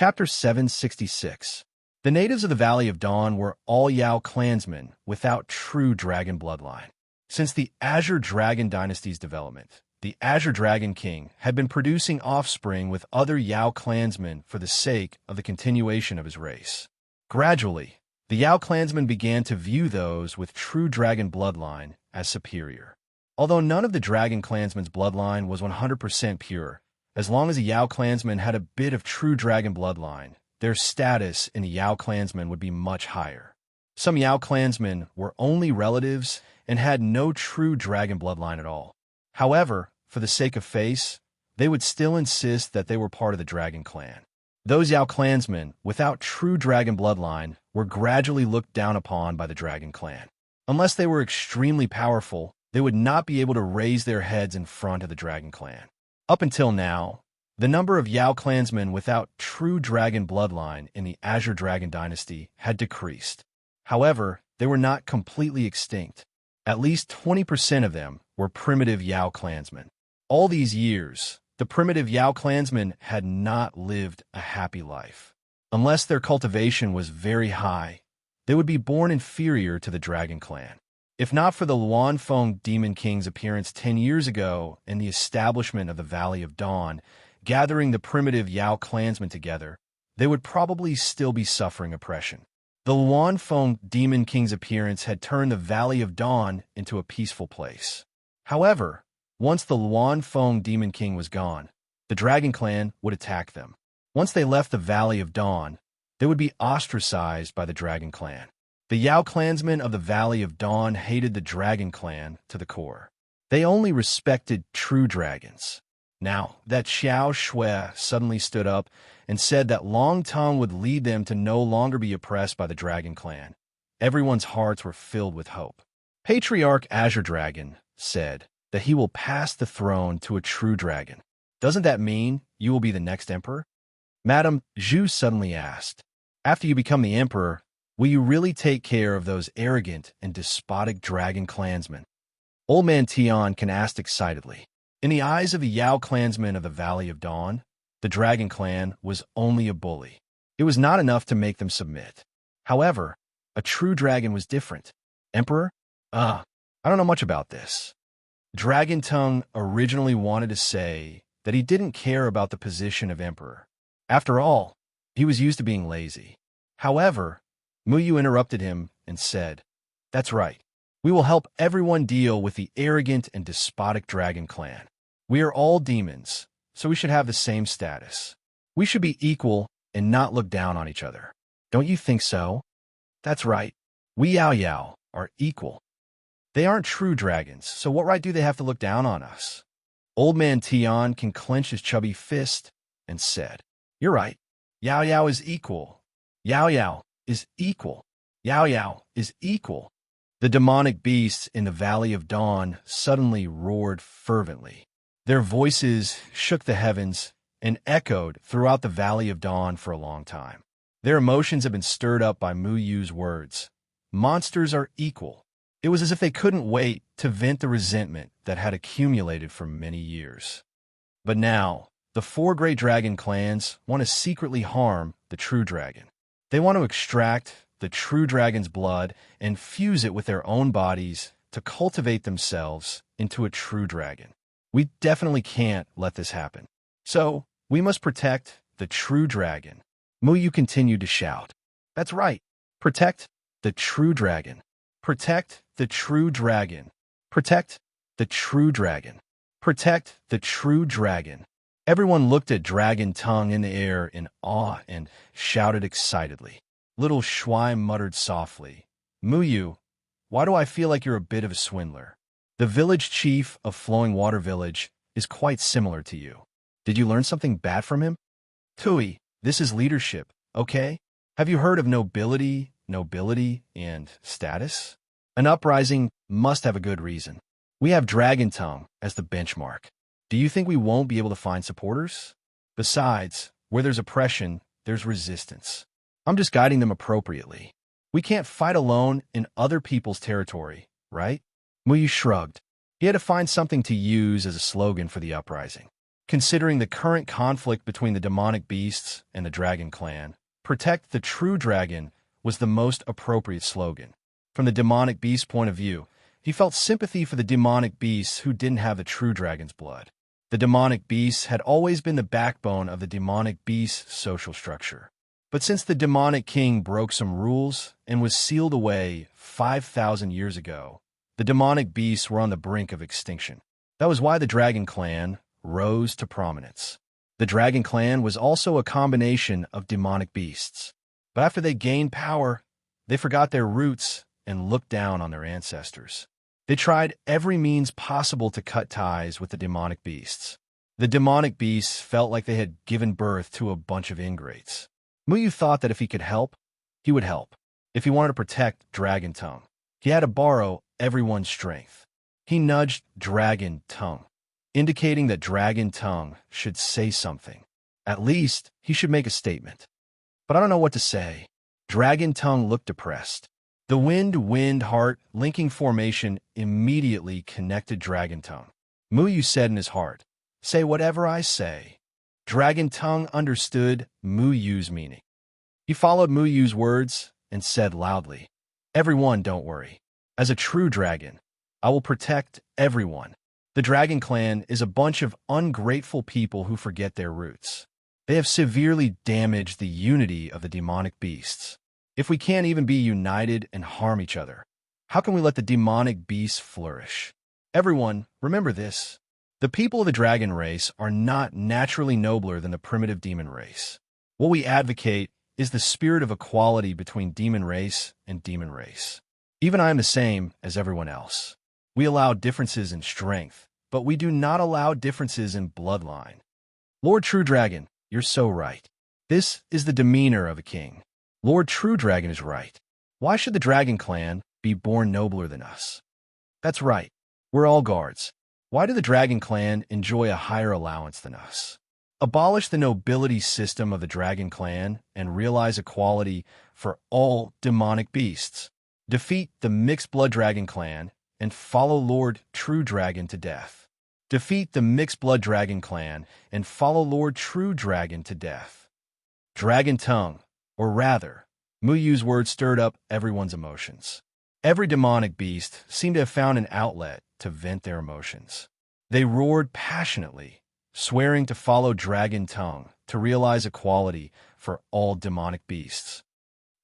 Chapter 766. The natives of the Valley of Dawn were all Yao clansmen without true dragon bloodline. Since the Azure Dragon dynasty's development, the Azure Dragon King had been producing offspring with other Yao clansmen for the sake of the continuation of his race. Gradually, the Yao clansmen began to view those with true dragon bloodline as superior. Although none of the dragon clansmen's bloodline was 100% pure, as long as a Yao clansman had a bit of true dragon bloodline, their status in the Yao clansmen would be much higher. Some Yao clansmen were only relatives and had no true dragon bloodline at all. However, for the sake of face, they would still insist that they were part of the dragon clan. Those Yao clansmen without true dragon bloodline were gradually looked down upon by the dragon clan. Unless they were extremely powerful, they would not be able to raise their heads in front of the dragon clan. Up until now, the number of Yao clansmen without true dragon bloodline in the Azure Dragon dynasty had decreased. However, they were not completely extinct. At least 20% of them were primitive Yao clansmen. All these years, the primitive Yao clansmen had not lived a happy life. Unless their cultivation was very high, they would be born inferior to the dragon clan. If not for the Luanfeng Demon King's appearance 10 years ago and the establishment of the Valley of Dawn, gathering the primitive Yao clansmen together, they would probably still be suffering oppression. The Luanfeng Demon King's appearance had turned the Valley of Dawn into a peaceful place. However, once the Luanfeng Demon King was gone, the Dragon Clan would attack them. Once they left the Valley of Dawn, they would be ostracized by the Dragon Clan. The Yao clansmen of the Valley of Dawn hated the Dragon Clan to the core. They only respected true dragons. Now that Xiao Shui suddenly stood up and said that Long Tongue would lead them to no longer be oppressed by the Dragon Clan, everyone's hearts were filled with hope. Patriarch Azure Dragon said that he will pass the throne to a true dragon. Doesn't that mean you will be the next emperor? Madame Zhu suddenly asked. After you become the emperor, will you really take care of those arrogant and despotic dragon clansmen? Old Man Tian asked excitedly. In the eyes of the Yao clansmen of the Valley of Dawn, the Dragon Clan was only a bully. It was not enough to make them submit. However, a true dragon was different. Emperor? I don't know much about this. Dragon Tongue originally wanted to say that he didn't care about the position of emperor. After all, he was used to being lazy. However, Muyu interrupted him and said, "That's right. We will help everyone deal with the arrogant and despotic Dragon Clan. We are all demons, so we should have the same status. We should be equal and not look down on each other. Don't you think so?" "That's right. We Yao Yao are equal. They aren't true dragons, so what right do they have to look down on us?" Old Man Tian clenched his chubby fist and said, "You're right. Yao Yao is equal. Yao Yao is equal. Yao Yao is equal." The demonic beasts in the Valley of Dawn suddenly roared fervently. Their voices shook the heavens and echoed throughout the Valley of Dawn for a long time. Their emotions had been stirred up by Mu Yu's words. Monsters are equal. It was as if they couldn't wait to vent the resentment that had accumulated for many years. But now, the four great dragon clans want to secretly harm the true dragon. They want to extract the true dragon's blood and fuse it with their own bodies to cultivate themselves into a true dragon. We definitely can't let this happen. So, we must protect the true dragon. Muyu continued to shout. "That's right. Protect the true dragon. Protect the true dragon. Protect the true dragon. Protect the true dragon." Everyone looked at Dragon Tongue in the air in awe and shouted excitedly. Little Shui muttered softly, "Muyu, why do I feel like you're a bit of a swindler? The village chief of Flowing Water Village is quite similar to you. Did you learn something bad from him?" "Tui, this is leadership, okay? Have you heard of nobility, and status? An uprising must have a good reason. We have Dragon Tongue as the benchmark. Do you think we won't be able to find supporters? Besides, where there's oppression, there's resistance. I'm just guiding them appropriately. We can't fight alone in other people's territory, right?" Muyu shrugged. He had to find something to use as a slogan for the uprising. Considering the current conflict between the demonic beasts and the dragon clan, "Protect the true dragon" was the most appropriate slogan. From the demonic beast's point of view, he felt sympathy for the demonic beasts who didn't have the true dragon's blood. The demonic beasts had always been the backbone of the demonic beast's social structure. But since the demonic king broke some rules and was sealed away 5,000 years ago, the demonic beasts were on the brink of extinction. That was why the dragon clan rose to prominence. The dragon clan was also a combination of demonic beasts. But after they gained power, they forgot their roots and looked down on their ancestors. They tried every means possible to cut ties with the demonic beasts. The demonic beasts felt like they had given birth to a bunch of ingrates. Muyu thought that if he could help, he would help. If he wanted to protect Dragon Tongue, he had to borrow everyone's strength. He nudged Dragon Tongue, indicating that Dragon Tongue should say something. At least, he should make a statement. But I don't know what to say. Dragon Tongue looked depressed. The wind heart linking formation immediately connected Dragon Tongue. Muyu said in his heart, "Say whatever I say." Dragon Tongue understood Muyu's meaning. He followed Muyu's words and said loudly, "Everyone, don't worry. As a true dragon, I will protect everyone. The Dragon Clan is a bunch of ungrateful people who forget their roots. They have severely damaged the unity of the demonic beasts. If we can't even be united and harm each other, how can we let the demonic beasts flourish? Everyone, remember this. The people of the dragon race are not naturally nobler than the primitive demon race. What we advocate is the spirit of equality between demon race and demon race. Even I am the same as everyone else. We allow differences in strength, but we do not allow differences in bloodline. Lord True Dragon, you're so right. This is the demeanor of a king. Lord True Dragon is right. Why should the Dragon Clan be born nobler than us? That's right. We're all guards. Why do the Dragon Clan enjoy a higher allowance than us? Abolish the nobility system of the Dragon Clan and realize equality for all demonic beasts. Defeat the Mixed Blood Dragon Clan and follow Lord True Dragon to death. Defeat the Mixed Blood Dragon Clan and follow Lord True Dragon to death. Dragon Tongue, or rather, Muyu's words stirred up everyone's emotions. Every demonic beast seemed to have found an outlet to vent their emotions. They roared passionately, swearing to follow Dragon Tongue to realize equality for all demonic beasts.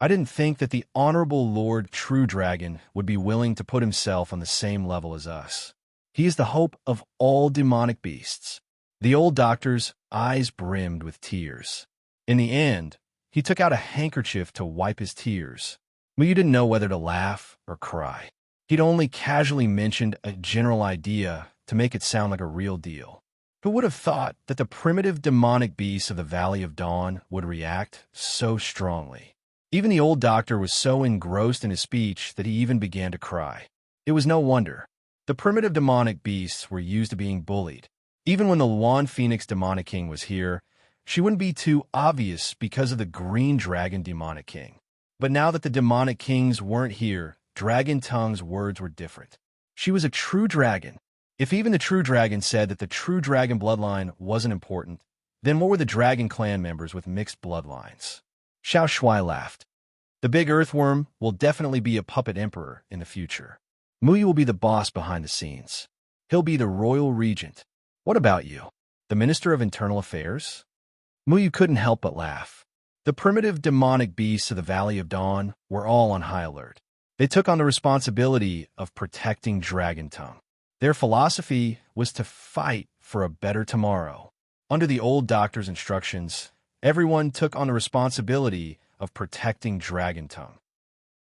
I didn't think that the Honorable Lord True Dragon would be willing to put himself on the same level as us. He is the hope of all demonic beasts. The old doctor's eyes brimmed with tears. In the end, he took out a handkerchief to wipe his tears. Muyu didn't know whether to laugh or cry. He'd only casually mentioned a general idea to make it sound like a real deal. Who would have thought that the primitive demonic beasts of the Valley of Dawn would react so strongly? Even the old doctor was so engrossed in his speech that he even began to cry. It was no wonder. The primitive demonic beasts were used to being bullied. Even when the Luan Phoenix Demonic King was here, she wouldn't be too obvious because of the Green Dragon Demonic King. But now that the Demonic Kings weren't here, Dragon Tongue's words were different. She was a true dragon. If even the True Dragon said that the True Dragon bloodline wasn't important, then what were the Dragon Clan members with mixed bloodlines? Xiao Shui laughed. The big earthworm will definitely be a puppet emperor in the future. Muyu will be the boss behind the scenes. He'll be the royal regent. What about you? The Minister of Internal Affairs? Muyu couldn't help but laugh. The primitive demonic beasts of the Valley of Dawn were all on high alert. They took on the responsibility of protecting Dragon Tongue. Their philosophy was to fight for a better tomorrow. Under the old doctor's instructions, everyone took on the responsibility of protecting Dragon Tongue.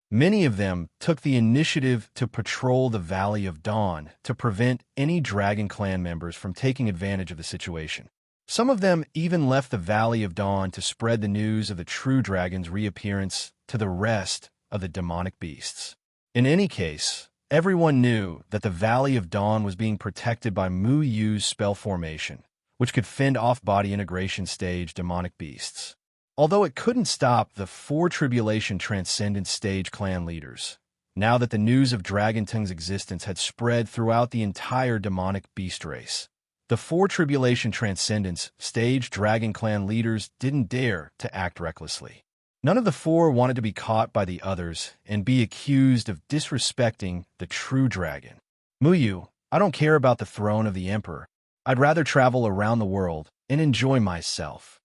Many of them took the initiative to patrol the Valley of Dawn to prevent any Dragon Clan members from taking advantage of the situation. Some of them even left the Valley of Dawn to spread the news of the True Dragon's reappearance to the rest of the demonic beasts. In any case, everyone knew that the Valley of Dawn was being protected by Muyu's spell formation, which could fend off body integration stage demonic beasts. Although it couldn't stop the Four Tribulation Transcendent Stage clan leaders, now that the news of Dragon Tongue's existence had spread throughout the entire demonic beast race, The four Tribulation Transcendence stage Dragon Clan leaders didn't dare to act recklessly. None of the four wanted to be caught by the others and be accused of disrespecting the true dragon. Muyu, I don't care about the throne of the emperor. I'd rather travel around the world and enjoy myself.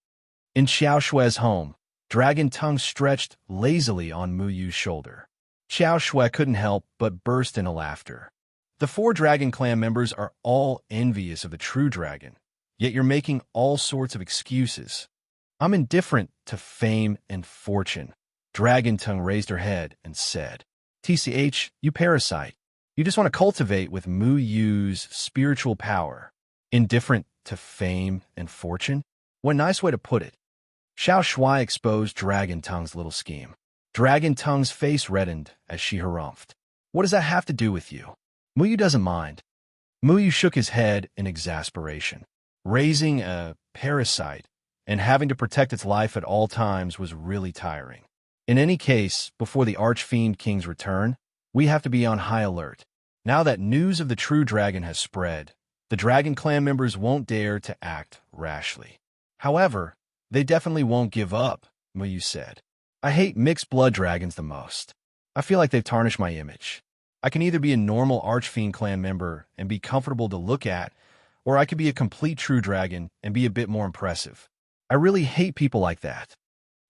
In Xiao Shue's home, Dragon Tongue stretched lazily on Muyu's shoulder. Xiao Shui couldn't help but burst into laughter. The four Dragon Clan members are all envious of the true dragon, yet you're making all sorts of excuses. I'm indifferent to fame and fortune. Dragon Tongue raised her head and said, TCH, you parasite. You just want to cultivate with Muyu's spiritual power. Indifferent to fame and fortune? What a nice way to put it. Xiao Shui exposed Dragon Tongue's little scheme. Dragon Tongue's face reddened as she harumphed. What does that have to do with you? Muyu doesn't mind. Muyu shook his head in exasperation. Raising a parasite and having to protect its life at all times was really tiring. In any case, before the Archfiend King's return, we have to be on high alert. Now that news of the true dragon has spread, the Dragon Clan members won't dare to act rashly. However, they definitely won't give up, Muyu said. I hate mixed blood dragons the most. I feel like they've tarnished my image. I can either be a normal Archfiend Clan member and be comfortable to look at, or I could be a complete true dragon and be a bit more impressive. I really hate people like that.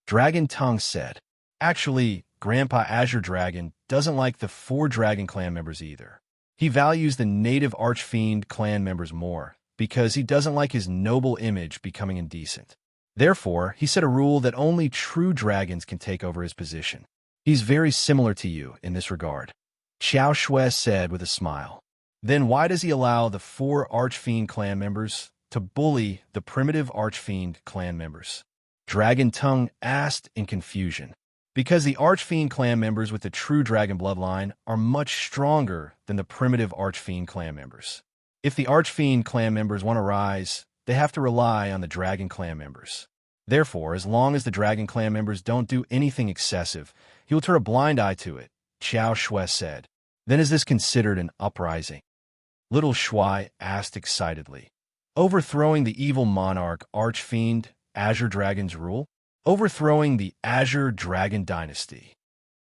Dragon Tongue said. Actually, Grandpa Azure Dragon doesn't like the four Dragon Clan members either. He values the native Archfiend Clan members more, because he doesn't like his noble image becoming indecent. Therefore, he set a rule that only true dragons can take over his position. He's very similar to you in this regard. Xiao Shui said with a smile. Then why does he allow the four Archfiend Clan members to bully the primitive Archfiend Clan members? Dragon Tongue asked in confusion. Because the Archfiend Clan members with the true dragon bloodline are much stronger than the primitive Archfiend Clan members. If the Archfiend Clan members want to rise, they have to rely on the Dragon Clan members. Therefore, as long as the Dragon Clan members don't do anything excessive, he will turn a blind eye to it, Xiao Shui said. Then is this considered an uprising? Little Shui asked excitedly. Overthrowing the evil monarch Archfiend Azure Dragon's rule? Overthrowing the Azure Dragon dynasty.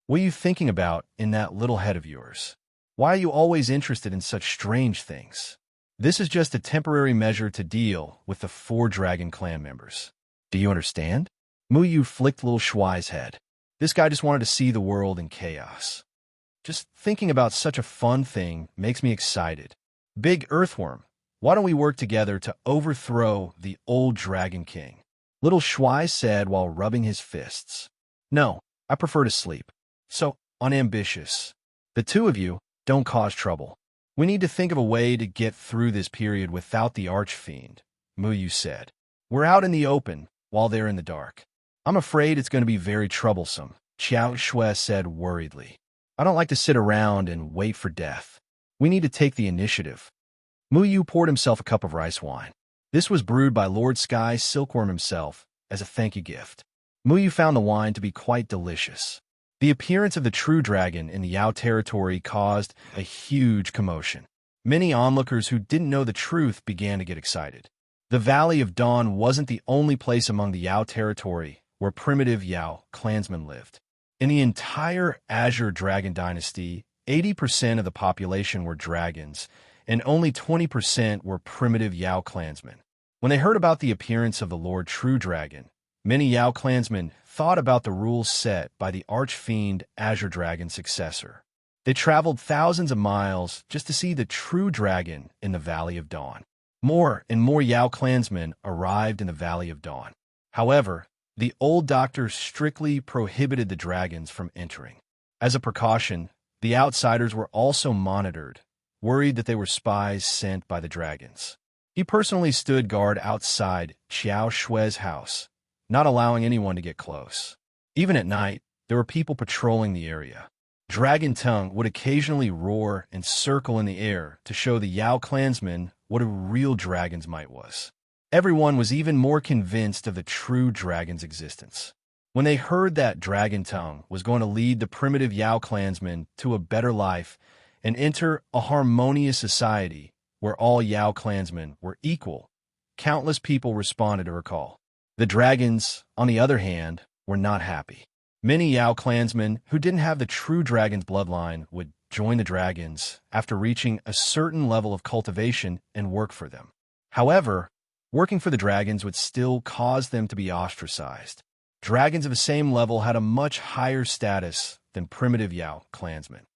What are you thinking about in that little head of yours? Why are you always interested in such strange things? This is just a temporary measure to deal with the four Dragon Clan members. Do you understand? Muyu flicked little Shuai's head. This guy just wanted to see the world in chaos. Just thinking about such a fun thing makes me excited. Big Earthworm, why don't we work together to overthrow the old Dragon King? Little Shui said while rubbing his fists. No, I prefer to sleep. So unambitious. The two of you don't cause trouble. We need to think of a way to get through this period without the Archfiend, Muyu said. We're out in the open while they're in the dark. I'm afraid it's going to be very troublesome, Xiao Shui said worriedly. I don't like to sit around and wait for death. We need to take the initiative. Muyu poured himself a cup of rice wine. This was brewed by Lord Sky Silkworm himself as a thank you gift. Muyu found the wine to be quite delicious. The appearance of the true dragon in the Yao territory caused a huge commotion. Many onlookers who didn't know the truth began to get excited. The Valley of Dawn wasn't the only place among the Yao territory where primitive Yao clansmen lived. In the entire Azure Dragon dynasty, 80% of the population were dragons, and only 20% were primitive Yao clansmen. When they heard about the appearance of the Lord True Dragon, many Yao clansmen thought about the rules set by the Archfiend Azure Dragon's successor. They traveled thousands of miles just to see the true dragon in the Valley of Dawn. More and more Yao clansmen arrived in the Valley of Dawn. However, the old doctor strictly prohibited the dragons from entering. As a precaution, the outsiders were also monitored, worried that they were spies sent by the dragons. He personally stood guard outside Xiao Shui's house, not allowing anyone to get close. Even at night, there were people patrolling the area. Dragon Tongue would occasionally roar and circle in the air to show the Yao clansmen what a real dragon's might was. Everyone was even more convinced of the true dragon's existence. When they heard that Dragon Tongue was going to lead the primitive Yao clansmen to a better life and enter a harmonious society, where all Yao clansmen were equal, countless people responded to her call. The dragons, on the other hand, were not happy. Many Yao clansmen who didn't have the true dragon's bloodline would join the dragons after reaching a certain level of cultivation and work for them. However, working for the dragons would still cause them to be ostracized. Dragons of the same level had a much higher status than primitive Yao clansmen.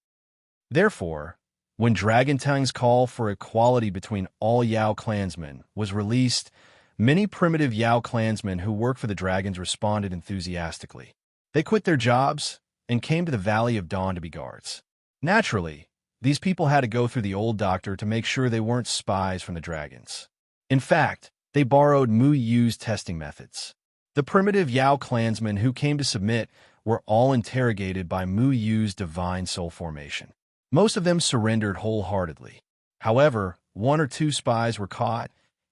Therefore, when Dragon Tongue's call for equality between all Yao clansmen was released, many primitive Yao clansmen who worked for the dragons responded enthusiastically. They quit their jobs and came to the Valley of Dawn to be guards. Naturally, these people had to go through the old doctor to make sure they weren't spies from the dragons. In fact, they borrowed Mu Yu's testing methods. The primitive Yao clansmen who came to submit were all interrogated by Mu Yu's divine soul formation. Most of them surrendered wholeheartedly. However, 1 or 2 spies were caught,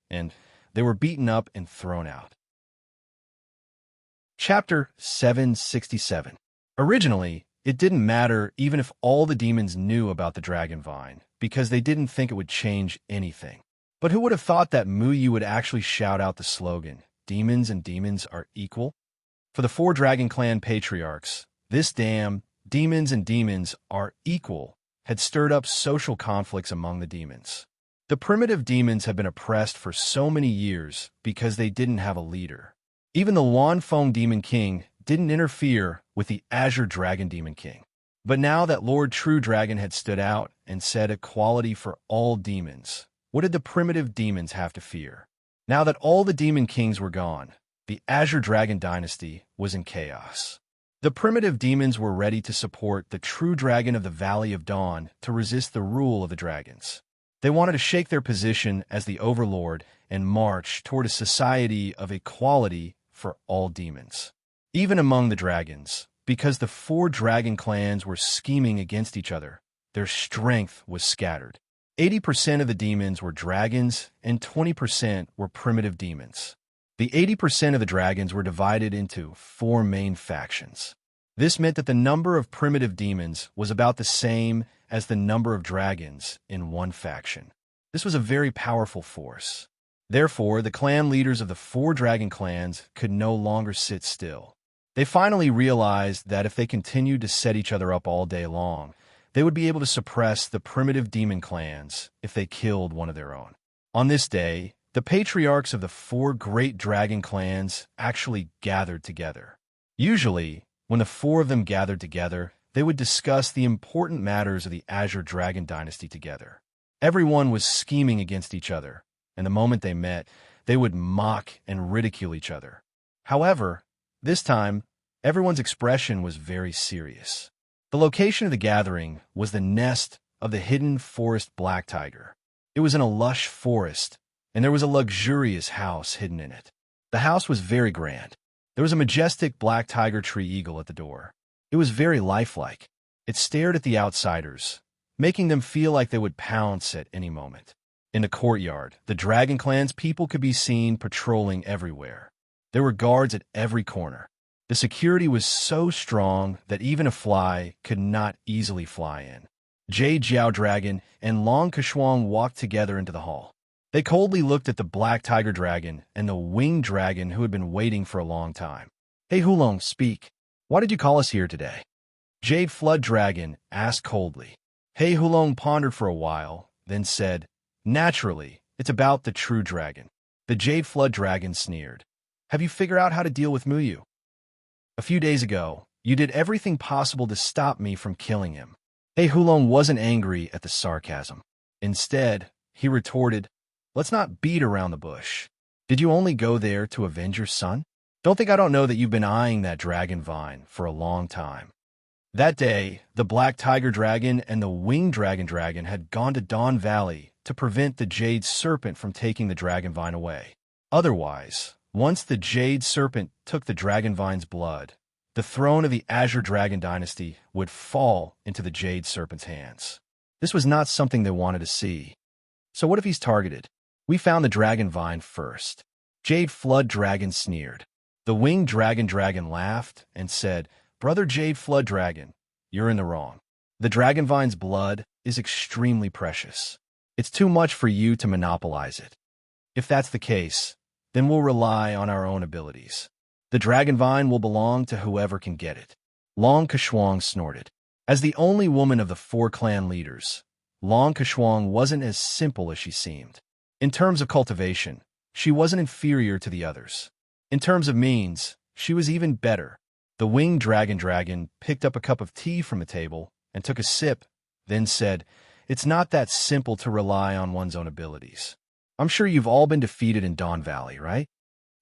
and they were beaten up and thrown out. Chapter 767. Originally, it didn't matter even if all the demons knew about the dragon vine, because they didn't think it would change anything. But who would have thought that Mu Yu would actually shout out the slogan, "Demons and demons are equal"? For the 4 Dragon Clan patriarchs, this damn "demons and demons are equal" had stirred up social conflicts among the demons. The primitive demons had been oppressed for so many years because they didn't have a leader. Even the Wanfeng Demon King didn't interfere with the Azure Dragon Demon King. But now that Lord True Dragon had stood out and said equality for all demons, what did the primitive demons have to fear? Now that all the demon kings were gone, the Azure Dragon dynasty was in chaos. The primitive demons were ready to support the true dragon of the Valley of Dawn to resist the rule of the dragons. They wanted to shake their position as the overlord and march toward a society of equality for all demons. Even among the dragons, because the 4 dragon clans were scheming against each other, their strength was scattered. 80% of the demons were dragons and 20% were primitive demons. The 80% of the dragons were divided into 4 main factions. This meant that the number of primitive demons was about the same as the number of dragons in one faction. This was a very powerful force. Therefore, the clan leaders of the 4 dragon clans could no longer sit still. They finally realized that if they continued to set each other up all day long, they would be able to suppress the primitive demon clans if they killed one of their own. On this day, the patriarchs of the 4 great dragon clans actually gathered together. Usually, when the 4 of them gathered together, they would discuss the important matters of the Azure Dragon dynasty together. Everyone was scheming against each other, and the moment they met, they would mock and ridicule each other. However, this time, everyone's expression was very serious. The location of the gathering was the nest of the hidden forest black tiger. It was in a lush forest, and there was a luxurious house hidden in it. The house was very grand. There was a majestic black tiger tree eagle at the door. It was very lifelike. It stared at the outsiders, making them feel like they would pounce at any moment. In the courtyard, the Dragon Clan's people could be seen patrolling everywhere. There were guards at every corner. The security was so strong that even a fly could not easily fly in. Jade Jiao Dragon and Long Keshuang walked together into the hall. They coldly looked at the Black Tiger Dragon and the Winged Dragon who had been waiting for a long time. "Hey Hulong, speak. Why did you call us here today?" Jade Flood Dragon asked coldly. Hey Hulong pondered for a while, then said, "Naturally, it's about the true dragon." The Jade Flood Dragon sneered. "Have you figured out how to deal with Mu Yu? A few days ago, you did everything possible to stop me from killing him." Hey Hulong wasn't angry at the sarcasm. Instead, he retorted, "Let's not beat around the bush. Did you only go there to avenge your son? Don't think I don't know that you've been eyeing that dragon vine for a long time." That day, the Black Tiger Dragon and the Winged Dragon had gone to Dawn Valley to prevent the Jade Serpent from taking the dragon vine away. Otherwise, once the Jade Serpent took the dragon vine's blood, the throne of the Azure Dragon dynasty would fall into the Jade Serpent's hands. This was not something they wanted to see. So what if he's targeted? "We found the dragon vine first." Jade Flood Dragon sneered. The Winged Dragon laughed and said, "Brother Jade Flood Dragon, you're in the wrong. The dragon vine's blood is extremely precious. It's too much for you to monopolize it. If that's the case, then we'll rely on our own abilities. The dragon vine will belong to whoever can get it. Long Kashwang snorted. As the only woman of the 4 clan leaders, Long Kashwang wasn't as simple as she seemed. In terms of cultivation, she wasn't inferior to the others. In terms of means, she was even better. The winged dragon picked up a cup of tea from the table and took a sip, then said, "It's not that simple to rely on one's own abilities. I'm sure you've all been defeated in Dawn Valley, right?"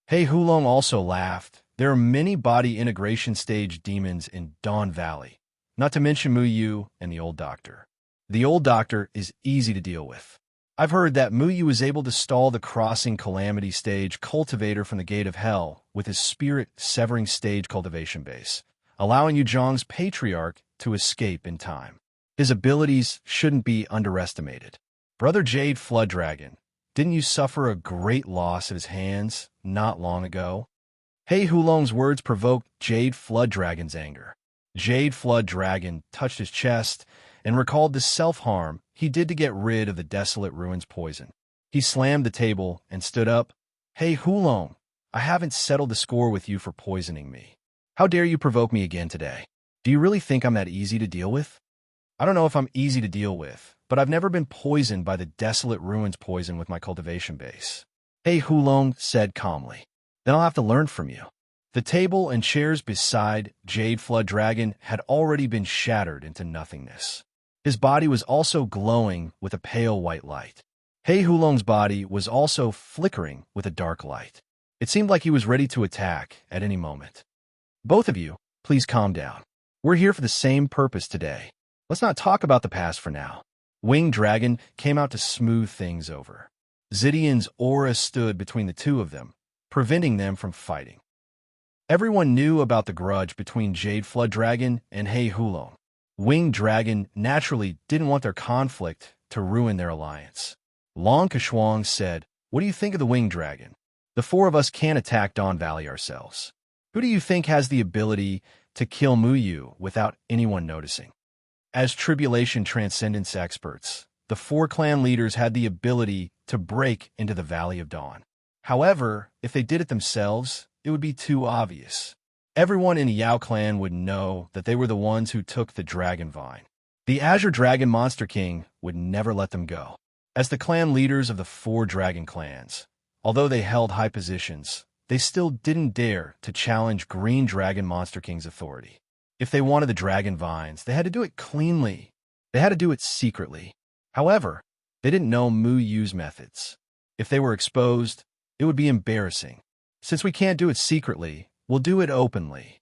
Hey Hulong also laughed. There are many body integration stage demons in Dawn Valley, not to mention Mu Yu and the Old Doctor. The Old Doctor is easy to deal with. I've heard that Mu Yu was able to stall the crossing calamity stage cultivator from the Gate of Hell with his spirit-severing stage cultivation base, allowing Yu Zhang's patriarch to escape in time. His abilities shouldn't be underestimated. Brother Jade Flood Dragon, didn't you suffer a great loss at his hands not long ago? Hey Hulong's words provoked Jade Flood Dragon's anger. Jade Flood Dragon touched his chest and recalled the self-harm he did to get rid of the Desolate Ruins poison. He slammed the table and stood up. Hey Hulong, I haven't settled the score with you for poisoning me. How dare you provoke me again today? Do you really think I'm that easy to deal with? I don't know if I'm easy to deal with, but I've never been poisoned by the Desolate Ruins poison with my cultivation base. Hey Hulong said calmly. Then I'll have to learn from you. The table and chairs beside Jade Flood Dragon had already been shattered into nothingness. His body was also glowing with a pale white light. Hey Hulong's body was also flickering with a dark light. It seemed like he was ready to attack at any moment. Both of you, please calm down. We're here for the same purpose today. Let's not talk about the past for now. Winged Dragon came out to smooth things over. Zidian's aura stood between the two of them, preventing them from fighting. Everyone knew about the grudge between Jade Flood Dragon and Hey Hulong. Winged Dragon naturally didn't want their conflict to ruin their alliance. Long Kashwang said, "What do you think of the Winged Dragon? The 4 of us can't attack Dawn Valley ourselves. Who do you think has the ability to kill Mu Yu without anyone noticing?" As Tribulation Transcendence experts, the 4 clan leaders had the ability to break into the Valley of Dawn. However, if they did it themselves, it would be too obvious. Everyone in the Yao clan would know that they were the ones who took the Dragon Vine. The Azure Dragon Monster King would never let them go. As the clan leaders of the 4 dragon clans, although they held high positions, they still didn't dare to challenge Green Dragon Monster King's authority. If they wanted the Dragon Vines, they had to do it cleanly. They had to do it secretly. However, they didn't know Mu Yu's methods. If they were exposed, it would be embarrassing. Since we can't do it secretly, we'll do it openly.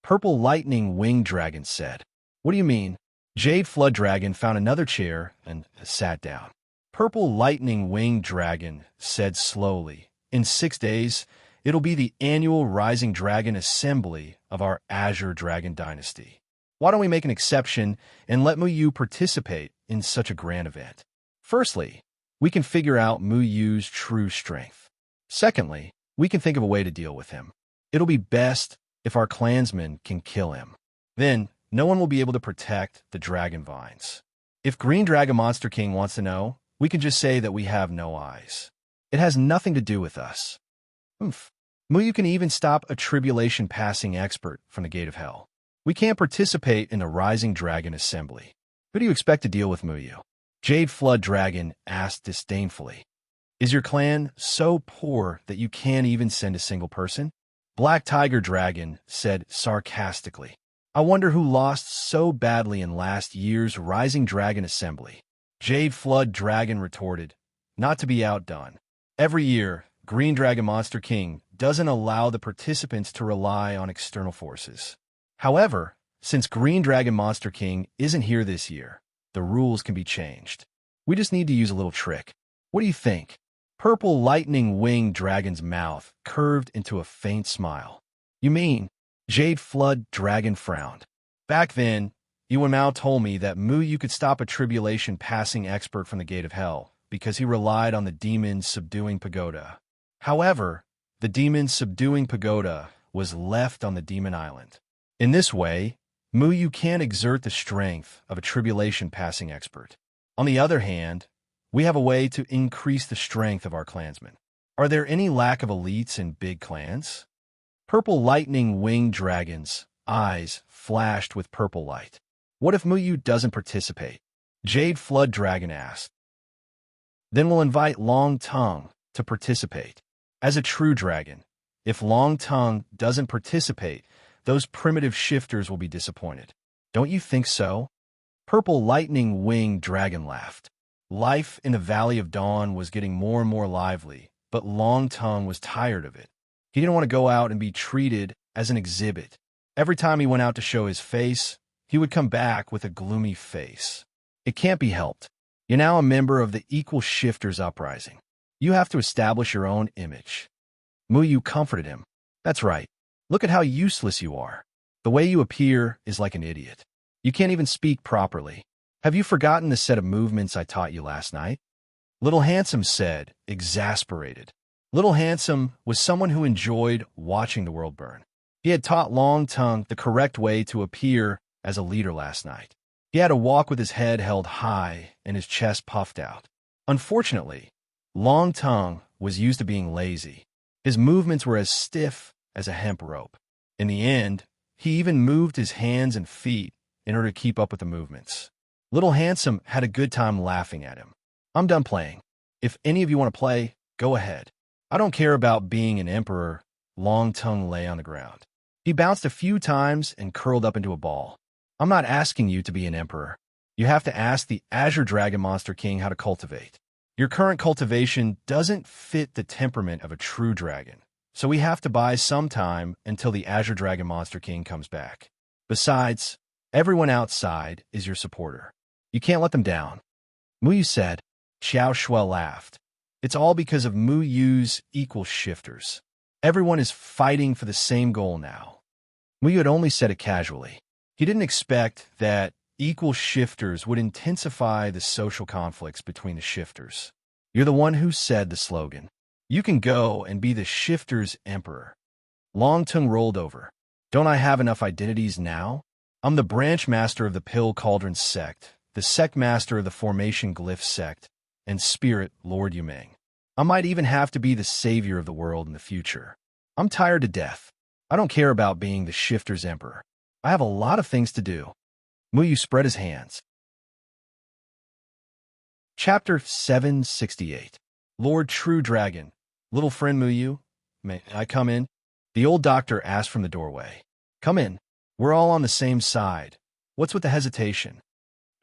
Purple Lightning Winged Dragon said. What do you mean? Jade Flood Dragon found another chair and sat down. Purple Lightning Winged Dragon said slowly, in 6 days, it'll be the annual Rising Dragon Assembly of our Azure Dragon Dynasty. Why don't we make an exception and let Mu Yu participate in such a grand event? Firstly, we can figure out Mu Yu's true strength. Secondly, we can think of a way to deal with him. It'll be best if our clansmen can kill him. Then, no one will be able to protect the Dragon Vines. If Green Dragon Monster King wants to know, we can just say that we have no eyes. It has nothing to do with us. Oof. Mu Yu can even stop a tribulation passing expert from the Gate of Hell. We can't participate in a Rising Dragon Assembly. Who do you expect to deal with Mu Yu? Jade Flood Dragon asked disdainfully. Is your clan so poor that you can't even send a single person? Black Tiger Dragon said sarcastically. I wonder who lost so badly in last year's Rising Dragon Assembly. Jade Flood Dragon retorted, not to be outdone. Every year, Green Dragon Monster King doesn't allow the participants to rely on external forces. However, since Green Dragon Monster King isn't here this year, the rules can be changed. We just need to use a little trick. What do you think? Purple Lightning Winged Dragon's mouth curved into a faint smile. You mean? Jade Flood Dragon frowned. Back then, Yuan Mao told me that Mu Yu could stop a tribulation passing expert from the Gate of Hell because he relied on the demons subduing pagoda. However, the demons subduing pagoda was left on the demon island. In this way, Mu Yu can't exert the strength of a tribulation passing expert. On the other hand, We have a way to increase the strength of our clansmen. Are there any lack of elites in big clans? Purple lightning winged dragons, eyes flashed with purple light. What if Muyu doesn't participate? Jade Flood Dragon asked. Then we'll invite Long Tongue to participate. As a true dragon, if Long Tongue doesn't participate, those primitive shifters will be disappointed. Don't you think so? Purple lightning winged dragon laughed. Life in the Valley of Dawn was getting more and more lively, but Long Tongue was tired of it. He didn't want to go out and be treated as an exhibit. Every time he went out to show his face, he would come back with a gloomy face. It can't be helped. You're now a member of the Equal Shifters Uprising. You have to establish your own image. Muyu comforted him. That's right. Look at how useless you are. The way you appear is like an idiot. You can't even speak properly. Have you forgotten the set of movements I taught you last night? Little Handsome said, exasperated. Little Handsome was someone who enjoyed watching the world burn. He had taught Long Tongue the correct way to appear as a leader last night. He had to walk with his head held high and his chest puffed out. Unfortunately, Long Tongue was used to being lazy. His movements were as stiff as a hemp rope. In the end, he even moved his hands and feet in order to keep up with the movements. Little Handsome had a good time laughing at him. I'm done playing. If any of you want to play, go ahead. I don't care about being an emperor. Long Tongue lay on the ground. He bounced a few times and curled up into a ball. I'm not asking you to be an emperor. You have to ask the Azure Dragon Monster King how to cultivate. Your current cultivation doesn't fit the temperament of a true dragon, so we have to buy some time until the Azure Dragon Monster King comes back. Besides, everyone outside is your supporter. You can't let them down. Muyu said. Xiao Shuai laughed. It's all because of Muyu's equal shifters. Everyone is fighting for the same goal now. Muyu had only said it casually. He didn't expect that equal shifters would intensify the social conflicts between the shifters. You're the one who said the slogan. You can go and be the shifters' emperor. Long Tongue rolled over. Don't I have enough identities now? I'm the branch master of the Pill Cauldron sect, the sect master of the Formation Glyph sect, and Spirit Lord Yumeng. I might even have to be the savior of the world in the future. I'm tired to death. I don't care about being the shifters' emperor. I have a lot of things to do. Muyu spread his hands. Chapter 768. Lord True Dragon. Little friend Muyu, may I come in? The old doctor asked from the doorway. Come in. We're all on the same side. What's with the hesitation?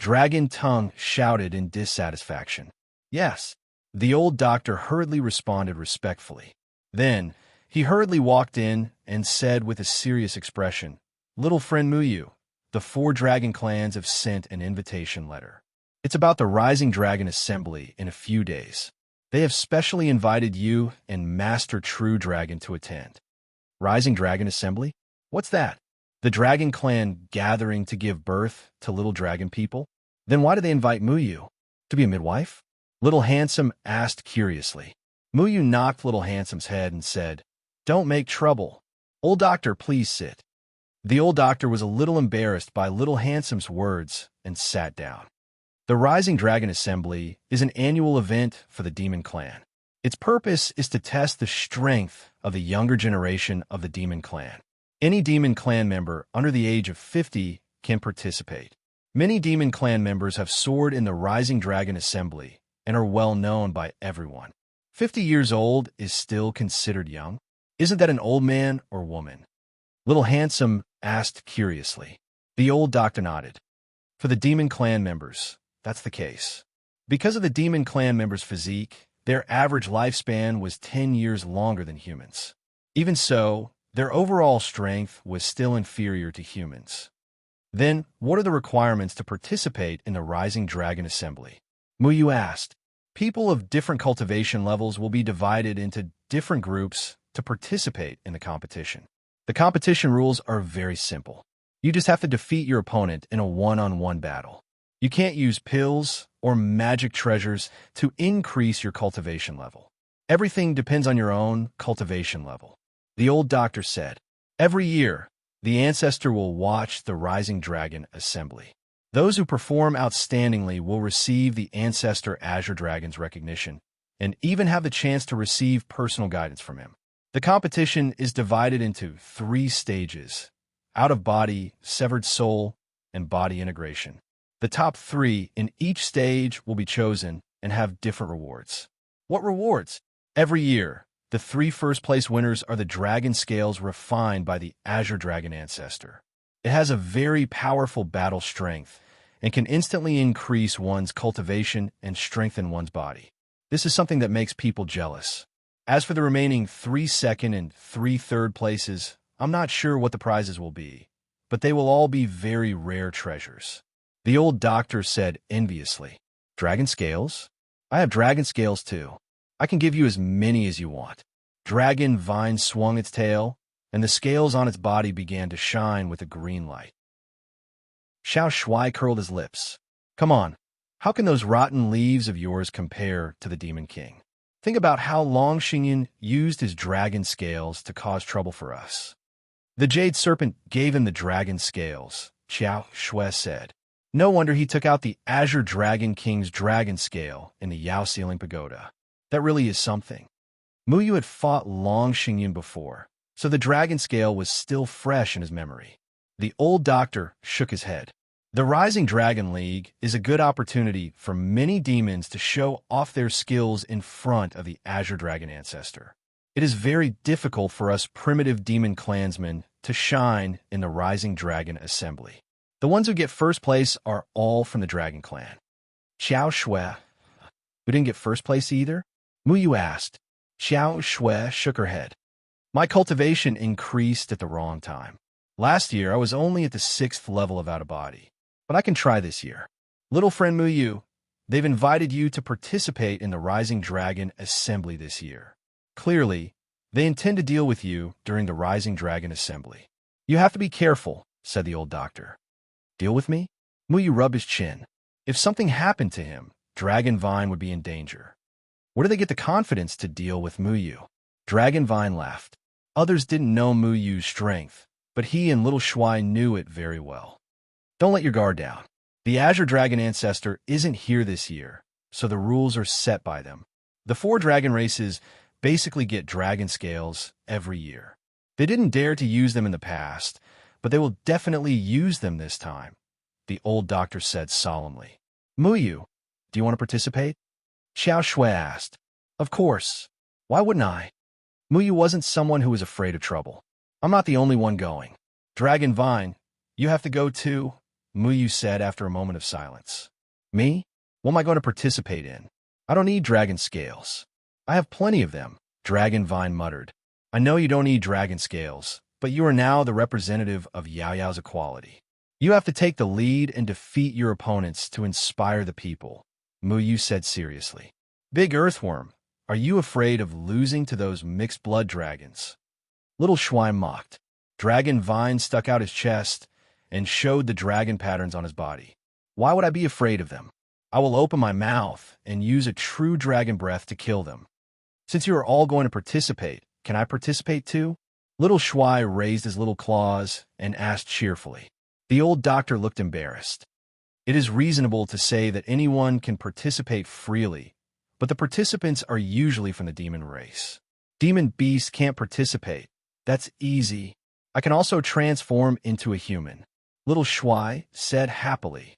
Dragon Tongue shouted in dissatisfaction. Yes. The old doctor hurriedly responded respectfully. Then, he hurriedly walked in and said with a serious expression, Little friend Muyu, the 4 dragon clans have sent an invitation letter. It's about the Rising Dragon Assembly in a few days. They have specially invited you and Master True Dragon to attend. Rising Dragon Assembly? What's that? The Dragon Clan gathering to give birth to little dragon people? Then why do they invite Muyu? To be a midwife? Little Handsome asked curiously. Muyu knocked Little Handsome's head and said, Don't make trouble. Old doctor, please sit. The old doctor was a little embarrassed by Little Handsome's words and sat down. The Rising Dragon Assembly is an annual event for the Demon Clan. Its purpose is to test the strength of the younger generation of the Demon Clan. Any Demon Clan member under the age of 50 can participate. Many Demon Clan members have soared in the Rising Dragon Assembly and are well known by everyone. 50 years old is still considered young? Isn't that an old man or woman? Little Handsome asked curiously. The old doctor nodded. For the Demon Clan members, that's the case. Because of the Demon Clan members' physique, their average lifespan was 10 years longer than humans. Even so, their overall strength was still inferior to humans. Then, what are the requirements to participate in the Rising Dragon Assembly? Muyu asked. People of different cultivation levels will be divided into different groups to participate in the competition. The competition rules are very simple. You just have to defeat your opponent in a one-on-one battle. You can't use pills or magic treasures to increase your cultivation level. Everything depends on your own cultivation level. The old doctor said, Every year, the ancestor will watch the Rising Dragon Assembly. Those who perform outstandingly will receive the Ancestor Azure Dragon's recognition and even have the chance to receive personal guidance from him. The competition is divided into 3 stages: out-of-body, severed soul, and body integration. The top 3 in each stage will be chosen and have different rewards. What rewards? Every year, the 3 first-place winners are the dragon scales refined by the Azure Dragon Ancestor. It has a very powerful battle strength and can instantly increase one's cultivation and strengthen one's body. This is something that makes people jealous. As for the remaining 3 second and 3 third places, I'm not sure what the prizes will be, but they will all be very rare treasures. The old doctor said enviously, "Dragon scales? I have dragon scales too. I can give you as many as you want." Dragon Vine swung its tail, and the scales on its body began to shine with a green light. Xiao Shui curled his lips. "Come on, how can those rotten leaves of yours compare to the Demon King? Think about how Long Xingyan used his dragon scales to cause trouble for us." "The Jade Serpent gave him the dragon scales," Xiao Shui said. "No wonder he took out the Azure Dragon King's dragon scale in the Yao Ceiling Pagoda. That really is something." Muyu had fought Long Xingyan before, so the dragon scale was still fresh in his memory. The old doctor shook his head. The Rising Dragon League is a good opportunity for many demons to show off their skills in front of the Azure Dragon Ancestor. It is very difficult for us primitive demon clansmen to shine in the Rising Dragon Assembly. The ones who get first place are all from the Dragon Clan. Xiao Shui, who didn't get first place either? Muyu asked. Xiao Shui shook her head. "My cultivation increased at the wrong time. Last year, I was only at the 6th level of out-of-body, but I can try this year. Little friend Muyu, they've invited you to participate in the Rising Dragon Assembly this year. Clearly, they intend to deal with you during the Rising Dragon Assembly. You have to be careful," said the old doctor. "Deal with me?" Muyu rubbed his chin. If something happened to him, Dragon Vine would be in danger. Where do they get the confidence to deal with Muyu? Dragon Vine laughed. Others didn't know Muyu's strength, but he and Little Shui knew it very well. "Don't let your guard down. The Azure Dragon Ancestor isn't here this year, so the rules are set by them. The 4 dragon races basically get dragon scales every year. They didn't dare to use them in the past, but they will definitely use them this time," the old doctor said solemnly. "Muyu, do you want to participate?" Xiao Shui asked. "Of course. Why wouldn't I?" Muyu wasn't someone who was afraid of trouble. "I'm not the only one going. Dragon Vine, you have to go too," Muyu said after a moment of silence. "Me? What am I going to participate in? I don't need dragon scales. I have plenty of them," Dragon Vine muttered. "I know you don't need dragon scales, but you are now the representative of Yao Yao's equality. You have to take the lead and defeat your opponents to inspire the people," Muyu said seriously. "Big Earthworm, are you afraid of losing to those mixed-blood dragons?" Little Shui mocked. Dragon Vine stuck out his chest and showed the dragon patterns on his body. "Why would I be afraid of them? I will open my mouth and use a true dragon breath to kill them. Since you are all going to participate, can I participate too?" Little Shui raised his little claws and asked cheerfully. The old doctor looked embarrassed. "It is reasonable to say that anyone can participate freely, but the participants are usually from the demon race. Demon beasts can't participate. That's easy. I can also transform into a human," Little Shui said happily.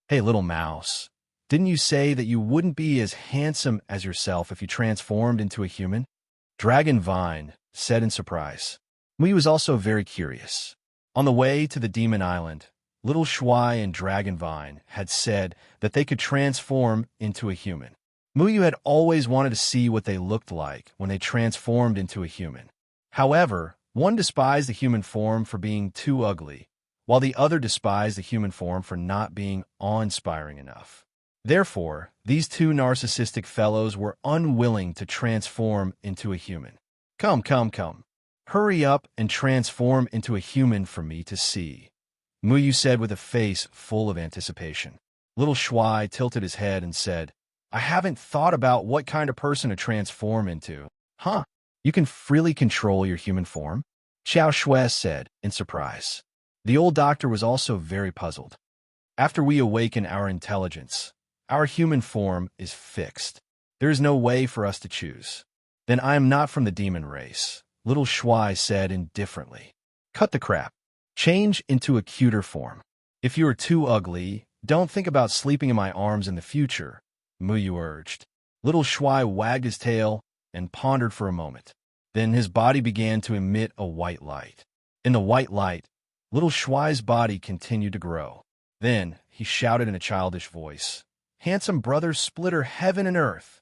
"Hey, little mouse, didn't you say that you wouldn't be as handsome as yourself if you transformed into a human?" Dragon Vine said in surprise. Muyu was also very curious. On the way to the Demon Island, Little Shui and Dragon Vine had said that they could transform into a human. Muyu had always wanted to see what they looked like when they transformed into a human. However, one despised the human form for being too ugly, while the other despised the human form for not being awe-inspiring enough. Therefore, these 2 narcissistic fellows were unwilling to transform into a human. Come. Hurry up and transform into a human for me to see," Muyu said with a face full of anticipation. Little Shui tilted his head and said, "I haven't thought about what kind of person to transform into." "Huh? You can freely control your human form?" Xiao Shui said in surprise. The old doctor was also very puzzled. After we awaken our intelligence, our human form is fixed. There is no way for us to choose. Then I am not from the demon race, little Shuai said indifferently. Cut the crap. Change into a cuter form. If you are too ugly, don't think about sleeping in my arms in the future, Muyu urged. Little Shuai wagged his tail and pondered for a moment. Then his body began to emit a white light. In the white light, little Shuai's body continued to grow. Then he shouted in a childish voice, "Handsome brother splitter heaven and earth!"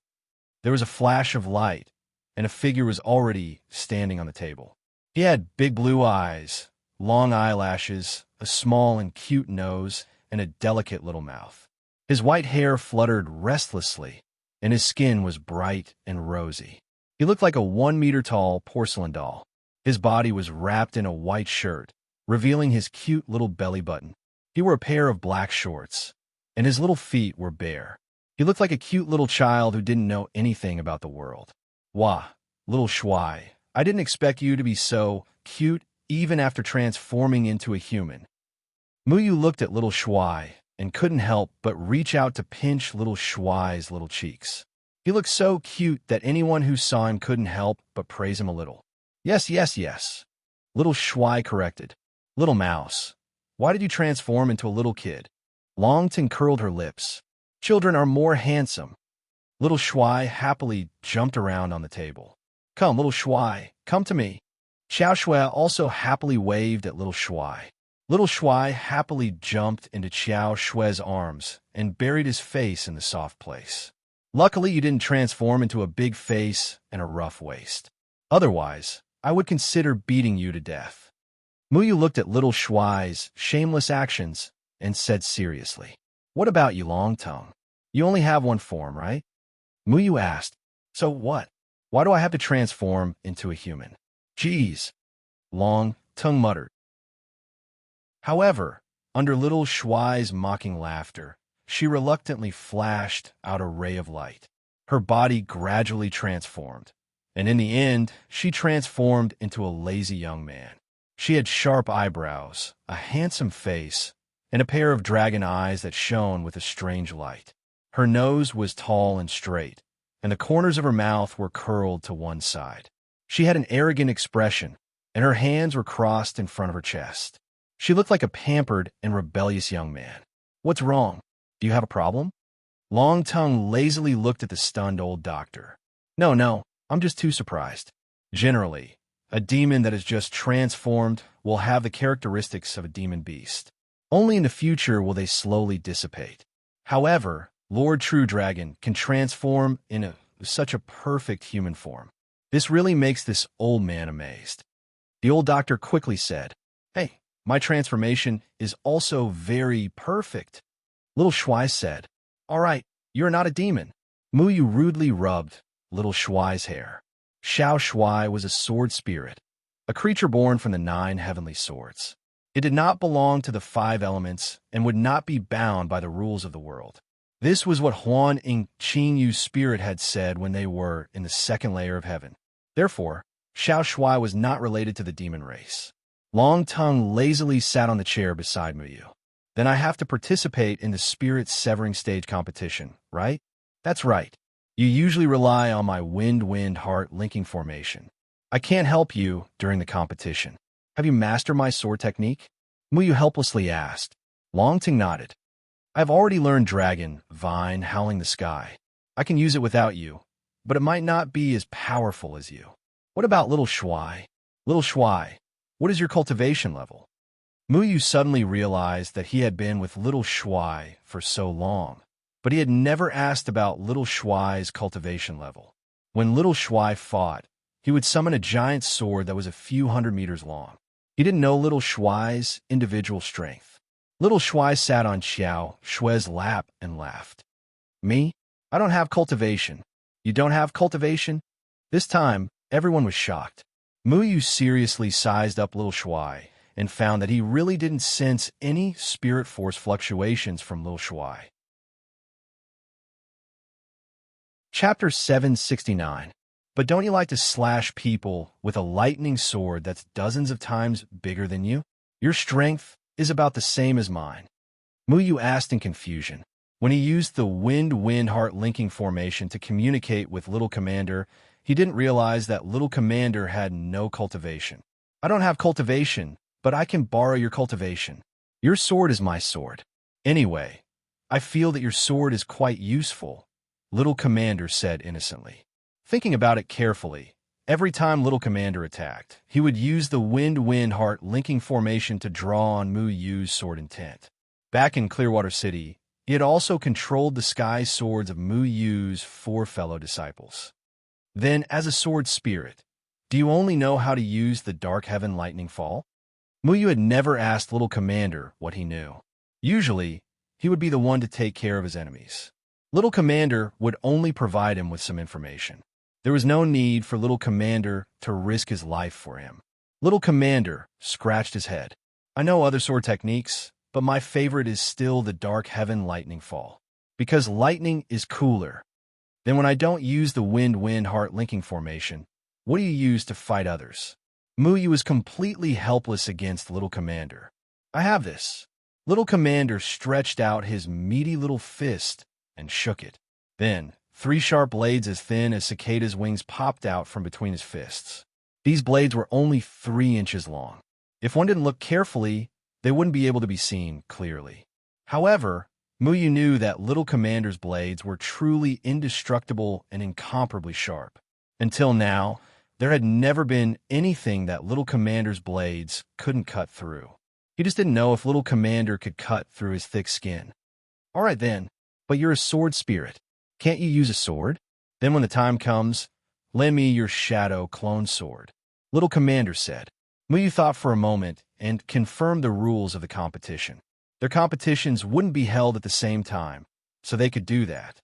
There was a flash of light, and a figure was already standing on the table. He had big blue eyes, long eyelashes, a small and cute nose, and a delicate little mouth. His white hair fluttered restlessly, and his skin was bright and rosy. He looked like a 1-meter-tall porcelain doll. His body was wrapped in a white shirt, revealing his cute little belly button. He wore a pair of black shorts, and his little feet were bare. He looked like a cute little child who didn't know anything about the world. Wah, little Shuai, I didn't expect you to be so cute even after transforming into a human. Muyu looked at little Shuai and couldn't help but reach out to pinch little Shuai's little cheeks. He looked so cute that anyone who saw him couldn't help but praise him a little. Yes, yes, yes. Little Shuai corrected. Little mouse, why did you transform into a little kid? Longting curled her lips. Children are more handsome. Little Shuai happily jumped around on the table. Come, little Shuai, come to me. Xiao Shui also happily waved at little Shuai. Little Shuai happily jumped into Xiao Shui's arms and buried his face in the soft place. Luckily, you didn't transform into a big face and a rough waist. Otherwise, I would consider beating you to death. Muyu looked at little Shuai's shameless actions and said seriously, What about you, Long Tongue? You only have one form, right? Muyu asked, So what? Why do I have to transform into a human? Geez, Long Tongue muttered. However, under little Shuai's mocking laughter, she reluctantly flashed out a ray of light. Her body gradually transformed, and in the end, she transformed into a lazy young man. She had sharp eyebrows, a handsome face, and a pair of dragon eyes that shone with a strange light. Her nose was tall and straight, and the corners of her mouth were curled to one side. She had an arrogant expression, and her hands were crossed in front of her chest. She looked like a pampered and rebellious young man. What's wrong? Do you have a problem? Long Tongue lazily looked at the stunned old doctor. No, I'm just too surprised. Generally, a demon that is just transformed will have the characteristics of a demon beast. Only in the future will they slowly dissipate. However, Lord True Dragon can transform in such a perfect human form. This really makes this old man amazed. The old doctor quickly said, Hey, my transformation is also very perfect. Little Shuai said, All right, you're not a demon. Muyu rudely rubbed little Shuai's hair. Xiao Shui was a sword spirit, a creature born from the 9 heavenly swords. It did not belong to the 5 elements and would not be bound by the rules of the world. This was what Huan Ing Qingyu's spirit had said when they were in the 2nd layer of heaven. Therefore, Xiao Shui was not related to the demon race. Long Tongue lazily sat on the chair beside Muyu. Then I have to participate in the spirit severing stage competition, right? That's right. You usually rely on my wind-heart linking formation. I can't help you during the competition. Have you mastered my sword technique? Muyu helplessly asked. Long Tongue nodded. I've already learned Dragon, Vine, Howling the Sky. I can use it without you, but it might not be as powerful as you. What about Little Shuai? Little Shuai, what is your cultivation level? Muyu suddenly realized that he had been with Little Shuai for so long, but he had never asked about Little Shuai's cultivation level. When Little Shuai fought, he would summon a giant sword that was a few hundred meters long. He didn't know Little Shuai's individual strength. Little Shuai sat on Xiao Shui's lap and laughed. Me? I don't have cultivation. You don't have cultivation? This time, everyone was shocked. Muyu seriously sized up Little Shuai and found that he really didn't sense any spirit force fluctuations from Little Shuai. Chapter 769. But don't you like to slash people with a lightning sword that's dozens of times bigger than you? Your strength is about the same as mine. Muyu asked in confusion. When he used the wind-wind-heart linking formation to communicate with Little Commander, he didn't realize that Little Commander had no cultivation. I don't have cultivation, but I can borrow your cultivation. Your sword is my sword. Anyway, I feel that your sword is quite useful, Little Commander said innocently. Thinking about it carefully, every time Little Commander attacked, he would use the wind-wind-heart linking formation to draw on Muyu's sword intent. Back in Clearwater City, he had also controlled the sky swords of Muyu's 4 fellow disciples. Then, as a sword spirit, do you only know how to use the Dark Heaven Lightning Fall? Muyu had never asked Little Commander what he knew. Usually, he would be the one to take care of his enemies. Little Commander would only provide him with some information. There was no need for Little Commander to risk his life for him. Little Commander scratched his head. I know other sword techniques, but my favorite is still the Dark Heaven Lightning Fall. Because lightning is cooler. Then when I don't use the wind-wind-heart linking formation, what do you use to fight others? Muyu was completely helpless against Little Commander. I have this. Little Commander stretched out his meaty little fist and shook it. Then, 3 sharp blades as thin as cicada's wings popped out from between his fists. These blades were only 3 inches long. If one didn't look carefully, they wouldn't be able to be seen clearly. However, Muyu knew that Little Commander's blades were truly indestructible and incomparably sharp. Until now, there had never been anything that Little Commander's blades couldn't cut through. He just didn't know if Little Commander could cut through his thick skin. All right then, but you're a sword spirit. Can't you use a sword? Then when the time comes, lend me your shadow clone sword, Little Commander said. Muyu thought for a moment and confirmed the rules of the competition. Their competitions wouldn't be held at the same time, so they could do that.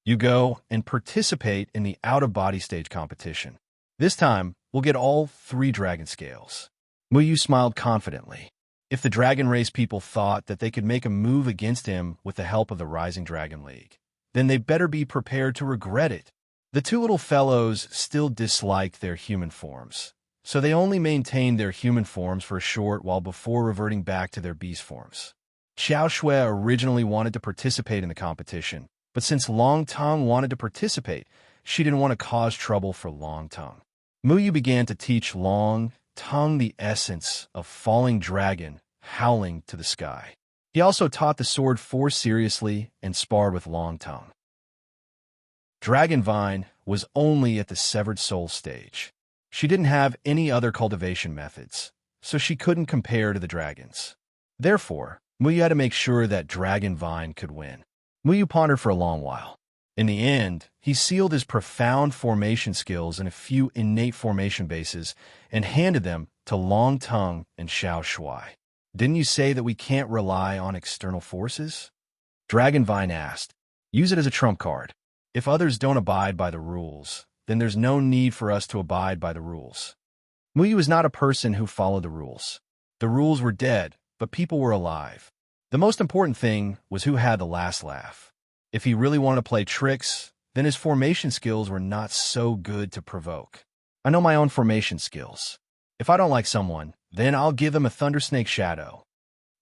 You go and participate in the out-of-body stage competition. This time, we'll get all 3 dragon scales. Muyu smiled confidently. If the Dragon Race people thought that they could make a move against him with the help of the Rising Dragon League, then they better be prepared to regret it. The 2 little fellows still disliked their human forms, so they only maintained their human forms for a short while before reverting back to their beast forms. Xiao Shui originally wanted to participate in the competition, but since Long Tongue wanted to participate, she didn't want to cause trouble for Long Tongue. Muyu began to teach Long Tongue the essence of falling dragon howling to the sky. He also taught the sword Force seriously and sparred with Long Tongue. Dragon Vine was only at the Severed Soul stage. She didn't have any other cultivation methods, so she couldn't compare to the dragons. Therefore, Muyu had to make sure that Dragon Vine could win. Muyu pondered for a long while. In the end, he sealed his profound formation skills in a few innate formation bases and handed them to Long Tongue and Xiao Shui. Didn't you say that we can't rely on external forces? Dragon Vine asked. Use it as a trump card. If others don't abide by the rules, then there's no need for us to abide by the rules. Muyu was not a person who followed the rules. The rules were dead, but people were alive. The most important thing was who had the last laugh. If he really wanted to play tricks, then his formation skills were not so good to provoke. I know my own formation skills. If I don't like someone, then I'll give them a Thundersnake Shadow.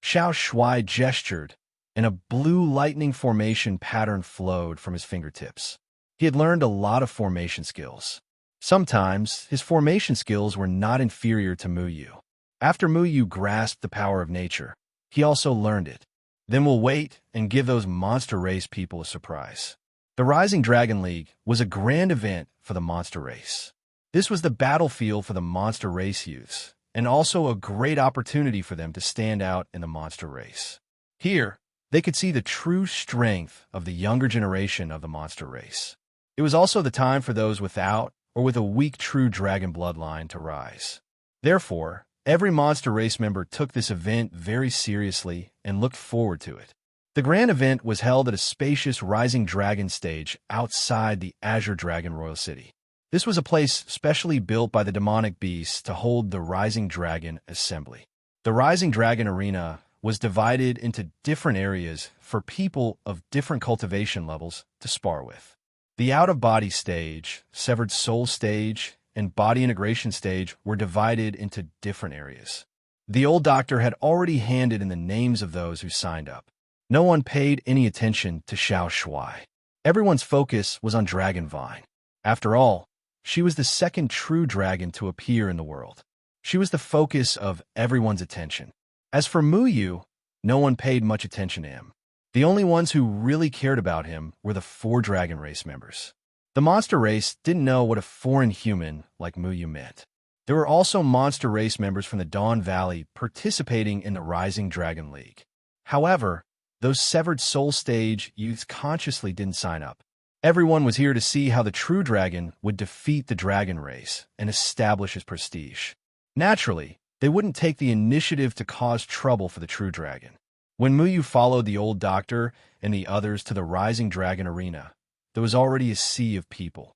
Xiao Shui gestured, and a blue lightning formation pattern flowed from his fingertips. He had learned a lot of formation skills. Sometimes, his formation skills were not inferior to Muyu. After Muyu grasped the power of nature, he also learned it. Then we'll wait and give those monster race people a surprise. The Rising Dragon League was a grand event for the monster race. This was the battlefield for the monster race youths, and also a great opportunity for them to stand out in the monster race. Here, they could see the true strength of the younger generation of the monster race. It was also the time for those without or with a weak true dragon bloodline to rise. Therefore, every monster race member took this event very seriously and looked forward to it. The grand event was held at a spacious Rising Dragon stage outside the Azure Dragon Royal City. This was a place specially built by the demonic beasts to hold the Rising Dragon Assembly. The Rising Dragon Arena was divided into different areas for people of different cultivation levels to spar with. The out-of-body stage, Severed Soul stage, and Body Integration stage were divided into different areas. The old doctor had already handed in the names of those who signed up. No one paid any attention to Xiao Shuai. Everyone's focus was on Dragonvine. After all, she was the second true dragon to appear in the world. She was the focus of everyone's attention. As for Muyu, no one paid much attention to him. The only ones who really cared about him were the 4 dragon race members. The monster race didn't know what a foreign human like Muyu meant. There were also monster race members from the Dawn Valley participating in the Rising Dragon League. However, those severed soul stage youths consciously didn't sign up. Everyone was here to see how the true dragon would defeat the dragon race and establish his prestige. Naturally, they wouldn't take the initiative to cause trouble for the true dragon. When Muyu followed the old doctor and the others to the Rising Dragon Arena, there was already a sea of people.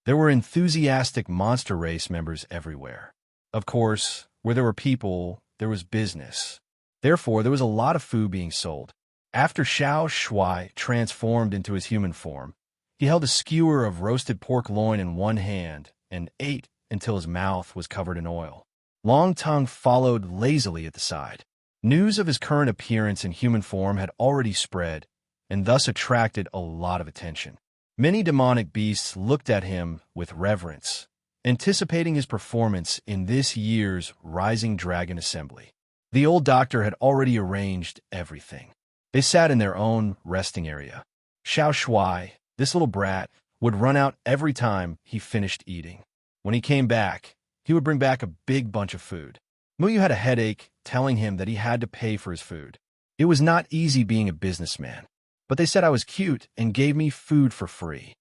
There were enthusiastic monster race members everywhere. Of course, where there were people, there was business. Therefore, there was a lot of food being sold. After Xiao Shuai transformed into his human form, he held a skewer of roasted pork loin in one hand and ate until his mouth was covered in oil. Long Tongue followed lazily at the side. News of his current appearance in human form had already spread, and thus attracted a lot of attention. Many demonic beasts looked at him with reverence, anticipating his performance in this year's Rising Dragon Assembly. The old doctor had already arranged everything. They sat in their own resting area. Xiao Shuai, this little brat, would run out every time he finished eating. When he came back, he would bring back a big bunch of food. Muyu had a headache, telling him that he had to pay for his food. It was not easy being a businessman, but they said I was cute and gave me food for free.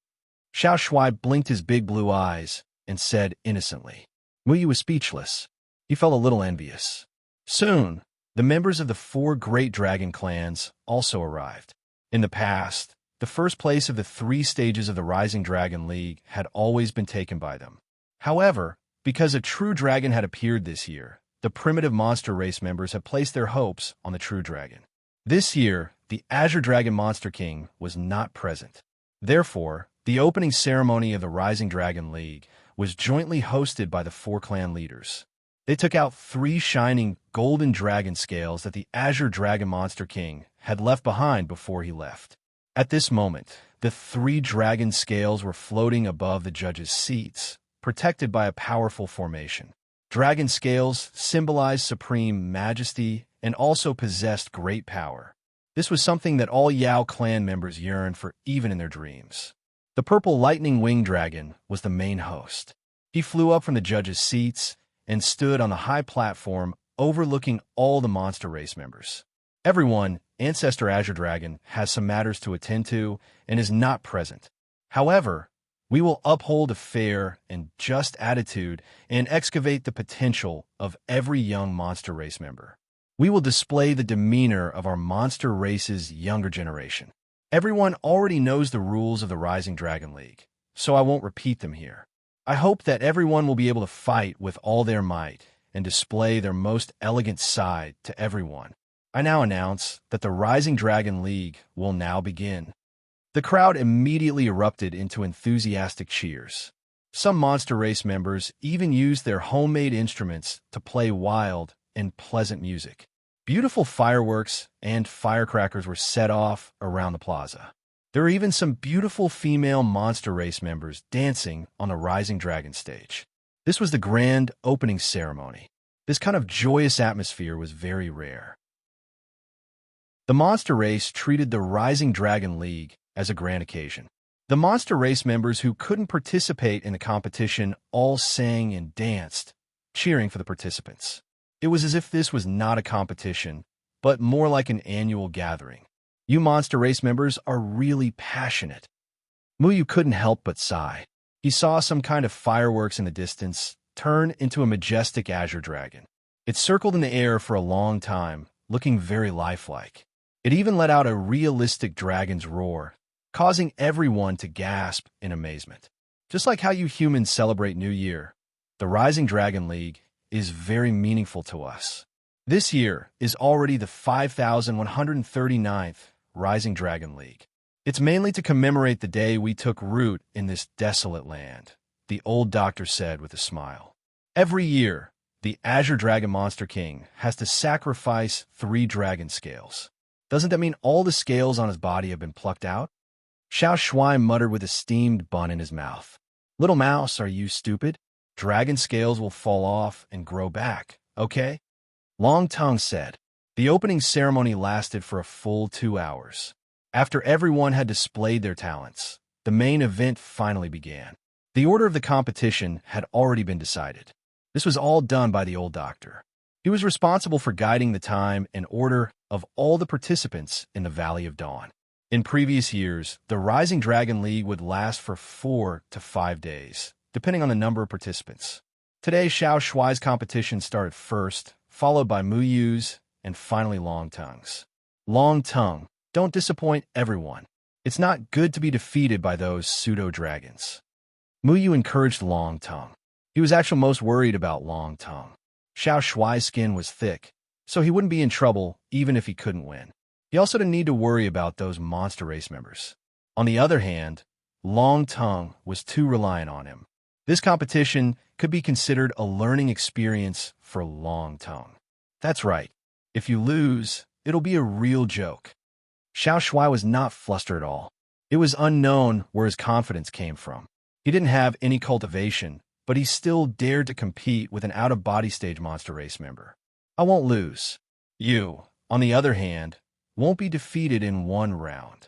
Xiao Shuai blinked his big blue eyes and said innocently. Muyu was speechless. He felt a little envious. Soon, the members of the 4 great dragon clans also arrived. In the past, the first place of the 3 stages of the Rising Dragon League had always been taken by them. However, because a true dragon had appeared this year, the primitive monster race members had placed their hopes on the true dragon. This year, the Azure Dragon Monster King was not present. Therefore, the opening ceremony of the Rising Dragon League was jointly hosted by the 4 clan leaders. They took out 3 shining golden dragon scales that the Azure Dragon Monster King had left behind before he left. At this moment, the 3 dragon scales were floating above the judges' seats, protected by a powerful formation. Dragon scales symbolized supreme majesty and also possessed great power. This was something that all Yao clan members yearned for even in their dreams. The purple lightning wing dragon was the main host. He flew up from the judges' seats and stood on the high platform overlooking all the monster race members. Everyone, Ancestor Azure Dragon, has some matters to attend to and is not present. However, we will uphold a fair and just attitude and excavate the potential of every young monster race member. We will display the demeanor of our monster race's younger generation. Everyone already knows the rules of the Rising Dragon League, so I won't repeat them here. I hope that everyone will be able to fight with all their might and display their most elegant side to everyone. I now announce that the Rising Dragon League will now begin. The crowd immediately erupted into enthusiastic cheers. Some monster race members even used their homemade instruments to play wild and pleasant music. Beautiful fireworks and firecrackers were set off around the plaza. There were even some beautiful female monster race members dancing on the Rising Dragon stage. This was the grand opening ceremony. This kind of joyous atmosphere was very rare. The monster race treated the Rising Dragon League as a grand occasion. The monster race members who couldn't participate in the competition all sang and danced, cheering for the participants. It was as if this was not a competition, but more like an annual gathering. You monster race members are really passionate. Muyu couldn't help but sigh. He saw some kind of fireworks in the distance turn into a majestic azure dragon. It circled in the air for a long time, looking very lifelike. It even let out a realistic dragon's roar, causing everyone to gasp in amazement. Just like how you humans celebrate New Year, the Rising Dragon League is very meaningful to us. This year is already the 5,139th Rising Dragon League. It's mainly to commemorate the day we took root in this desolate land, the old doctor said with a smile. Every year, the Azure Dragon Monster King has to sacrifice 3 dragon scales. Doesn't that mean all the scales on his body have been plucked out? Xiao Shuai muttered with a steamed bun in his mouth. Little mouse, are you stupid? Dragon scales will fall off and grow back, okay? Long Tongue said. The opening ceremony lasted for a full 2 hours. After everyone had displayed their talents, the main event finally began. The order of the competition had already been decided. This was all done by the old doctor. He was responsible for guiding the time and order of all the participants in the Valley of Dawn. In previous years, the Rising Dragon League would last for 4 to 5 days, depending on the number of participants. Today, Xiao Shuai's competition started first, followed by Mu Yu's, and finally Long Tongue's. Long Tongue, don't disappoint everyone. It's not good to be defeated by those pseudo-dragons. Mu Yu encouraged Long Tongue. He was actually most worried about Long Tongue. Xiao Shuai's skin was thick, so he wouldn't be in trouble even if he couldn't win. He also didn't need to worry about those monster race members. On the other hand, Long Tongue was too reliant on him. This competition could be considered a learning experience for Long Tongue. That's right. If you lose, it'll be a real joke. Xiao Shuai was not flustered at all. It was unknown where his confidence came from. He didn't have any cultivation, but he still dared to compete with an out-of-body stage monster race member. I won't lose. You, on the other hand, won't be defeated in 1 round.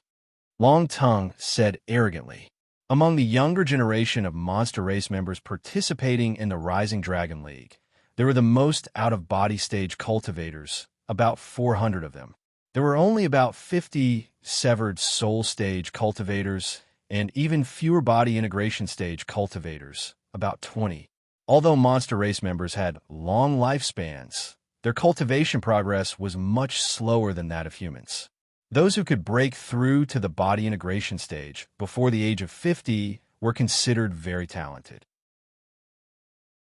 Long Tongue said arrogantly. Among the younger generation of monster race members participating in the Rising Dragon League, there were the most out-of-body stage cultivators, about 400 of them. There were only about 50 severed soul stage cultivators and even fewer body integration stage cultivators, about 20. Although monster race members had long lifespans, their cultivation progress was much slower than that of humans. Those who could break through to the body integration stage before the age of 50 were considered very talented.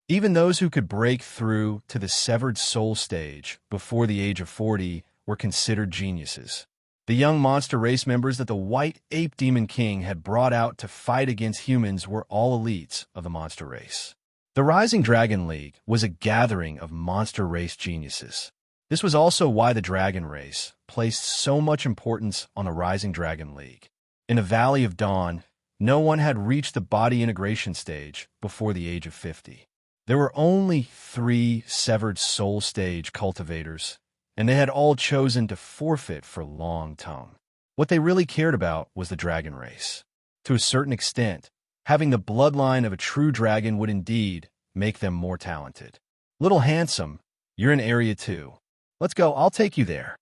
Even those who could break through to the severed soul stage before the age of 40 were considered geniuses. The young monster race members that the White Ape Demon King had brought out to fight against humans were all elites of the monster race. The Rising Dragon League was a gathering of monster race geniuses. This was also why the Dragon Race placed so much importance on the Rising Dragon League. In the Valley of Dawn, no one had reached the body integration stage before the age of 50. There were only 3 severed soul stage cultivators, and they had all chosen to forfeit for Long Tongue. What they really cared about was the Dragon Race. To a certain extent, having the bloodline of a true dragon would indeed make them more talented. Little Handsome, you're in Area 2. Let's go, I'll take you there.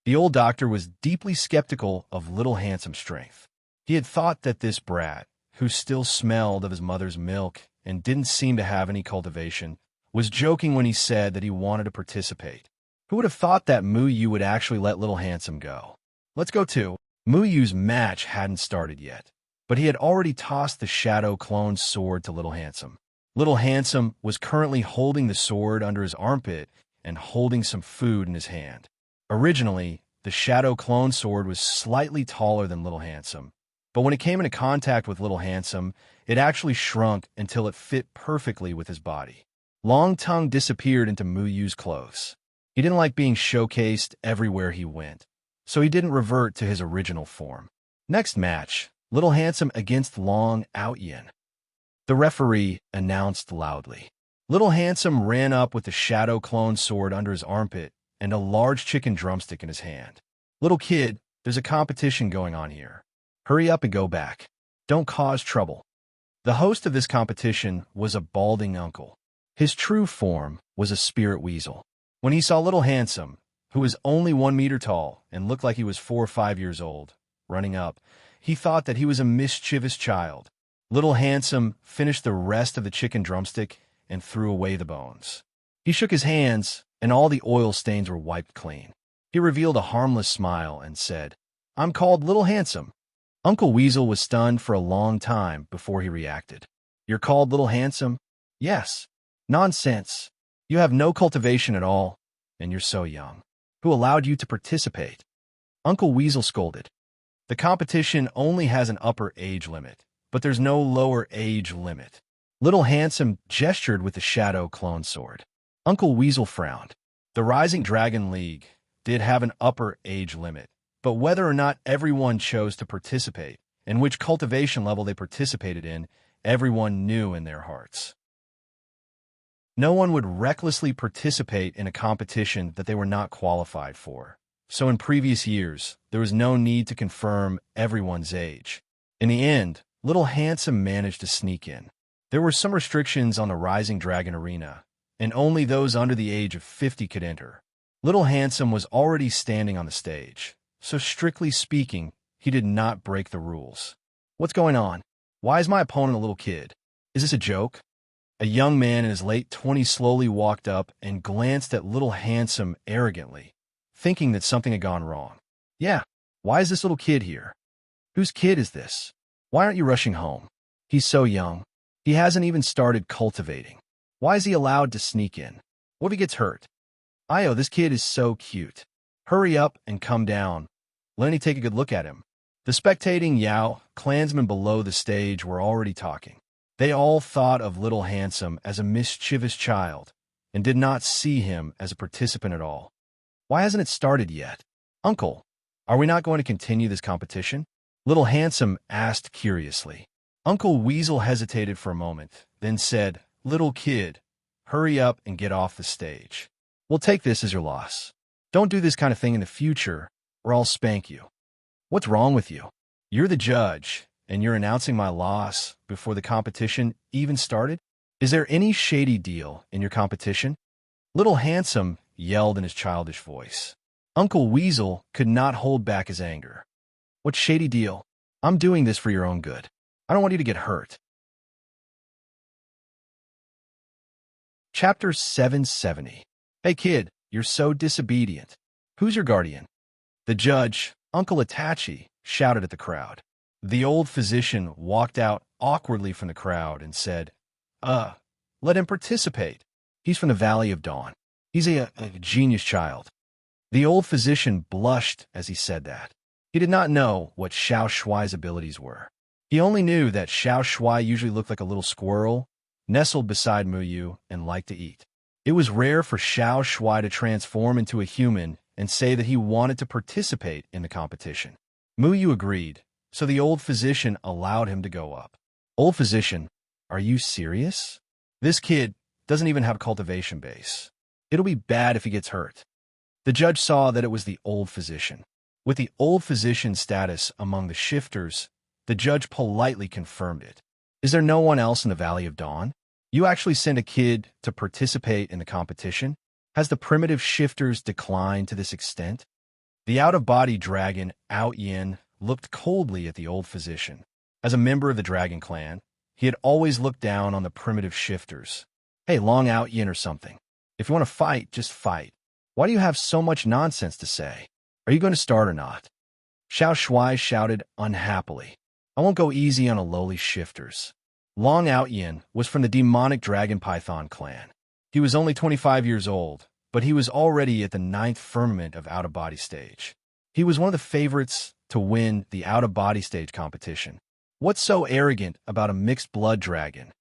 The old doctor was deeply skeptical of Little Handsome's strength. He had thought that this brat, who still smelled of his mother's milk and didn't seem to have any cultivation, was joking when he said that he wanted to participate. Who would have thought that Mu Yu would actually let Little Handsome go? Let's go too. Mu Yu's match hadn't started yet, but he had already tossed the Shadow Clone's sword to Little Handsome. Little Handsome was currently holding the sword under his armpit and holding some food in his hand. Originally, the Shadow Clone sword was slightly taller than Little Handsome, but when it came into contact with Little Handsome, it actually shrunk until it fit perfectly with his body. Long Tongue disappeared into Mu Yu's clothes. He didn't like being showcased everywhere he went, so he didn't revert to his original form. Next match, Little Handsome against Long Outyin. The referee announced loudly. Little Handsome ran up with the Shadow Clone sword under his armpit and a large chicken drumstick in his hand. Little kid, there's a competition going on here. Hurry up and go back. Don't cause trouble. The host of this competition was a balding uncle. His true form was a spirit weasel. When he saw Little Handsome, who was only 1 meter tall and looked like he was 4 or 5 years old, running up, he thought that he was a mischievous child. Little Handsome finished the rest of the chicken drumstick and threw away the bones. He shook his hands, and all the oil stains were wiped clean. He revealed a harmless smile and said, "I'm called Little Handsome." Uncle Weasel was stunned for a long time before he reacted. "You're called Little Handsome?" "Yes." "Nonsense. You have no cultivation at all, and you're so young. Who allowed you to participate?" Uncle Weasel scolded. "The competition only has an upper age limit, but there's no lower age limit." Little Handsome gestured with the Shadow Clone sword. Uncle Weasel frowned. The Rising Dragon League did have an upper age limit, but whether or not everyone chose to participate, and which cultivation level they participated in, everyone knew in their hearts. No one would recklessly participate in a competition that they were not qualified for. So in previous years, there was no need to confirm everyone's age. In the end, Little Handsome managed to sneak in. There were some restrictions on the Rising Dragon Arena, and only those under the age of 50 could enter. Little Handsome was already standing on the stage, so strictly speaking, he did not break the rules. What's going on? Why is my opponent a little kid? Is this a joke? A young man in his late 20s slowly walked up and glanced at Little Handsome arrogantly, thinking that something had gone wrong. Yeah, why is this little kid here? Whose kid is this? Why aren't you rushing home? He's so young. He hasn't even started cultivating. Why is he allowed to sneak in? What if he gets hurt? Io, this kid is so cute. Hurry up and come down. Let me take a good look at him. The spectating Yao clansmen below the stage were already talking. They all thought of Little Handsome as a mischievous child and did not see him as a participant at all. Why hasn't it started yet? Uncle, are we not going to continue this competition? Little Handsome asked curiously. Uncle Weasel hesitated for a moment, then said, Little kid, hurry up and get off the stage. We'll take this as your loss. Don't do this kind of thing in the future, or I'll spank you. What's wrong with you? You're the judge, and you're announcing my loss before the competition even started? Is there any shady deal in your competition? Little Handsome yelled in his childish voice. Uncle Weasel could not hold back his anger. What shady deal? I'm doing this for your own good. I don't want you to get hurt. Chapter 770. Hey kid, you're so disobedient. Who's your guardian? The judge, Uncle Itachi, shouted at the crowd. The old physician walked out awkwardly from the crowd and said, let him participate. He's from the Valley of Dawn. He's a genius child. The old physician blushed as he said that. He did not know what Xiao Shuai's abilities were. He only knew that Xiao Shuai usually looked like a little squirrel, nestled beside Muyu, and liked to eat. It was rare for Xiao Shuai to transform into a human and say that he wanted to participate in the competition. Muyu agreed, so the old physician allowed him to go up. Old physician, are you serious? This kid doesn't even have a cultivation base. It'll be bad if he gets hurt. The judge saw that it was the old physician. With the old physician's status among the shifters, the judge politely confirmed it. Is there no one else in the Valley of Dawn? You actually sent a kid to participate in the competition? Has the primitive shifters declined to this extent? The out-of-body dragon, Out Yin, looked coldly at the old physician. As a member of the dragon clan, he had always looked down on the primitive shifters. Hey, long Out Yin or something. If you want to fight, just fight. Why do you have so much nonsense to say? Are you going to start or not? Xiao Shuai shouted unhappily. I won't go easy on a lowly shifters. Long Out Yin was from the demonic dragon python clan. He was only 25 years old, but he was already at the 9th firmament of out-of-body stage. He was one of the favorites to win the out-of-body stage competition. What's so arrogant about a mixed blood dragon?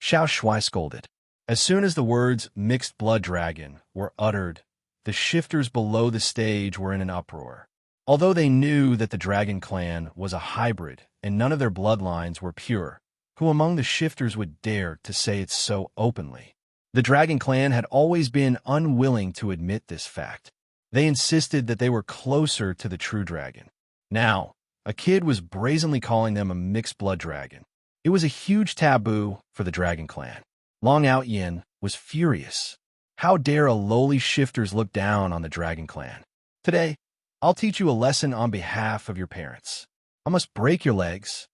Xiao Shuai scolded. As soon as the words mixed blood dragon were uttered, the shifters below the stage were in an uproar. Although they knew that the dragon clan was a hybrid and none of their bloodlines were pure, who among the shifters would dare to say it so openly? The dragon clan had always been unwilling to admit this fact. They insisted that they were closer to the true dragon. Now, a kid was brazenly calling them a mixed blood dragon. It was a huge taboo for the dragon clan. Long Out Yin was furious. How dare a lowly shifters look down on the dragon clan? Today, I'll teach you a lesson on behalf of your parents. I must break your legs.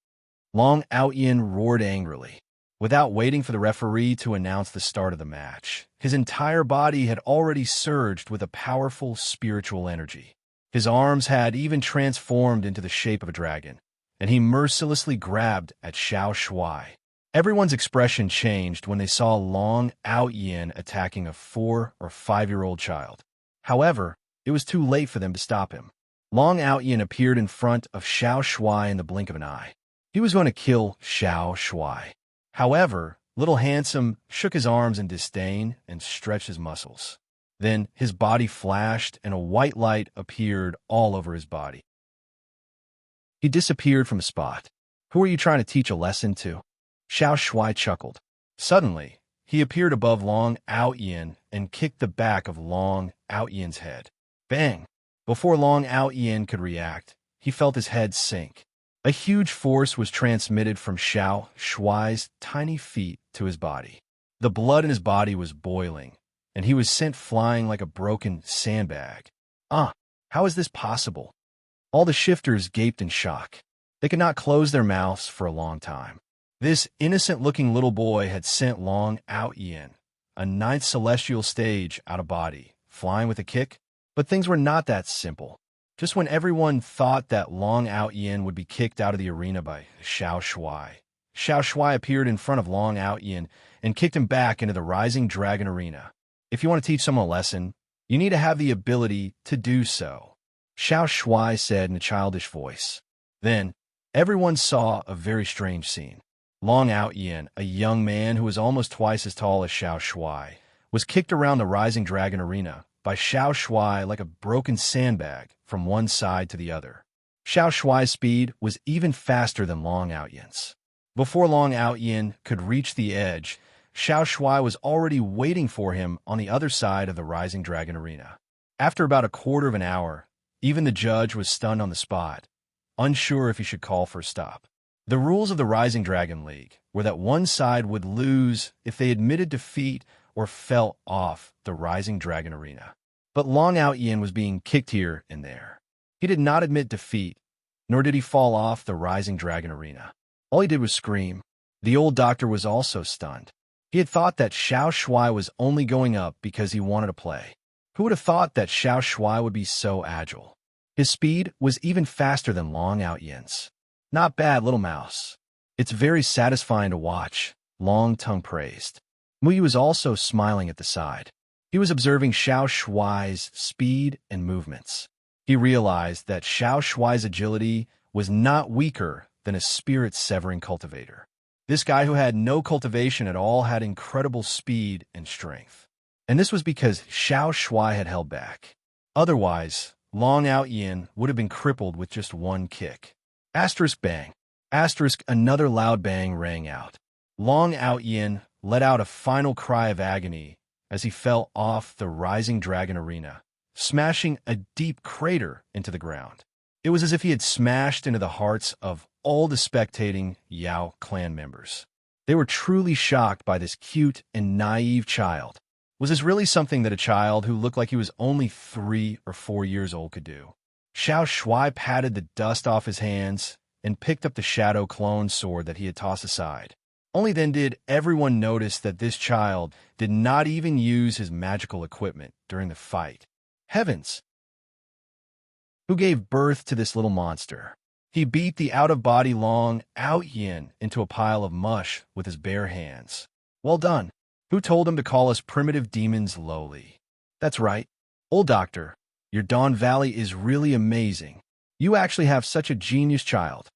Long Out Yin roared angrily. Without waiting for the referee to announce the start of the match, his entire body had already surged with a powerful spiritual energy. His arms had even transformed into the shape of a dragon, and he mercilessly grabbed at Xiao Shuai. Everyone's expression changed when they saw Long Out Yin attacking a 4- or 5-year-old child. However, it was too late for them to stop him. Long Out Yin appeared in front of Xiao Shuai in the blink of an eye. He was going to kill Xiao Shuai. However, Little Handsome shook his arms in disdain and stretched his muscles. Then his body flashed and a white light appeared all over his body. He disappeared from the spot. Who are you trying to teach a lesson to? Xiao Shuai chuckled. Suddenly, he appeared above Long Ao-Yin and kicked the back of Long Ao-Yin's head. Bang! Before Long Ao-Yin could react, he felt his head sink. A huge force was transmitted from Xiao Shuai's tiny feet to his body. The blood in his body was boiling, and he was sent flying like a broken sandbag. How is this possible? All the shifters gaped in shock. They could not close their mouths for a long time. This innocent-looking little boy had sent Long Ao-Yin, a ninth celestial stage, out of body, flying with a kick. But things were not that simple. Just when everyone thought that Long Ao-Yin would be kicked out of the arena by Xiao Shuai appeared in front of Long Ao-Yin and kicked him back into the Rising Dragon arena. If you want to teach someone a lesson, you need to have the ability to do so, Xiao Shuai said in a childish voice. Then, everyone saw a very strange scene. Long Ao-Yin, a young man who was almost twice as tall as Xiao Shuai, was kicked around the Rising Dragon arena by Xiao Shuai like a broken sandbag from one side to the other. Xiao Shuai's speed was even faster than Long Ao-Yin's. Before Long Ao-Yin could reach the edge, Xiao Shuai was already waiting for him on the other side of the Rising Dragon arena. After about a quarter of an hour, even the judge was stunned on the spot, unsure if he should call for a stop. The rules of the Rising Dragon League were that one side would lose if they admitted defeat or fell off the Rising Dragon arena. But Long Ao-Yin was being kicked here and there. He did not admit defeat, nor did he fall off the Rising Dragon arena. All he did was scream. The old doctor was also stunned. He had thought that Xiao Shuai was only going up because he wanted to play. Who would have thought that Xiao Shuai would be so agile? His speed was even faster than Long Ao-Yin's. Not bad, little mouse. It's very satisfying to watch, Long Tongue praised. Muyi was also smiling at the side. He was observing Xiao Shuai's speed and movements. He realized that Xiao Shuai's agility was not weaker than a spirit-severing cultivator. This guy who had no cultivation at all had incredible speed and strength. And this was because Xiao Shuai had held back. Otherwise, Long Ao-Yin would have been crippled with just one kick. Asterisk bang. Asterisk another loud bang rang out. Long Ao-Yin let out a final cry of agony as he fell off the Rising Dragon arena, smashing a deep crater into the ground. It was as if he had smashed into the hearts of all the spectating Yao clan members. They were truly shocked by this cute and naive child. Was this really something that a child who looked like he was only 3 or 4 years old could do? Xiao Shuai patted the dust off his hands and picked up the shadow clone sword that he had tossed aside. Only then did everyone notice that this child did not even use his magical equipment during the fight. Heavens! Who gave birth to this little monster? He beat the out-of-body Long Ao-Yin into a pile of mush with his bare hands. Well done. Who told him to call us primitive demons lowly? That's right. Old Doctor, your Dawn Valley is really amazing. You actually have such a genius child.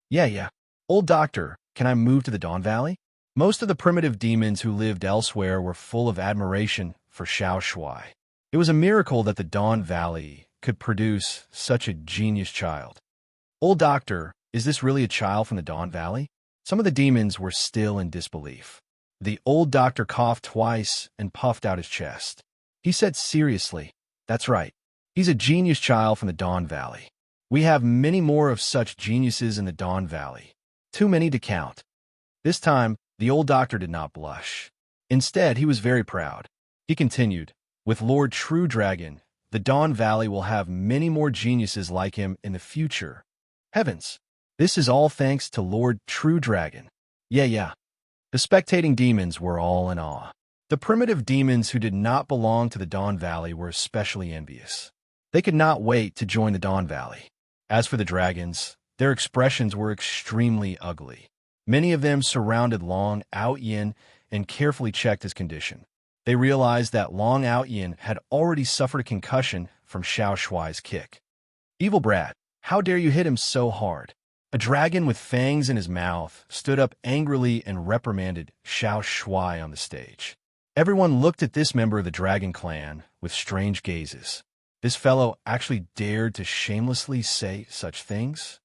Yeah. Old Doctor, can I move to the Dawn Valley? Most of the primitive demons who lived elsewhere were full of admiration for Xiao Shuai. It was a miracle that the Dawn Valley could produce such a genius child. Old Doctor, is this really a child from the Dawn Valley? Some of the demons were still in disbelief. The old doctor coughed twice and puffed out his chest. He said seriously, that's right. He's a genius child from the Dawn Valley. We have many more of such geniuses in the Dawn Valley. Too many to count. This time, the old doctor did not blush. Instead, he was very proud. He continued, with Lord True Dragon, the Dawn Valley will have many more geniuses like him in the future. Heavens! This is all thanks to Lord True Dragon. Yeah. The spectating demons were all in awe. The primitive demons who did not belong to the Dawn Valley were especially envious. They could not wait to join the Dawn Valley. As for the dragons, their expressions were extremely ugly. Many of them surrounded Long Ao-Yin and carefully checked his condition. They realized that Long Ao-Yin had already suffered a concussion from Xiao Shuai's kick. Evil brat, how dare you hit him so hard? A dragon with fangs in his mouth stood up angrily and reprimanded Xiao Shuai on the stage. Everyone looked at this member of the dragon clan with strange gazes. This fellow actually dared to shamelessly say such things?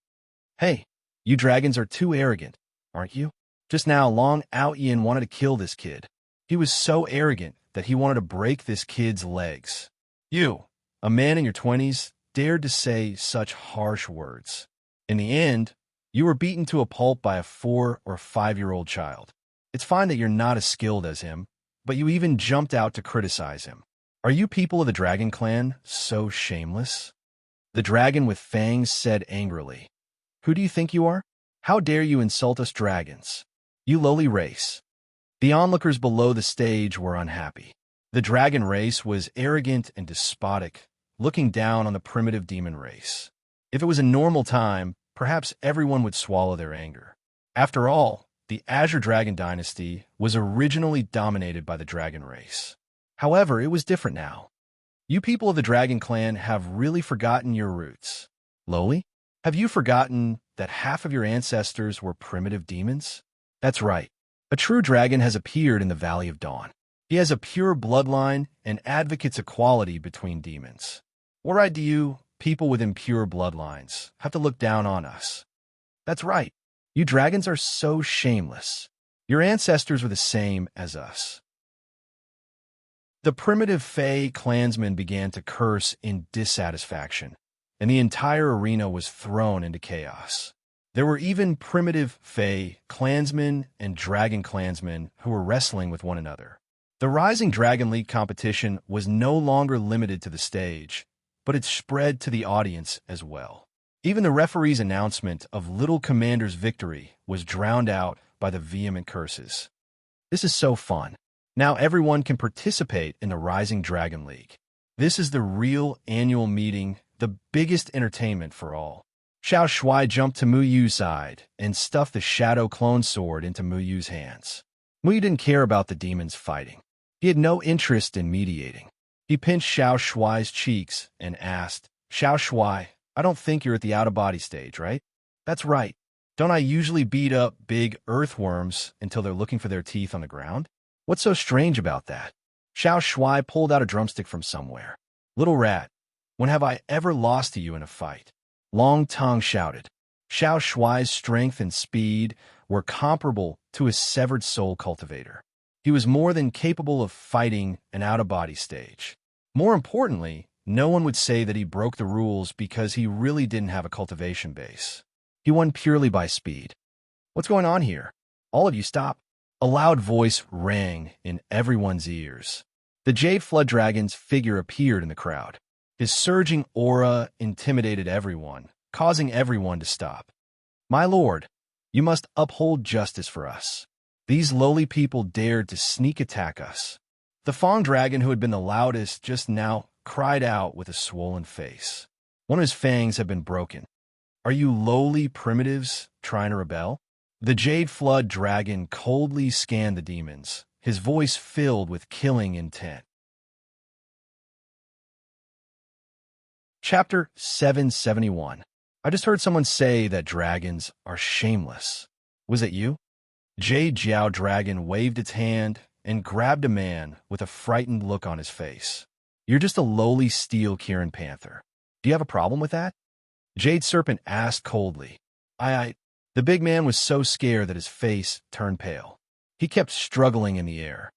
Hey, you dragons are too arrogant, aren't you? Just now, Long Out Yin wanted to kill this kid. He was so arrogant that he wanted to break this kid's legs. You, a man in your 20s, dared to say such harsh words. In the end, you were beaten to a pulp by a 4 or 5-year-old child. It's fine that you're not as skilled as him, but you even jumped out to criticize him. Are you people of the Dragon Clan so shameless? The dragon with fangs said angrily. Who do you think you are? How dare you insult us dragons? You lowly race. The onlookers below the stage were unhappy. The dragon race was arrogant and despotic, looking down on the primitive demon race. If it was a normal time, perhaps everyone would swallow their anger. After all, the Azure Dragon dynasty was originally dominated by the dragon race. However, it was different now. You people of the Dragon Clan have really forgotten your roots. Lowly, have you forgotten that half of your ancestors were primitive demons? That's right. A true dragon has appeared in the Valley of Dawn. He has a pure bloodline and advocates equality between demons. What right do you, people with impure bloodlines, have to look down on us? That's right. You dragons are so shameless. Your ancestors were the same as us. The primitive Fey clansmen began to curse in dissatisfaction, and the entire arena was thrown into chaos. There were even primitive Fey clansmen and dragon clansmen who were wrestling with one another. The Rising Dragon League competition was no longer limited to the stage, but it spread to the audience as well. Even the referee's announcement of Little Commander's victory was drowned out by the vehement curses. This is so fun. Now everyone can participate in the Rising Dragon League. This is the real annual meeting, the biggest entertainment for all. Xiao Shuai jumped to Mu Yu's side and stuffed the Shadow Clone Sword into Mu Yu's hands. Mu Yu didn't care about the demons fighting. He had no interest in mediating. He pinched Xiao Shuai's cheeks and asked, Xiao Shuai, I don't think you're at the out-of-body stage, right? That's right. Don't I usually beat up big earthworms until they're looking for their teeth on the ground? What's so strange about that? Xiao Shuai pulled out a drumstick from somewhere. Little rat, when have I ever lost to you in a fight? Long Tongue shouted. Xiao Shuai's strength and speed were comparable to his severed soul cultivator. He was more than capable of fighting an out-of-body stage. More importantly, no one would say that he broke the rules because he really didn't have a cultivation base. He won purely by speed. What's going on here? All of you stop. A loud voice rang in everyone's ears. The Jade Flood Dragon's figure appeared in the crowd. His surging aura intimidated everyone, causing everyone to stop. My lord, you must uphold justice for us. These lowly people dared to sneak attack us. The Fong Dragon, who had been the loudest just now, cried out with a swollen face. One of his fangs had been broken. Are you lowly primitives trying to rebel? The Jade Flood Dragon coldly scanned the demons, his voice filled with killing intent. Chapter 771. I just heard someone say that dragons are shameless. Was it you? Jade Jiao Dragon waved its hand and grabbed a man with a frightened look on his face. You're just a lowly steel Kirin Panther. Do you have a problem with that? Jade Serpent asked coldly. The big man was so scared that his face turned pale. He kept struggling in the air.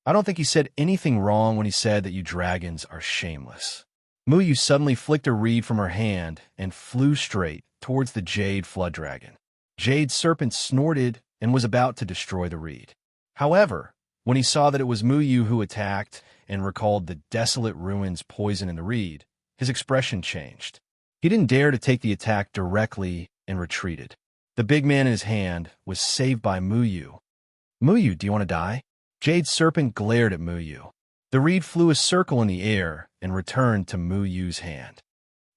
I don't think he said anything wrong when he said that you dragons are shameless. Mu Yu suddenly flicked a reed from her hand and flew straight towards the Jade Flood Dragon. Jade Serpent snorted and was about to destroy the reed. However, when he saw that it was Mu Yu who attacked and recalled the desolate ruins poison in the reed, his expression changed. He didn't dare to take the attack directly and retreated. The big man in his hand was saved by Mu Yu. Mu Yu, do you want to die? Jade Serpent glared at Mu Yu. The reed flew a circle in the air and returned to Mu Yu's hand.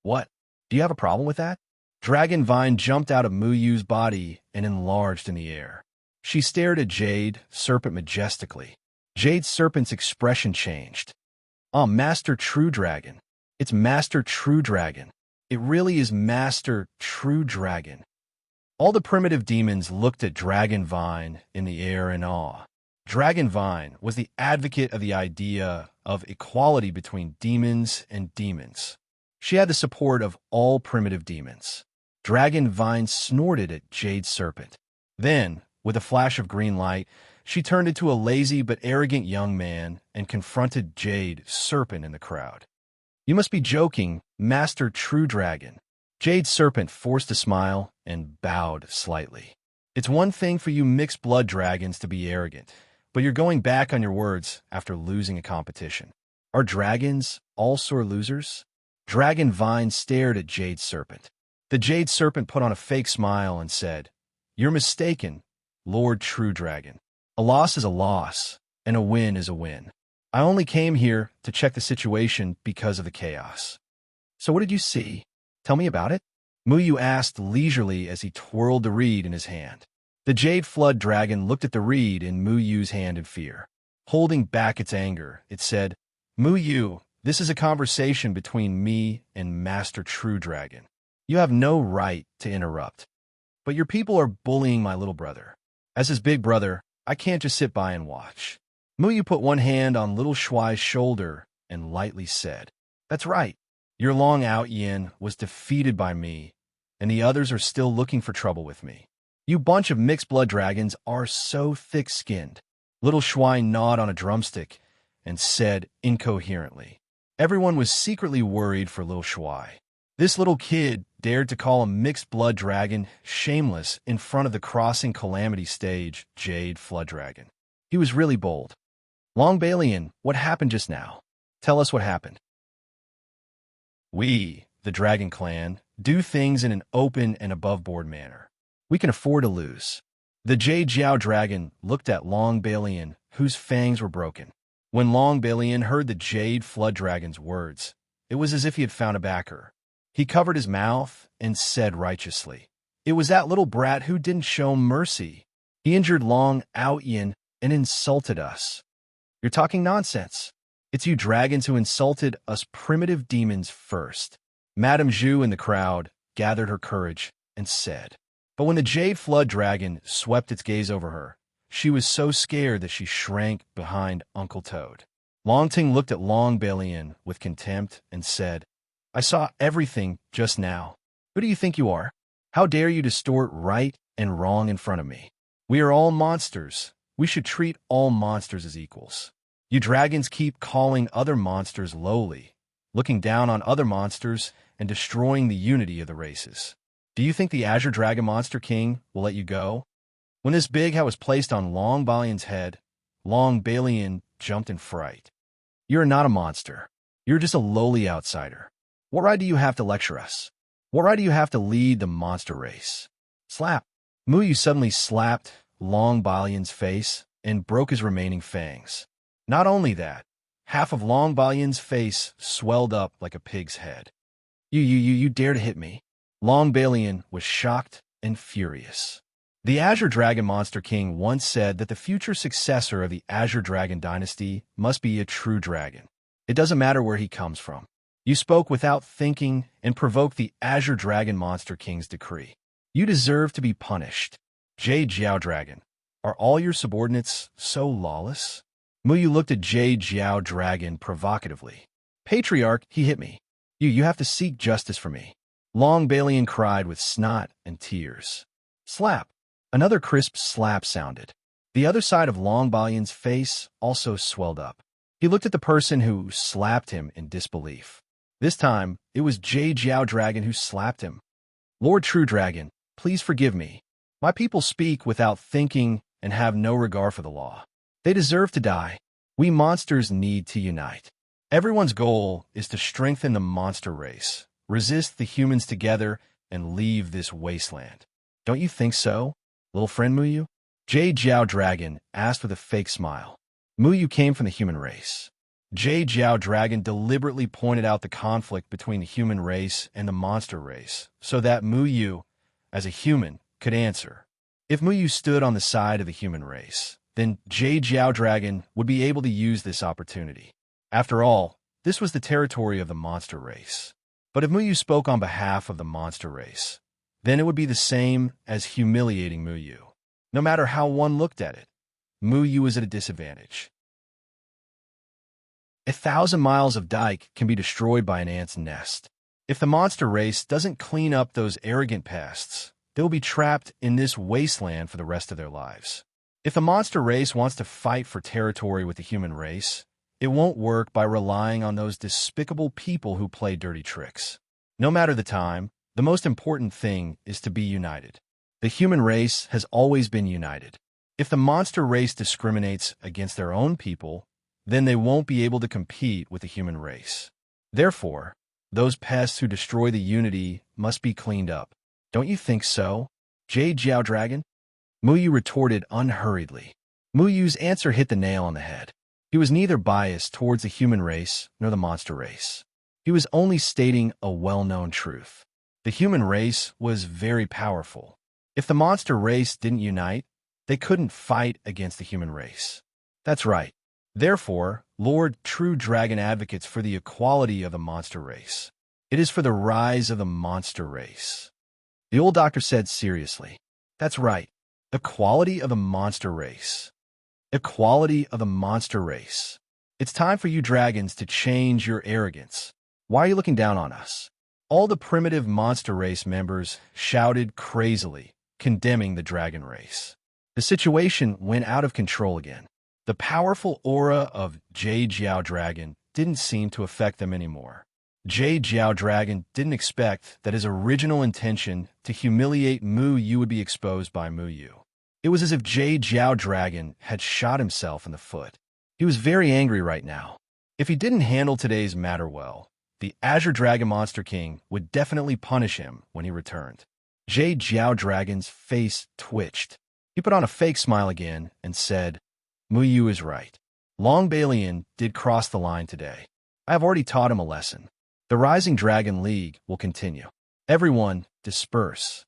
What? Do you have a problem with that? Dragon Vine jumped out of Mu Yu's body and enlarged in the air. She stared at Jade Serpent majestically. Jade Serpent's expression changed. Master True Dragon. It's Master True Dragon. It really is Master True Dragon. All the primitive demons looked at Dragon Vine in the air in awe. Dragon Vine was the advocate of the idea of equality between demons and demons. She had the support of all primitive demons. Dragon Vine snorted at Jade Serpent. Then, with a flash of green light, she turned into a lazy but arrogant young man and confronted Jade Serpent in the crowd. "You must be joking, Master True Dragon." Jade Serpent forced a smile and bowed slightly. "It's one thing for you mixed blood dragons to be arrogant, but you're going back on your words after losing a competition. Are dragons all sore losers?" Dragon Vine stared at Jade Serpent. The Jade Serpent put on a fake smile and said, "You're mistaken, Lord True Dragon. A loss is a loss, and a win is a win. I only came here to check the situation because of the chaos." "So what did you see? Tell me about it," Muyu asked leisurely as he twirled the reed in his hand. The Jade Flood Dragon looked at the reed in Muyu's hand in fear. Holding back its anger, it said, "Muyu, this is a conversation between me and Master True Dragon. You have no right to interrupt. But your people are bullying my little brother. As his big brother, I can't just sit by and watch." Muyu put one hand on Little Shuai's shoulder and lightly said, "That's right. Your Long Out Yin was defeated by me, and the others are still looking for trouble with me. You bunch of mixed blood dragons are so thick-skinned." Little Shuai gnawed on a drumstick and said incoherently. Everyone was secretly worried for Little Shuai. This little kid dared to call a mixed blood dragon shameless in front of the Crossing Calamity stage Jade Flood Dragon. He was really bold. "Long Balian, what happened just now? Tell us what happened." "We, the Dragon Clan, do things in an open and above-board manner. We can afford to lose." The Jade Jiao Dragon looked at Long Balian, whose fangs were broken. When Long Balian heard the Jade Flood Dragon's words, it was as if he had found a backer. He covered his mouth and said righteously, "It was that little brat who didn't show mercy. He injured Long Out Yin and insulted us." "You're talking nonsense. It's you dragons who insulted us primitive demons first." Madame Zhu in the crowd gathered her courage and said. But when the Jade Flood Dragon swept its gaze over her, she was so scared that she shrank behind Uncle Toad. Longting looked at Long Balian with contempt and said, "I saw everything just now. Who do you think you are? How dare you distort right and wrong in front of me? We are all monsters. We should treat all monsters as equals. You dragons keep calling other monsters lowly, looking down on other monsters, and destroying the unity of the races. Do you think the Azure Dragon Monster King will let you go?" When this big hat was placed on Long Balian's head, Long Balian jumped in fright. "You're not a monster. You're just a lowly outsider. What right do you have to lecture us? What right do you have to lead the monster race?" Slap! Muyu suddenly slapped Long Balian's face and broke his remaining fangs. Not only that, half of Long Balian's face swelled up like a pig's head. You dare to hit me?" Long Balian was shocked and furious. The Azure Dragon Monster King once said that the future successor of the Azure Dragon dynasty must be a true dragon. It doesn't matter where he comes from. You spoke without thinking and provoked the Azure Dragon Monster King's decree. You deserve to be punished. Jade Jiao Dragon, are all your subordinates so lawless? Muyu looked at Jade Jiao Dragon provocatively. "Patriarch, he hit me. You have to seek justice for me." Long Balian cried with snot and tears. Slap! Another crisp slap sounded. The other side of Long Balian's face also swelled up. He looked at the person who slapped him in disbelief. This time, it was Jade Jiao Dragon who slapped him. "Lord True Dragon, please forgive me. My people speak without thinking and have no regard for the law. They deserve to die. We monsters need to unite. Everyone's goal is to strengthen the monster race, resist the humans together, and leave this wasteland. Don't you think so, little friend Muyu?" Jade Jiao Dragon asked with a fake smile. Muyu came from the human race. Jade Jiao Dragon deliberately pointed out the conflict between the human race and the monster race, so that Muyu, as a human, could answer. If Muyu stood on the side of the human race, then Jade Jiao Dragon would be able to use this opportunity. After all, this was the territory of the monster race. But if Muyu spoke on behalf of the monster race, then it would be the same as humiliating Muyu. No matter how one looked at it, Mu Yu is at a disadvantage. 1,000 miles of dike can be destroyed by an ant's nest. If the monster race doesn't clean up those arrogant pests, they'll be trapped in this wasteland for the rest of their lives. If the monster race wants to fight for territory with the human race, it won't work by relying on those despicable people who play dirty tricks. No matter the time, the most important thing is to be united. The human race has always been united. If the monster race discriminates against their own people, then they won't be able to compete with the human race. Therefore, those pests who destroy the unity must be cleaned up. Don't you think so, Jade Jiao Dragon? Mu Yu retorted unhurriedly. Mu Yu's answer hit the nail on the head. He was neither biased towards the human race nor the monster race. He was only stating a well-known truth. The human race was very powerful. If the monster race didn't unite, they couldn't fight against the human race. That's right. Therefore, Lord True Dragon advocates for the equality of the monster race. It is for the rise of the monster race. The old doctor said seriously. That's right. Equality of the monster race. Equality of the monster race. It's time for you dragons to change your arrogance. Why are you looking down on us? All the primitive monster race members shouted crazily, condemning the dragon race. The situation went out of control again. The powerful aura of Jade Jiao Dragon didn't seem to affect them anymore. Jade Jiao Dragon didn't expect that his original intention to humiliate Mu Yu would be exposed by Mu Yu. It was as if Jade Jiao Dragon had shot himself in the foot. He was very angry right now. If he didn't handle today's matter well, the Azure Dragon Monster King would definitely punish him when he returned. Jade Jiao Dragon's face twitched. He put on a fake smile again and said, Mu Yu is right. Long Balian did cross the line today. I have already taught him a lesson. The Rising Dragon League will continue. Everyone, disperse.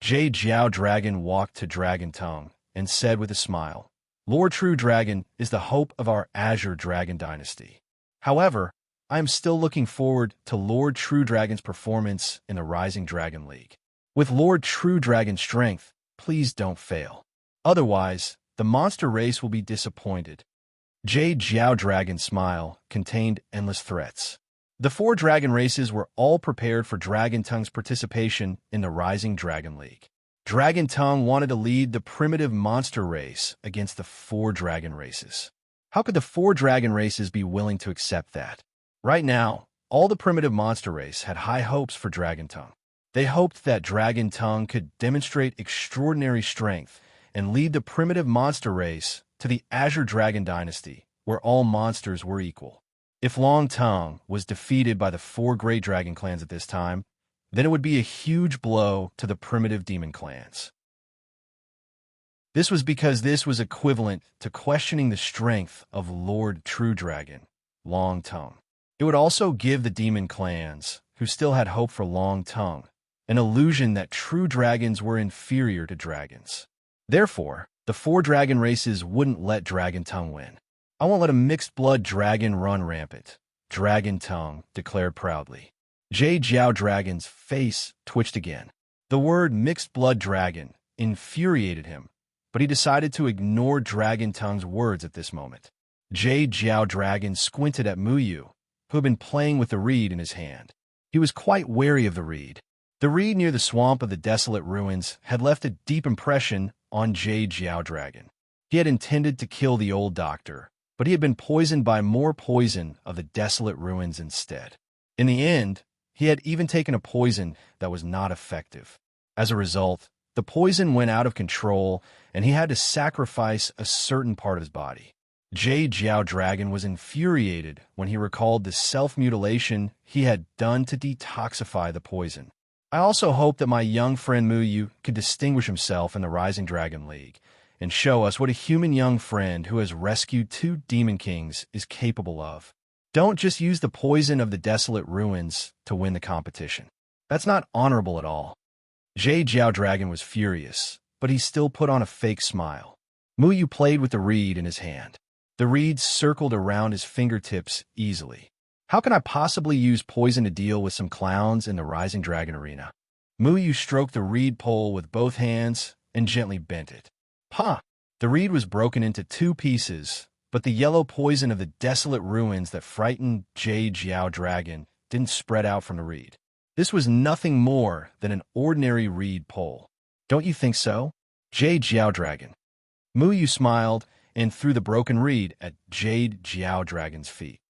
Jade Jiao Dragon walked to Dragon Tongue and said with a smile, Lord True Dragon is the hope of our Azure Dragon dynasty. However, I am still looking forward to Lord True Dragon's performance in the Rising Dragon League. With Lord True Dragon's strength, please don't fail. Otherwise, the monster race will be disappointed. Jade Jiao Dragon's smile contained endless threats. The 4 dragon races were all prepared for Dragon Tongue's participation in the Rising Dragon League. Dragon Tongue wanted to lead the primitive monster race against the 4 dragon races. How could the 4 dragon races be willing to accept that? Right now, all the primitive monster race had high hopes for Dragon Tongue. They hoped that Dragon Tongue could demonstrate extraordinary strength and lead the primitive monster race to the Azure Dragon dynasty, where all monsters were equal. If Long Tongue was defeated by the 4 great dragon clans at this time, then it would be a huge blow to the primitive demon clans. This was because this was equivalent to questioning the strength of Lord True Dragon, Long Tongue. It would also give the demon clans, who still had hope for Long Tongue, an illusion that true dragons were inferior to dragons. Therefore, the 4 dragon races wouldn't let Dragon Tongue win. I won't let a mixed-blood dragon run rampant, Dragon Tongue declared proudly. Jade Jiao Dragon's face twitched again. The word mixed-blood dragon infuriated him, but he decided to ignore Dragon Tongue's words at this moment. Jade Jiao Dragon squinted at Mu Yu, who had been playing with the reed in his hand. He was quite wary of the reed. The reed near the swamp of the desolate ruins had left a deep impression on Jade Jiao Dragon. He had intended to kill the old doctor, but he had been poisoned by more poison of the desolate ruins instead. In the end, he had even taken a poison that was not effective. As a result, the poison went out of control, and he had to sacrifice a certain part of his body. Jade Jiao Dragon was infuriated when he recalled the self-mutilation he had done to detoxify the poison. I also hope that my young friend Mu Yu could distinguish himself in the Rising Dragon League and show us what a human young friend who has rescued 2 demon kings is capable of. Don't just use the poison of the desolate ruins to win the competition. That's not honorable at all. Jade Jiao Dragon was furious, but he still put on a fake smile. Mu Yu played with the reed in his hand. The reed circled around his fingertips easily. How can I possibly use poison to deal with some clowns in the Rising Dragon arena? Mu Yu stroked the reed pole with both hands and gently bent it. Huh! The reed was broken into 2 pieces, but the yellow poison of the desolate ruins that frightened Jade Jiao Dragon didn't spread out from the reed. This was nothing more than an ordinary reed pole. Don't you think so? Jade Jiao Dragon. Mu Yu smiled and threw the broken reed at Jade Jiao Dragon's feet.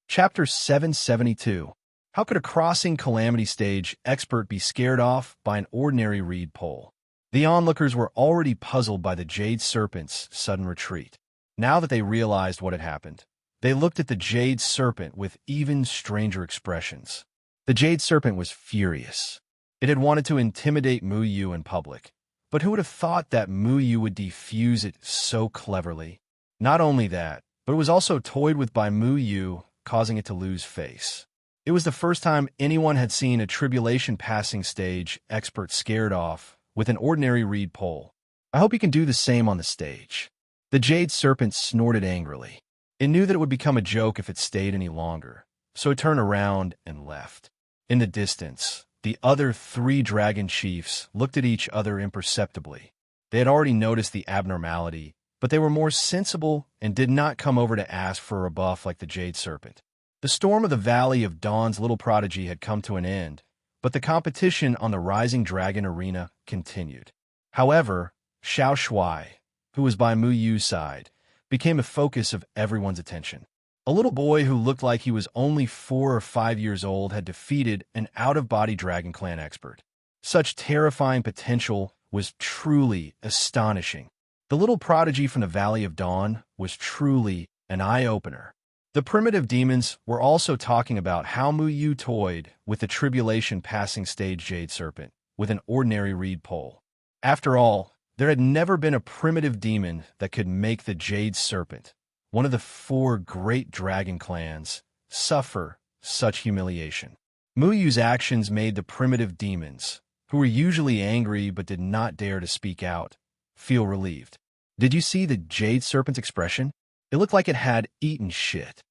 Chapter 772. How could a crossing calamity stage expert be scared off by an ordinary reed pole? The onlookers were already puzzled by the Jade Serpent's sudden retreat. Now that they realized what had happened, they looked at the Jade Serpent with even stranger expressions. The Jade Serpent was furious. It had wanted to intimidate Mu Yu in public, but who would have thought that Mu Yu would defuse it so cleverly? Not only that, but it was also toyed with by Mu Yu, causing it to lose face. It was the first time anyone had seen a tribulation passing stage expert scared off with an ordinary reed pole. I hope you can do the same on the stage. The Jade Serpent snorted angrily. It knew that it would become a joke if it stayed any longer, so it turned around and left. In the distance, the other 3 dragon chiefs looked at each other imperceptibly. They had already noticed the abnormality, but they were more sensible and did not come over to ask for a rebuff like the Jade Serpent. The storm of the Valley of Dawn's little prodigy had come to an end, but the competition on the Rising Dragon Arena continued. However, Xiao Shuai, who was by Mu Yu's side, became a focus of everyone's attention. A little boy who looked like he was only 4 or 5 years old had defeated an out-of-body Dragon Clan expert. Such terrifying potential was truly astonishing. The little prodigy from the Valley of Dawn was truly an eye-opener. The primitive demons were also talking about how Mu Yu toyed with the tribulation passing stage Jade Serpent with an ordinary reed pole. After all, there had never been a primitive demon that could make the Jade Serpent, one of the 4 great dragon clans, suffer such humiliation. Mu Yu's actions made the primitive demons, who were usually angry but did not dare to speak out, feel relieved. Did you see the Jade Serpent's expression? It looked like it had eaten shit.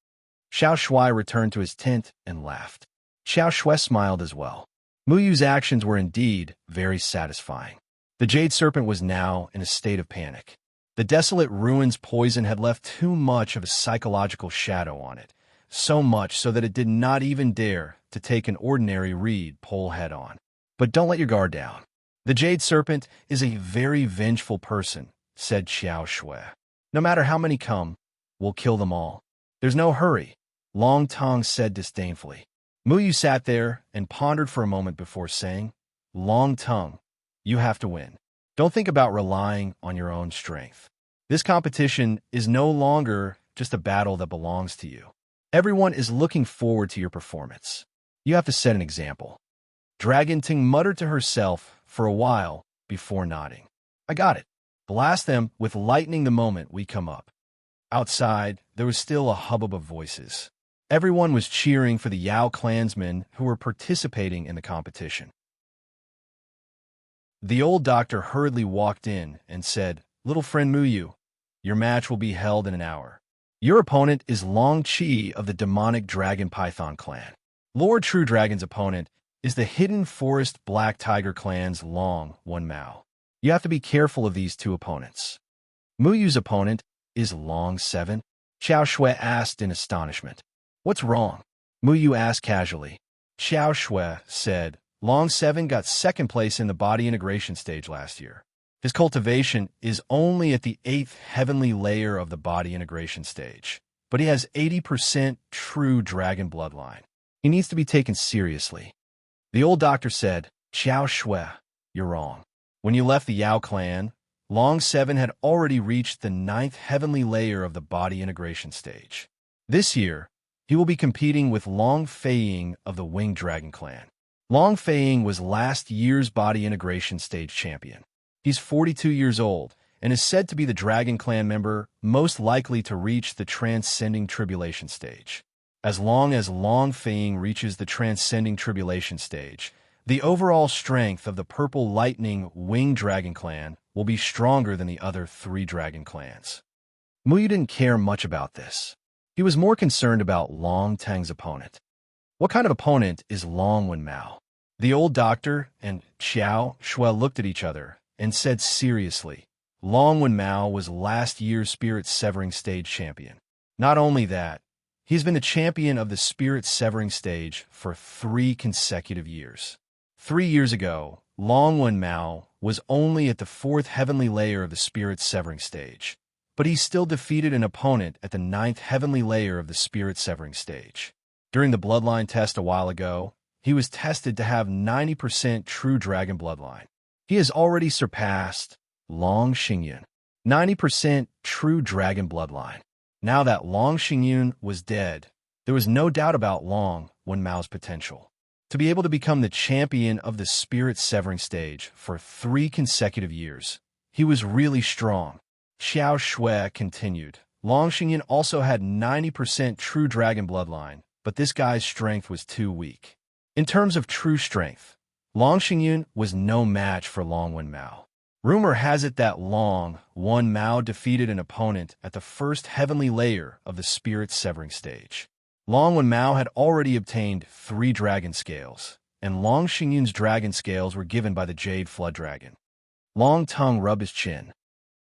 Xiao Shuai returned to his tent and laughed. Xiao Shuai smiled as well. Mu Yu's actions were indeed very satisfying. The Jade Serpent was now in a state of panic. The desolate ruins poison had left too much of a psychological shadow on it, so much so that it did not even dare to take an ordinary reed pole head-on. But don't let your guard down. The Jade Serpent is a very vengeful person, said Xiao Shuai. No matter how many come, we'll kill them all. There's no hurry, Long Tongue said disdainfully. Mu Yu sat there and pondered for a moment before saying, Long Tongue, you have to win. Don't think about relying on your own strength. This competition is no longer just a battle that belongs to you. Everyone is looking forward to your performance. You have to set an example. Dragon Ting muttered to herself for a while before nodding. I got it. Blast them with lightning the moment we come up. Outside, there was still a hubbub of voices. Everyone was cheering for the Yao clansmen who were participating in the competition. The old doctor hurriedly walked in and said, Little friend Mu Yu, your match will be held in an hour. Your opponent is Long Qi of the demonic Dragon Python clan. Lord True Dragon's opponent is the Hidden Forest Black Tiger clan's Long One Mao. You have to be careful of these 2 opponents. Mu Yu's opponent is Long 7? Xiao Shuai asked in astonishment. What's wrong? Mu Yu asked casually. Xiao Shuai said, Long 7 got 2nd place in the body integration stage last year. His cultivation is only at the 8th heavenly layer of the body integration stage, but he has 80% true dragon bloodline. He needs to be taken seriously. The old doctor said, Xiao Shuai, you're wrong. When you left the Yao clan, Long 7 had already reached the 9th heavenly layer of the body integration stage. This year, he will be competing with Long Feiying of the Winged Dragon clan. Long Feiying was last year's body integration stage champion. He's 42 years old and is said to be the Dragon Clan member most likely to reach the Transcending Tribulation stage. As long as Long Feiying reaches the Transcending Tribulation stage, the overall strength of the Purple Lightning Winged Dragon Clan will be stronger than the other 3 dragon clans. Mu Yu didn't care much about this. He was more concerned about Long Tang's opponent. What kind of opponent is Long Wen Mao? The old doctor and Xiao Shui looked at each other and said seriously, Long Wen Mao was last year's Spirit Severing Stage champion. Not only that, he's been the champion of the Spirit Severing Stage for 3 consecutive years. 3 years ago, Long Wen Mao was only at the 4th heavenly layer of the Spirit Severing Stage, but he still defeated an opponent at the 9th heavenly layer of the Spirit Severing Stage. During the bloodline test a while ago, he was tested to have 90% true dragon bloodline. He has already surpassed Long Xingyun, 90% true dragon bloodline. Now that Long Xingyun was dead, there was no doubt about Long Wen Mao's potential. To be able to become the champion of the Spirit Severing Stage for 3 consecutive years, he was really strong. Xiao Shui continued. Long Xingyun also had 90% true dragon bloodline, but this guy's strength was too weak. In terms of true strength, Long Xingyun was no match for Long Wen Mao. Rumor has it that Long Wen Mao defeated an opponent at the 1st heavenly layer of the Spirit Severing Stage. Long Wen Mao had already obtained 3 dragon scales, and Long Xingyun's dragon scales were given by the Jade Flood Dragon. Long Tongue rubbed his chin.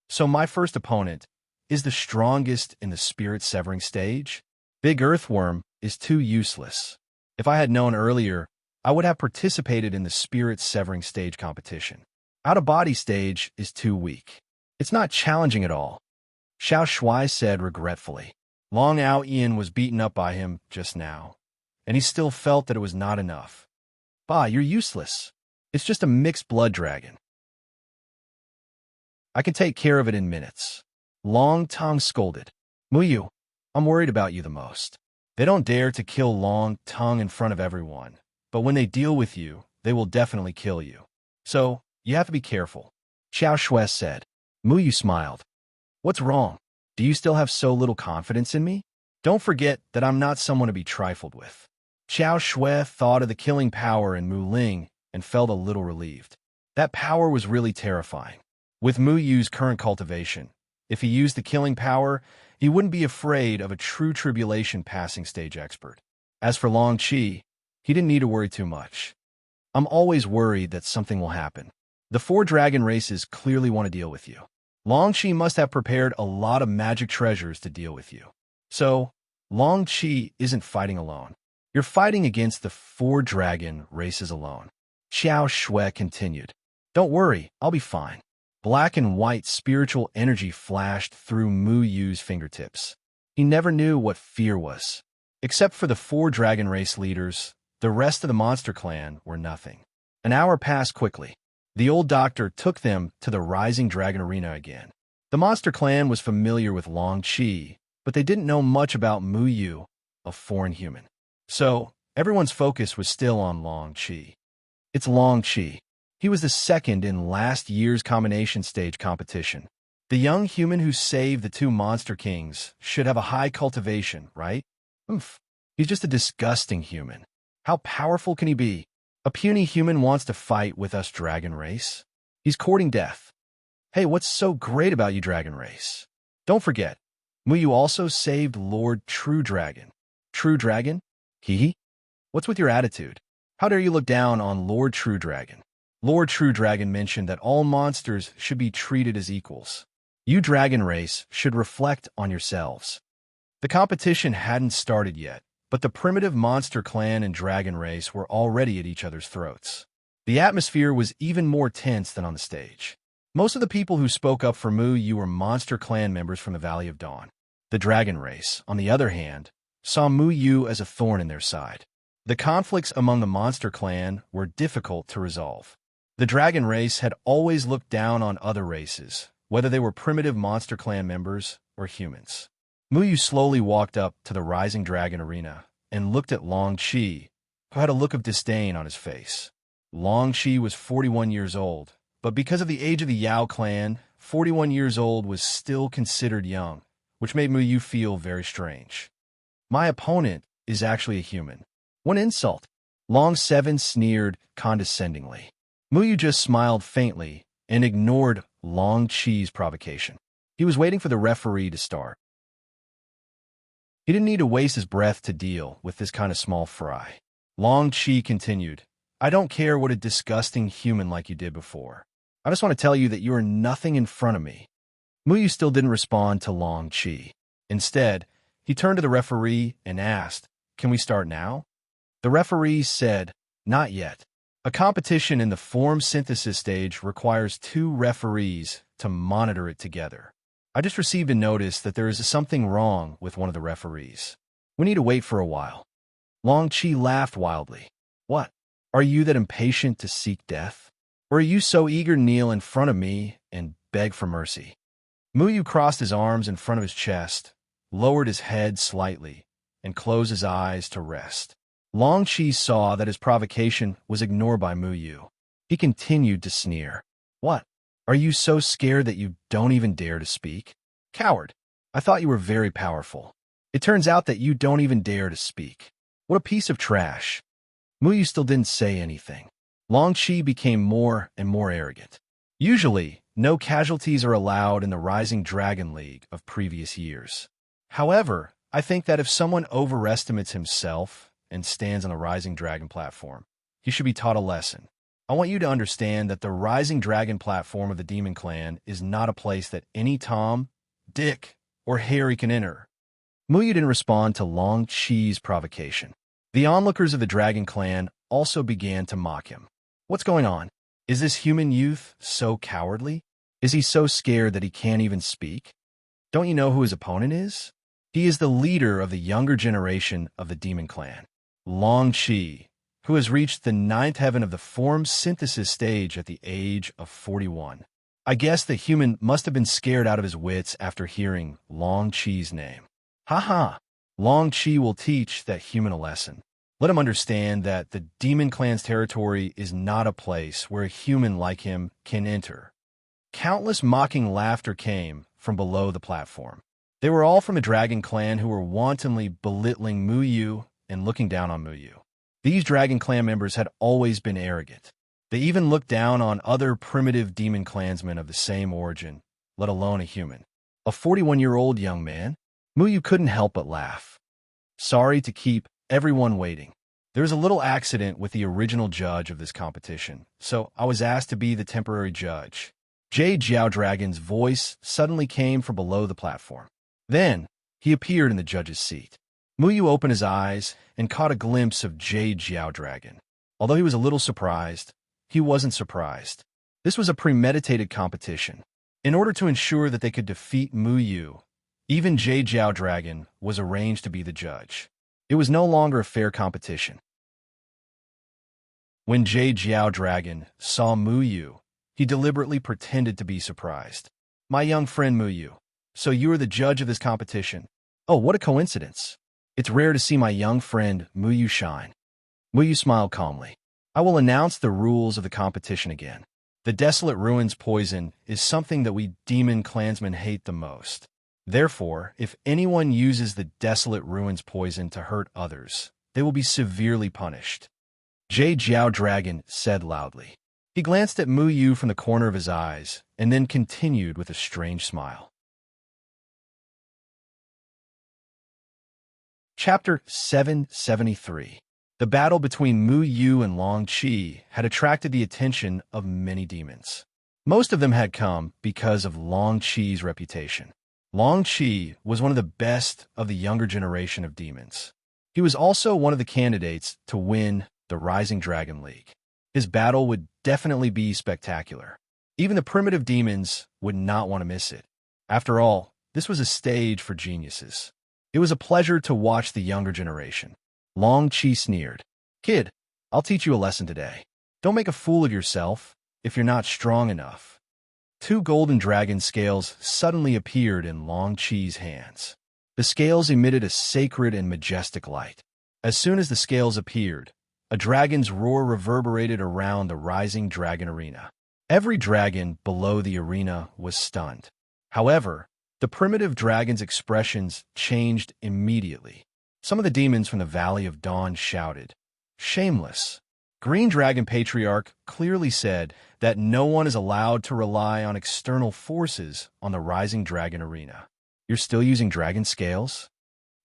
So my first opponent is the strongest in the Spirit Severing Stage? Big Earthworm is too useless. If I had known earlier, I would have participated in the Spirit Severing Stage competition. Out-of-body stage is too weak. It's not challenging at all. Xiao Shui said regretfully. Long Ao Ian was beaten up by him just now, and he still felt that it was not enough. Bah, you're useless. It's just a mixed blood dragon. I can take care of it in minutes. Long Tongue scolded. Muyu, I'm worried about you the most. They don't dare to kill Long Tongue in front of everyone, but when they deal with you, they will definitely kill you. So, you have to be careful. Xiao Shui said. Muyu smiled. What's wrong? Do you still have so little confidence in me? Don't forget that I'm not someone to be trifled with. Xiao Shui thought of the killing power in Mu Ling and felt a little relieved. That power was really terrifying. With Mu Yu's current cultivation, if he used the killing power, he wouldn't be afraid of a true tribulation passing stage expert. As for Long Qi, he didn't need to worry too much. I'm always worried that something will happen. The 4 dragon races clearly want to deal with you. Long Qi must have prepared a lot of magic treasures to deal with you. So, Long Qi isn't fighting alone. You're fighting against the 4 dragon races alone. Xiao Shui continued. Don't worry, I'll be fine. Black and white spiritual energy flashed through Mu Yu's fingertips. He never knew what fear was. Except for the 4 dragon race leaders, the rest of the monster clan were nothing. An hour passed quickly. The old doctor took them to the Rising Dragon Arena again. The monster clan was familiar with Long Qi, but they didn't know much about Mu Yu, a foreign human. So, everyone's focus was still on Long Qi. It's Long Qi. He was the 2nd in last year's combination stage competition. The young human who saved the 2 monster kings should have a high cultivation, right? Oof. He's just a disgusting human. How powerful can he be? A puny human wants to fight with us dragon race? He's courting death. Hey, what's so great about you, dragon race? Don't forget, Muyu also saved Lord True Dragon. True Dragon? Hee? What's with your attitude? How dare you look down on Lord True Dragon? Lord True Dragon mentioned that all monsters should be treated as equals. You dragon race should reflect on yourselves. The competition hadn't started yet, but the primitive monster clan and dragon race were already at each other's throats. The atmosphere was even more tense than on the stage. Most of the people who spoke up for Mu Yu were monster clan members from the Valley of Dawn. The dragon race, on the other hand, saw Mu Yu as a thorn in their side. The conflicts among the monster clan were difficult to resolve. The dragon race had always looked down on other races, whether they were primitive monster clan members or humans. Mu Yu slowly walked up to the Rising Dragon Arena and looked at Long Qi, who had a look of disdain on his face. Long Qi was 41 years old, but because of the age of the Yao clan, 41 years old was still considered young, which made Mu Yu feel very strange. My opponent is actually a human. What insult! Long Seven sneered condescendingly. Mu Yu just smiled faintly and ignored Long Qi's provocation. He was waiting for the referee to start. He didn't need to waste his breath to deal with this kind of small fry. Long Qi continued, I don't care what a disgusting human like you did before. I just want to tell you that you are nothing in front of me. Muyu still didn't respond to Long Qi. Instead, he turned to the referee and asked, "Can we start now?" The referee said, "Not yet. A competition in the form synthesis stage requires 2 referees to monitor it together. I just received a notice that there is something wrong with one of the referees. We need to wait for a while." Long Qi laughed wildly. "What? Are you that impatient to seek death? Or are you so eager to kneel in front of me and beg for mercy?" Muyu crossed his arms in front of his chest, lowered his head slightly, and closed his eyes to rest. Long Qi saw that his provocation was ignored by Muyu. He continued to sneer. "What? Are you so scared that you don't even dare to speak? Coward! I thought you were very powerful. It turns out that you don't even dare to speak. What a piece of trash." Muyu still didn't say anything. Long Qi became more and more arrogant. Usually, no casualties are allowed in the Rising Dragon League of previous years. However, I think that if someone overestimates himself and stands on the Rising Dragon platform, he should be taught a lesson. I want you to understand that the Rising Dragon platform of the Demon Clan is not a place that any Tom, Dick, or Harry can enter. Muyu didn't respond to Long Qi's provocation. The onlookers of the Dragon Clan also began to mock him. "What's going on? Is this human youth so cowardly? Is he so scared that he can't even speak? Don't you know who his opponent is? He is the leader of the younger generation of the Demon Clan, Long Qi, who has reached the 9th heaven of the form synthesis stage at the age of 41. I guess the human must have been scared out of his wits after hearing Long Qi's name. Ha! Long Qi will teach that human a lesson. Let him understand that the Demon Clan's territory is not a place where a human like him can enter." Countless mocking laughter came from below the platform. They were all from the Dragon Clan who were wantonly belittling Muyu and looking down on Muyu. These Dragon Clan members had always been arrogant. They even looked down on other primitive demon clansmen of the same origin, let alone a human. A 41-year-old young man? Muyu couldn't help but laugh. "Sorry to keep everyone waiting. There was a little accident with the original judge of this competition, so I was asked to be the temporary judge." Jade Jiao Dragon's voice suddenly came from below the platform. Then, he appeared in the judge's seat. Muyu opened his eyes and caught a glimpse of Jade Jiao Dragon. Although he was a little surprised, he wasn't surprised. This was a premeditated competition. In order to ensure that they could defeat Muyu, even Jade Jiao Dragon was arranged to be the judge. It was no longer a fair competition. When Jade Jiao Dragon saw Muyu, he deliberately pretended to be surprised. "My young friend Muyu, so you are the judge of this competition. Oh, what a coincidence. It's rare to see my young friend Muyu shine." Muyu smiled calmly. "I will announce the rules of the competition again. The Desolate Ruins poison is something that we demon clansmen hate the most. Therefore, if anyone uses the Desolate Ruins poison to hurt others, they will be severely punished." Jade Jiao Dragon said loudly. He glanced at Muyu from the corner of his eyes, and then continued with a strange smile. Chapter 773. The battle between Muyu and Long Qi had attracted the attention of many demons. Most of them had come because of Long Qi's reputation. Long Qi was one of the best of the younger generation of demons. He was also one of the candidates to win the Rising Dragon League. His battle would definitely be spectacular. Even the primitive demons would not want to miss it. After all, this was a stage for geniuses. It was a pleasure to watch the younger generation. Long Qi sneered. "Kid, I'll teach you a lesson today. Don't make a fool of yourself if you're not strong enough." 2 golden dragon scales suddenly appeared in Long Qi's hands. The scales emitted a sacred and majestic light. As soon as the scales appeared, a dragon's roar reverberated around the Rising Dragon arena. Every dragon below the arena was stunned. However, the primitive dragon's expressions changed immediately. Some of the demons from the Valley of Dawn shouted, "Shameless!" Green Dragon Patriarch clearly said that no one is allowed to rely on external forces on the Rising Dragon arena. "You're still using dragon scales?"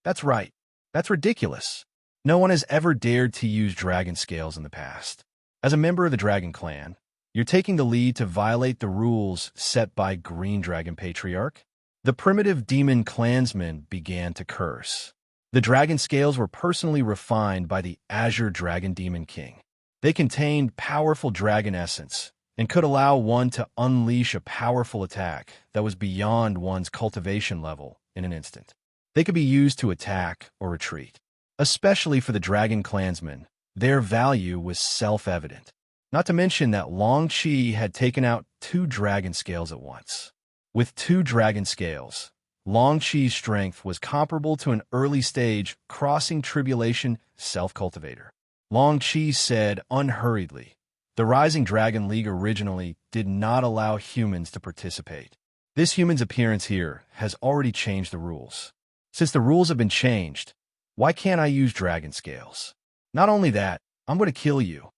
"That's right. That's ridiculous. No one has ever dared to use dragon scales in the past. As a member of the Dragon Clan, you're taking the lead to violate the rules set by Green Dragon Patriarch. The primitive demon clansmen began to curse. The dragon scales were personally refined by the Azure Dragon Demon King. They contained powerful dragon essence and could allow one to unleash a powerful attack that was beyond one's cultivation level in an instant. They could be used to attack or retreat. Especially for the Dragon Clansmen, their value was self-evident. Not to mention that Long Qi had taken out 2 dragon scales at once. With 2 dragon scales, Long Qi's strength was comparable to an early-stage crossing tribulation self-cultivator. Long Qi said unhurriedly, "The Rising Dragon League originally did not allow humans to participate. This human's appearance here has already changed the rules. Since the rules have been changed, why can't I use dragon scales? Not only that, I'm going to kill you."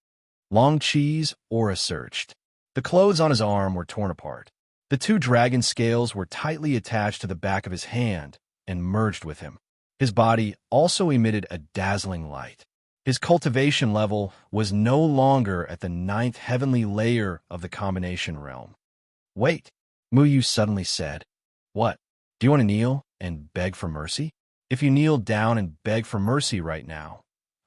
Long Qi's aura surged. The clothes on his arm were torn apart. The 2 dragon scales were tightly attached to the back of his hand and merged with him. His body also emitted a dazzling light. His cultivation level was no longer at the 9th heavenly layer of the combination realm. "Wait," Muyu suddenly said. "What? Do you want to kneel and beg for mercy? If you kneel down and beg for mercy right now,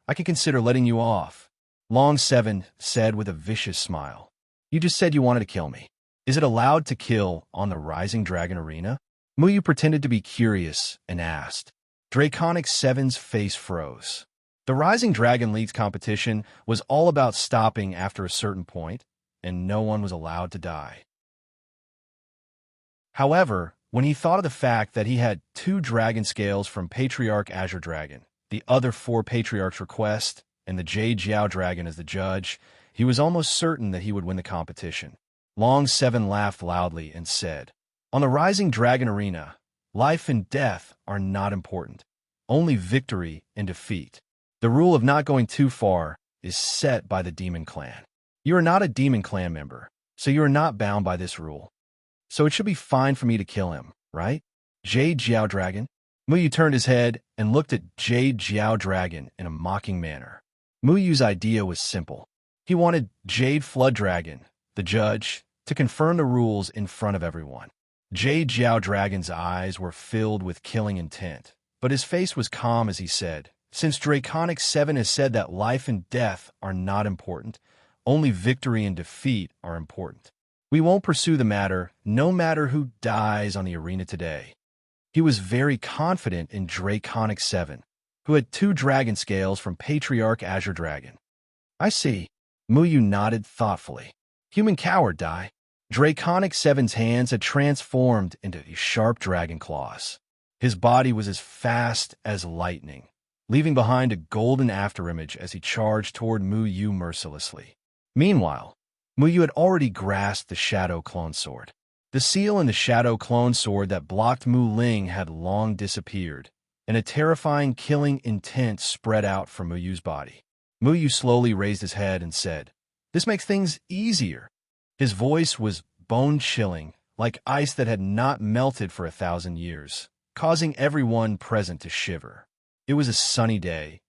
I can consider letting you off," Long Seven said with a vicious smile. "You just said you wanted to kill me. Is it allowed to kill on the Rising Dragon Arena?" Muyu pretended to be curious and asked. Draconic Seven's face froze. The Rising Dragon League's competition was all about stopping after a certain point, and no one was allowed to die. However, when he thought of the fact that he had 2 dragon scales from Patriarch Azure Dragon, the other 4 Patriarchs' request, and the Jade Jiao Dragon as the judge, he was almost certain that he would win the competition. Long Seven laughed loudly and said, "On the Rising Dragon Arena, life and death are not important, only victory and defeat. The rule of not going too far is set by the Demon Clan. You are not a Demon Clan member, so you are not bound by this rule. So it should be fine for me to kill him, right? Jade Jiao Dragon?" Muyu turned his head and looked at Jade Jiao Dragon in a mocking manner. Muyu's idea was simple. He wanted Jade Flood Dragon, the judge, to confirm the rules in front of everyone. Jade Jiao Dragon's eyes were filled with killing intent, but his face was calm as he said, "Since Draconic 7 has said that life and death are not important, only victory and defeat are important, we won't pursue the matter, no matter who dies on the arena today." He was very confident in Draconic 7, who had 2 dragon scales from Patriarch Azure Dragon. "I see." Muyu nodded thoughtfully. "Human coward, Dai." Draconic 7's hands had transformed into sharp dragon claws. His body was as fast as lightning, leaving behind a golden afterimage as he charged toward Muyu mercilessly. Meanwhile, Muyu had already grasped the Shadow Clone Sword. The seal in the Shadow Clone Sword that blocked Mu Ling had long disappeared, and a terrifying killing intent spread out from Muyu's body. Muyu slowly raised his head and said, "This makes things easier." His voice was bone-chilling, like ice that had not melted for 1,000 years, causing everyone present to shiver. It was a sunny day,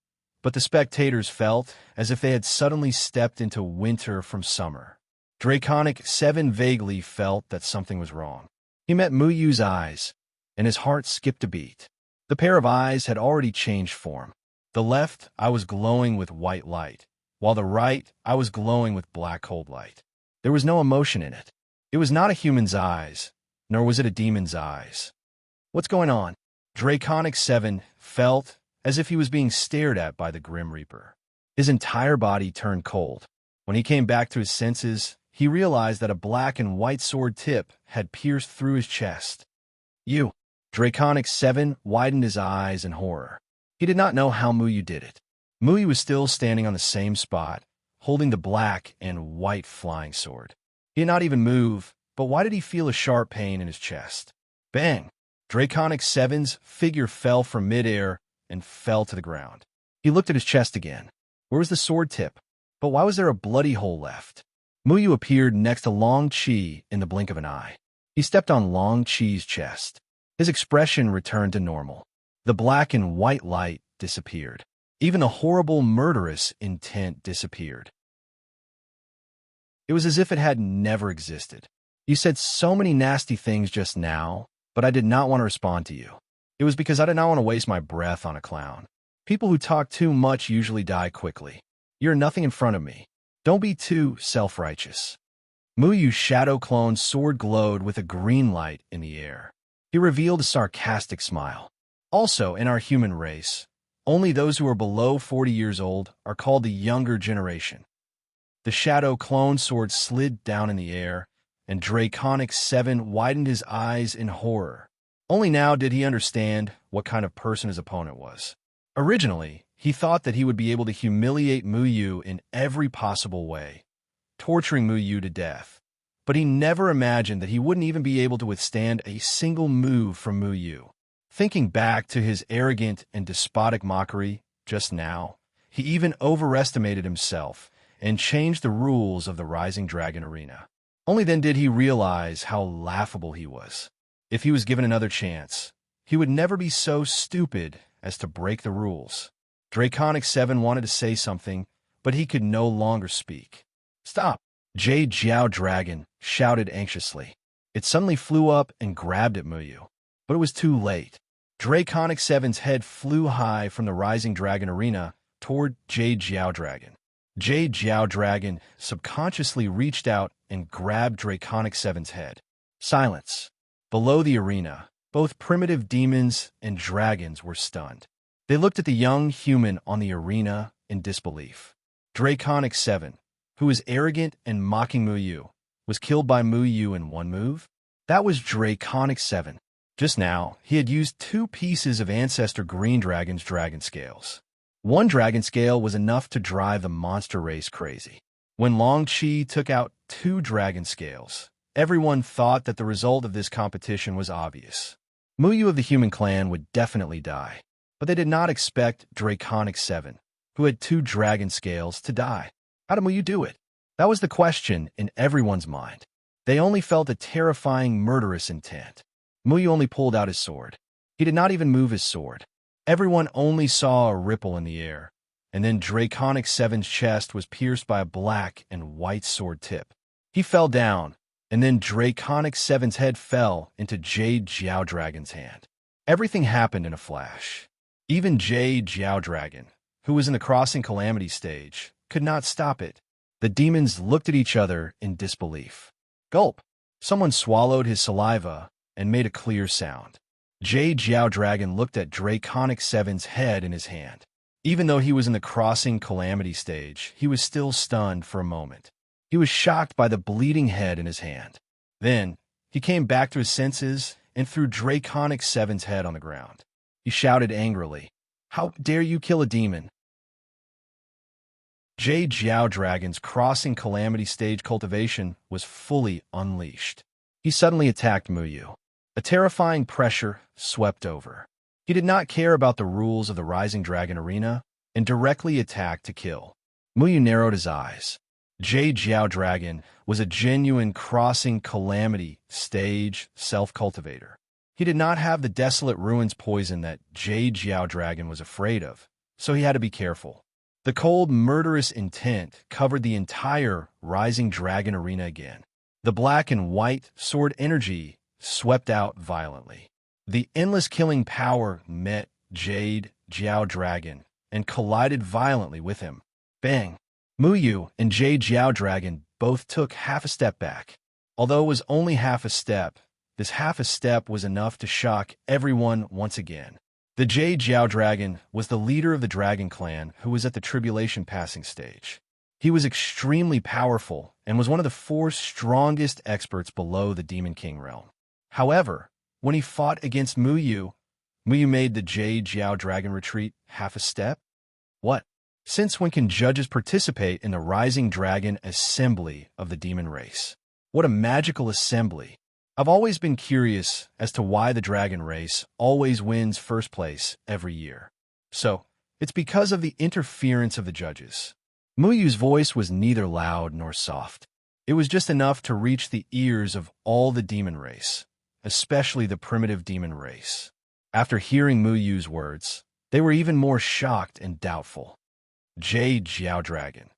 but the spectators felt as if they had suddenly stepped into winter from summer. Draconic 7 vaguely felt that something was wrong. He met Muyu's eyes, and his heart skipped a beat. The pair of eyes had already changed form. The left eye was glowing with white light, while the right eye was glowing with black cold light. There was no emotion in it. It was not a human's eyes, nor was it a demon's eyes. "What's going on?" Draconic 7 felt as if he was being stared at by the Grim Reaper. His entire body turned cold. When he came back to his senses, he realized that a black and white sword tip had pierced through his chest. "You!" Draconic 7 widened his eyes in horror. He did not know how Muyu did it. Muyu was still standing on the same spot, holding the black and white flying sword. He did not even move, but why did he feel a sharp pain in his chest? Bang! Draconic 7's figure fell from midair and fell to the ground. He looked at his chest again. Where was the sword tip? But why was there a bloody hole left? Muyu appeared next to Long Qi in the blink of an eye. He stepped on Long Qi's chest. His expression returned to normal. The black and white light disappeared. Even the horrible, murderous intent disappeared. It was as if it had never existed. You said so many nasty things just now, but I did not want to respond to you. It was because I did not want to waste my breath on a clown. People who talk too much usually die quickly. You're nothing in front of me. Don't be too self-righteous. Muyu's shadow clone's sword glowed with a green light in the air. He revealed a sarcastic smile. Also, in our human race, only those who are below 40 years old are called the younger generation. The shadow clone sword slid down in the air, and Draconic 7 widened his eyes in horror. Only now did he understand what kind of person his opponent was. Originally, he thought that he would be able to humiliate Muyu in every possible way, torturing Muyu to death. But he never imagined that he wouldn't even be able to withstand a single move from Muyu. Thinking back to his arrogant and despotic mockery just now, he even overestimated himself and changed the rules of the Rising Dragon Arena. Only then did he realize how laughable he was. If he was given another chance, he would never be so stupid as to break the rules. Draconic 7 wanted to say something, but he could no longer speak. "Stop!" Jade Jiao Dragon shouted anxiously. It suddenly flew up and grabbed at Muyu, but it was too late. Draconic 7's head flew high from the Rising Dragon Arena toward Jade Jiao Dragon. Jade Jiao Dragon subconsciously reached out and grabbed Draconic 7's head. Silence. Below the arena, both primitive demons and dragons were stunned. They looked at the young human on the arena in disbelief. Draconic 7, who was arrogant and mocking Muyu, was killed by Muyu in one move? That was Draconic 7. Just now, he had used 2 pieces of Ancestor Green Dragon's dragon scales. One dragon scale was enough to drive the monster race crazy. When Long Qi took out 2 dragon scales, everyone thought that the result of this competition was obvious. Muyu of the human clan would definitely die, but they did not expect Draconic 7, who had 2 dragon scales, to die. How did Muyu do it? That was the question in everyone's mind. They only felt a terrifying, murderous intent. Muyu only pulled out his sword. He did not even move his sword. Everyone only saw a ripple in the air, and then Draconic 7's chest was pierced by a black and white sword tip. He fell down, and then Draconic 7's head fell into Jade Jiao Dragon's hand. Everything happened in a flash. Even Jade Jiao Dragon, who was in the Crossing Calamity stage, could not stop it. The demons looked at each other in disbelief. Gulp! Someone swallowed his saliva and made a clear sound. Jade Jiao Dragon looked at Draconic 7's head in his hand. Even though he was in the Crossing Calamity stage, he was still stunned for a moment. He was shocked by the bleeding head in his hand. Then, he came back to his senses and threw Draconic 7's head on the ground. He shouted angrily, "How dare you kill a demon?" Jade Jiao Dragon's Crossing Calamity stage cultivation was fully unleashed. He suddenly attacked Muyu. A terrifying pressure swept over. He did not care about the rules of the Rising Dragon Arena and directly attacked to kill. Muyu narrowed his eyes. Jade Jiao Dragon was a genuine Crossing Calamity stage self-cultivator. He did not have the Desolate Ruins poison that Jade Jiao Dragon was afraid of, so he had to be careful. The cold, murderous intent covered the entire Rising Dragon Arena again. The black and white sword energy swept out violently. The endless killing power met Jade Jiao Dragon and collided violently with him. Bang! Muyu and Jade Jiao Dragon both took half a step back. Although it was only half a step, this half a step was enough to shock everyone once again. The Jade Jiao Dragon was the leader of the Dragon Clan who was at the Tribulation Passing stage. He was extremely powerful and was one of the 4 strongest experts below the Demon King realm. However, when he fought against Muyu, Muyu made the Jade Jiao Dragon retreat half a step? What? Since when can judges participate in the Rising Dragon Assembly of the Demon Race? What a magical assembly! I've always been curious as to why the Dragon Race always wins first place every year. So, it's because of the interference of the judges. Muyu's voice was neither loud nor soft. It was just enough to reach the ears of all the demon race, especially the primitive demon race. After hearing Muyu's words, they were even more shocked and doubtful. Jade Jiao Dragon,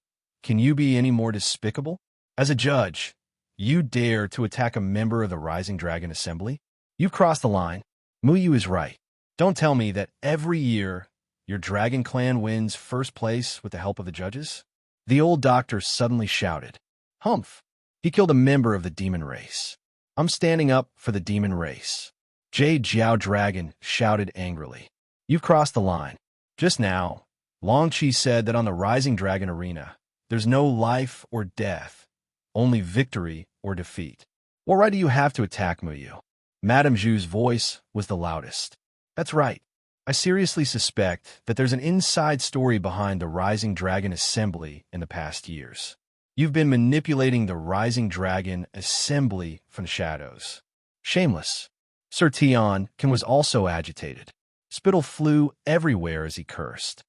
can you be any more despicable? As a judge, you dare to attack a member of the Rising Dragon Assembly? You've crossed the line. Muyu is right. Don't tell me that every year your dragon clan wins first place with the help of the judges? The old doctor suddenly shouted. Humph! He killed a member of the demon race. I'm standing up for the demon race. Jade Jiao Dragon shouted angrily. You've crossed the line. Just now, Long Qi said that on the Rising Dragon Arena, there's no life or death, only victory or defeat. What right do you have to attack Muyu? Madame Zhu's voice was the loudest. That's right. I seriously suspect that there's an inside story behind the Rising Dragon Assembly in the past years. You've been manipulating the Rising Dragon Assembly from the shadows. Shameless. Sir Tian was also agitated. Spittle flew everywhere as he cursed.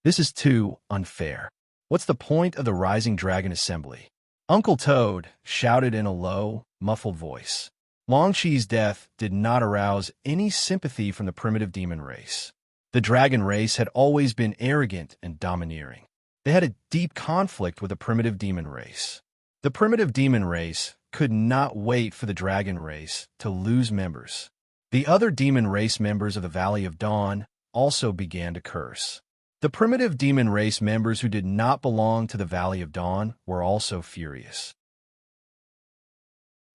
This is too unfair. What's the point of the Rising Dragon Assembly? Uncle Toad shouted in a low, muffled voice. Long Qi's death did not arouse any sympathy from the primitive demon race. The dragon race had always been arrogant and domineering. They had a deep conflict with the primitive demon race. The primitive demon race could not wait for the dragon race to lose members. The other demon race members of the Valley of Dawn also began to curse. The primitive demon race members who did not belong to the Valley of Dawn were also furious.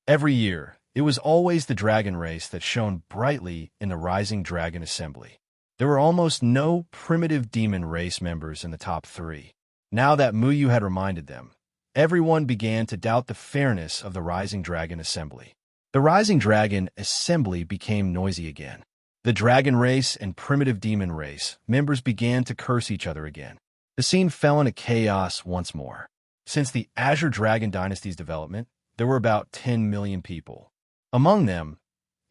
Every year, it was always the dragon race that shone brightly in the Rising Dragon Assembly. There were almost no primitive demon race members in the top 3. Now that Muyu had reminded them, everyone began to doubt the fairness of the Rising Dragon Assembly. The Rising Dragon Assembly became noisy again. The dragon race and primitive demon race members began to curse each other again. The scene fell into chaos once more. Since the Azure Dragon Dynasty's development, there were about 10 million people. Among them,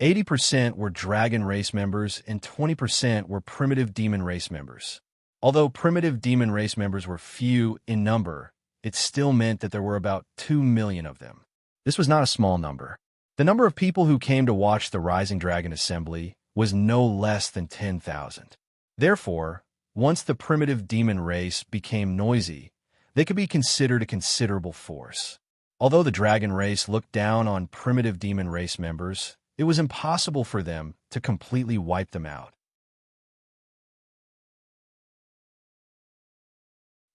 80% were dragon race members and 20% were primitive demon race members. Although primitive demon race members were few in number, it still meant that there were about 2 million of them. This was not a small number. The number of people who came to watch the Rising Dragon Assembly was no less than 10,000. Therefore, once the primitive demon race became noisy, they could be considered a considerable force. Although the dragon race looked down on primitive demon race members, it was impossible for them to completely wipe them out.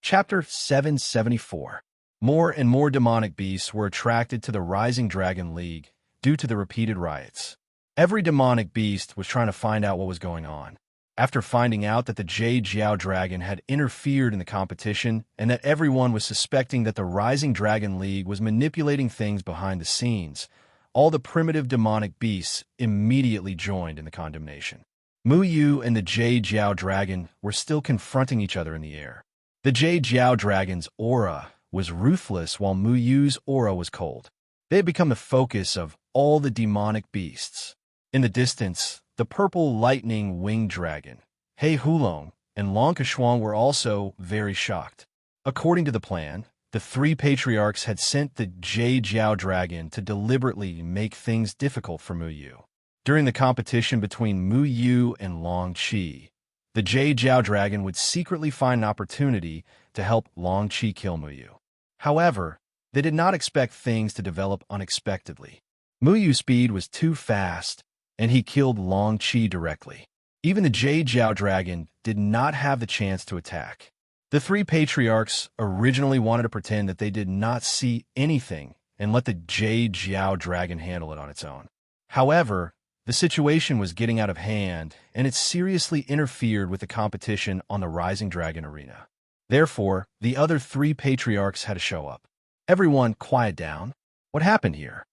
Chapter 774. More and more demonic beasts were attracted to the Rising Dragon League due to the repeated riots. Every demonic beast was trying to find out what was going on. After finding out that the Jade Jiao Dragon had interfered in the competition and that everyone was suspecting that the Rising Dragon League was manipulating things behind the scenes, all the primitive demonic beasts immediately joined in the condemnation. Muyu and the Jade Jiao Dragon were still confronting each other in the air. The Jade Jiao Dragon's aura was ruthless while Muyu's aura was cold. They had become the focus of all the demonic beasts. In the distance, the purple lightning winged dragon, He Hulong, and Long Keshuang were also very shocked. According to the plan, the 3 patriarchs had sent the Jade Jiao Dragon to deliberately make things difficult for Muyu. During the competition between Muyu and Long Qi, the Jade Jiao Dragon would secretly find an opportunity to help Long Qi kill Muyu. However, they did not expect things to develop unexpectedly. Muyu's speed was too fast, and he killed Long Qi directly. Even the Jade Jiao Dragon did not have the chance to attack. The 3 patriarchs originally wanted to pretend that they did not see anything and let the Jade Jiao Dragon handle it on its own. However, the situation was getting out of hand, and it seriously interfered with the competition on the Rising Dragon Arena. Therefore, the other 3 patriarchs had to show up. Everyone, quiet down. What happened here?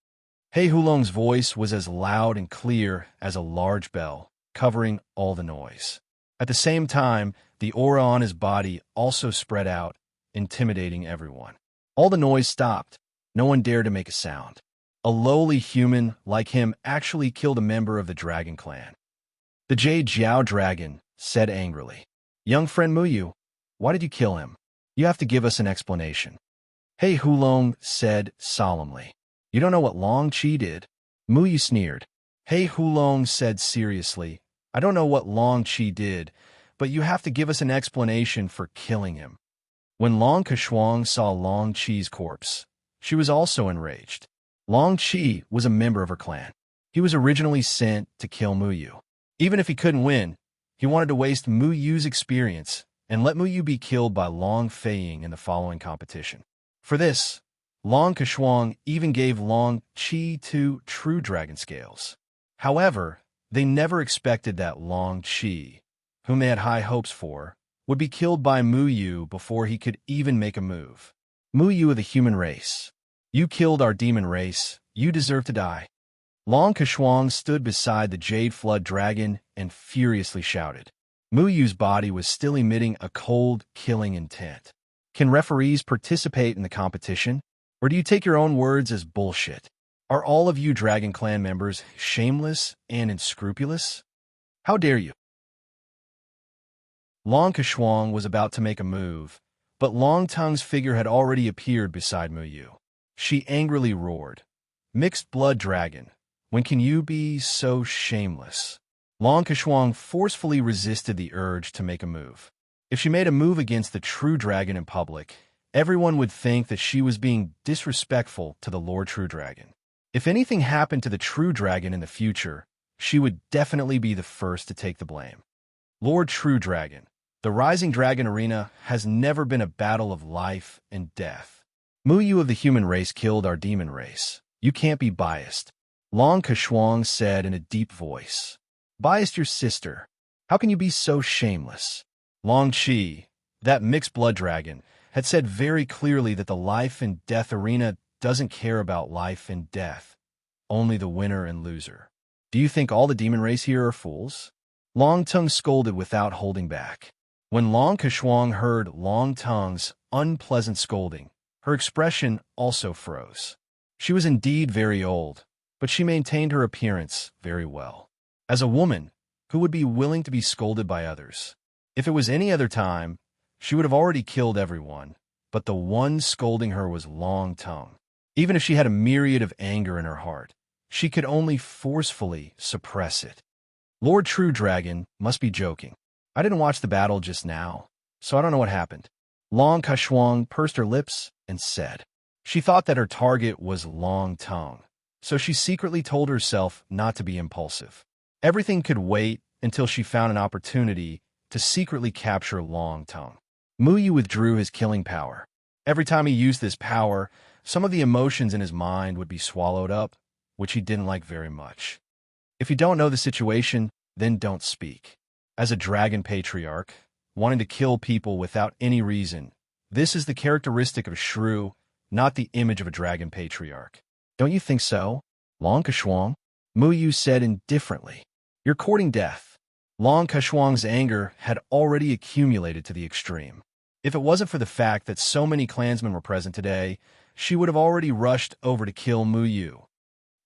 He Hulong's voice was as loud and clear as a large bell, covering all the noise. At the same time, the aura on his body also spread out, intimidating everyone. All the noise stopped. No one dared to make a sound. A lowly human like him actually killed a member of the dragon clan. The Jade Jiao Dragon said angrily, "Young friend Muyu, why did you kill him? You have to give us an explanation." He Hulong said solemnly, "You don't know what Long Qi did?" Muyu sneered. He Hulong said seriously, "I don't know what Long Qi did, but you have to give us an explanation for killing him." When Long Keshuang saw Long Qi's corpse, She was also enraged. Long Qi was a member of her clan. He was originally sent to kill Mu Yu. Even if he couldn't win, he wanted to waste Mu Yu's experience and let Mu Yu be killed by Long Feiying in the following competition. For this, Long Keshuang even gave Long Qi 2 true dragon scales. However, they never expected that Long Qi, whom they had high hopes for, would be killed by Mu Yu before he could even make a move. Mu Yu of the human race, you killed our demon race, you deserve to die. Long Keshuang stood beside the Jade Flood Dragon and furiously shouted. Mu Yu's body was still emitting a cold, killing intent. Can referees participate in the competition? Or do you take your own words as bullshit? Are all of you Dragon Clan members shameless and unscrupulous? How dare you? Long Keshuang was about to make a move, but Long Tongue's figure had already appeared beside Mu Yu. She angrily roared, "Mixed blood dragon, when can you be so shameless?" Long Keshuang forcefully resisted the urge to make a move. If she made a move against the true dragon in public, everyone would think that she was being disrespectful to the Lord True Dragon. If anything happened to the True Dragon in the future, she would definitely be the first to take the blame. Lord True Dragon, the Rising Dragon Arena has never been a battle of life and death. Mu Yu of the human race killed our demon race. You can't be biased. Long Keshuang said in a deep voice. Biased your sister. How can you be so shameless? Long Qi, that mixed blood dragon, had said very clearly that the life and death arena doesn't care about life and death, only the winner and loser. Do you think all the demon race here are fools? Long Tongue scolded without holding back. When Long Keshuang heard Long Tongue's unpleasant scolding, her expression also froze. She was indeed very old, but she maintained her appearance very well. As a woman, who would be willing to be scolded by others? If it was any other time, she would have already killed everyone, but the one scolding her was Long Tongue. Even if she had a myriad of anger in her heart, she could only forcefully suppress it. Lord True Dragon must be joking. I didn't watch the battle just now, so I don't know what happened. Long Keshuang pursed her lips and said. She thought that her target was Long Tongue, so she secretly told herself not to be impulsive. Everything could wait until she found an opportunity to secretly capture Long Tongue. Mu Yu withdrew his killing power. Every time he used this power, some of the emotions in his mind would be swallowed up, which he didn't like very much. If you don't know the situation, then don't speak. As a dragon patriarch, wanting to kill people without any reason, this is the characteristic of a shrew, not the image of a dragon patriarch. Don't you think so, Long Keshuang? Mu Yu said indifferently. You're courting death. Long Keshuang's anger had already accumulated to the extreme. If it wasn't for the fact that so many clansmen were present today, she would have already rushed over to kill Mu Yu.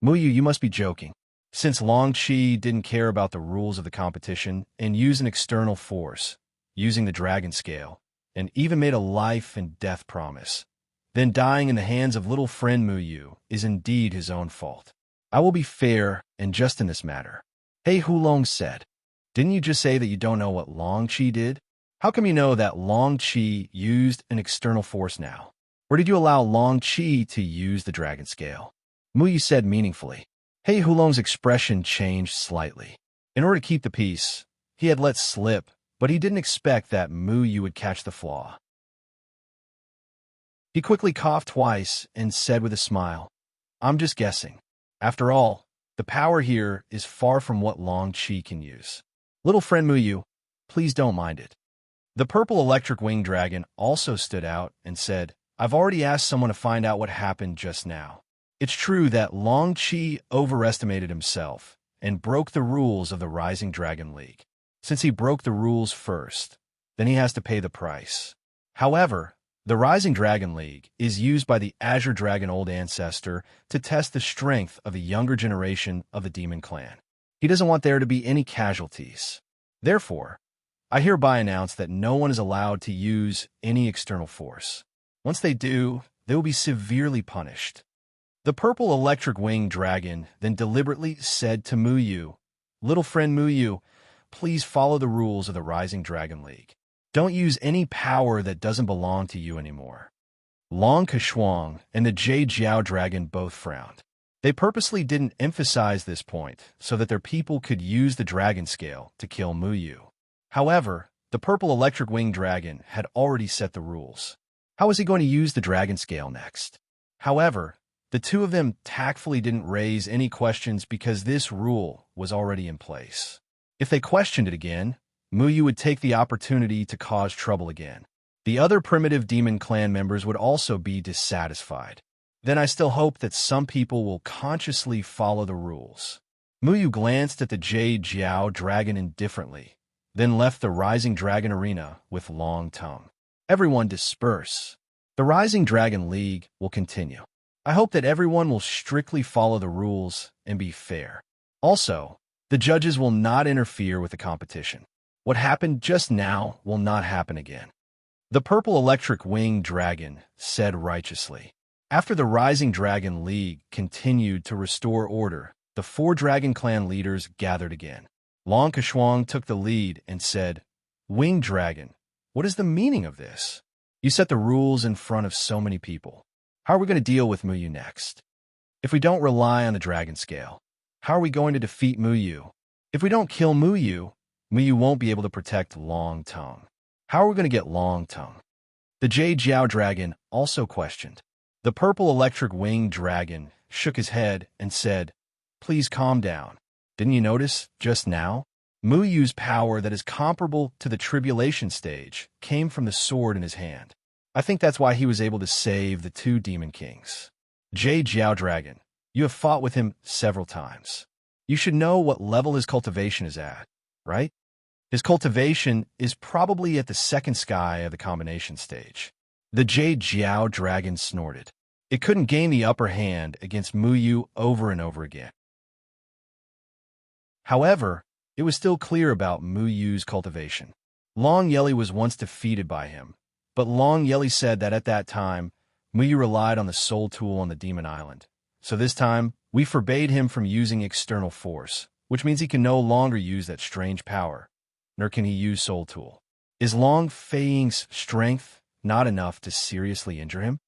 Mu Yu, you must be joking. Since Long Qi didn't care about the rules of the competition and used an external force, using the dragon scale, and even made a life and death promise, then dying in the hands of little friend Mu Yu is indeed his own fault. I will be fair and just in this matter. Hey Hulong said, didn't you just say that you don't know what Long Qi did? How come you know that Long Qi used an external force now? Or did you allow Long Qi to use the dragon scale? Mu Yu said meaningfully. Hey Hulong's expression changed slightly. In order to keep the peace, he had let slip, but he didn't expect that Mu Yu would catch the flaw. He quickly coughed twice and said with a smile, I'm just guessing. After all, the power here is far from what Long Qi can use. Little friend Mu Yu, please don't mind it. The purple electric winged dragon also stood out and said, I've already asked someone to find out what happened just now. It's true that Long Qi overestimated himself and broke the rules of the Rising Dragon League. Since he broke the rules first, then he has to pay the price. However, the Rising Dragon League is used by the Azure Dragon Old Ancestor to test the strength of the younger generation of the Demon Clan. He doesn't want there to be any casualties. Therefore, I hereby announce that no one is allowed to use any external force. Once they do, they will be severely punished. The purple electric winged dragon then deliberately said to Mu Yu, Little friend Mu Yu, please follow the rules of the Rising Dragon League. Don't use any power that doesn't belong to you anymore. Long Keshuang and the Jade Jiao dragon both frowned. They purposely didn't emphasize this point so that their people could use the dragon scale to kill Muyu. However, the purple electric winged dragon had already set the rules. How was he going to use the dragon scale next? However, the two of them tactfully didn't raise any questions because this rule was already in place. If they questioned it again, Muyu would take the opportunity to cause trouble again. The other primitive demon clan members would also be dissatisfied. Then I still hope that some people will consciously follow the rules. Muyu glanced at the Jade Jiao dragon indifferently, then left the Rising Dragon arena with long tongue. Everyone disperse. The Rising Dragon League will continue. I hope that everyone will strictly follow the rules and be fair. Also, the judges will not interfere with the competition. What happened just now will not happen again. The purple electric winged dragon said righteously. After the Rising Dragon League continued to restore order, the 4 Dragon Clan leaders gathered again. Long Keshuang took the lead and said, "Winged Dragon, what is the meaning of this? You set the rules in front of so many people. How are we going to deal with Muyu next? If we don't rely on the dragon scale, how are we going to defeat Muyu? If we don't kill Muyu, Muyu won't be able to protect Long Tongue. How are we going to get Long Tongue?" The Jade Jiao dragon also questioned. The purple electric winged dragon shook his head and said, "Please calm down. Didn't you notice just now? Muyu's power that is comparable to the tribulation stage came from the sword in his hand. I think that's why he was able to save the 2 demon kings. Jade Jiao dragon, you have fought with him several times. You should know what level his cultivation is at, right? His cultivation is probably at the 2nd sky of the combination stage." The Jade Jiao dragon snorted. It couldn't gain the upper hand against Muyu over and over again. However, it was still clear about Muyu's cultivation. Long Yeli was once defeated by him, but Long Yeli said that at that time, Muyu relied on the soul tool on the demon island. So this time, we forbade him from using external force, which means he can no longer use that strange power, nor can he use soul tool. Is Long Feiying's strength not enough to seriously injure him?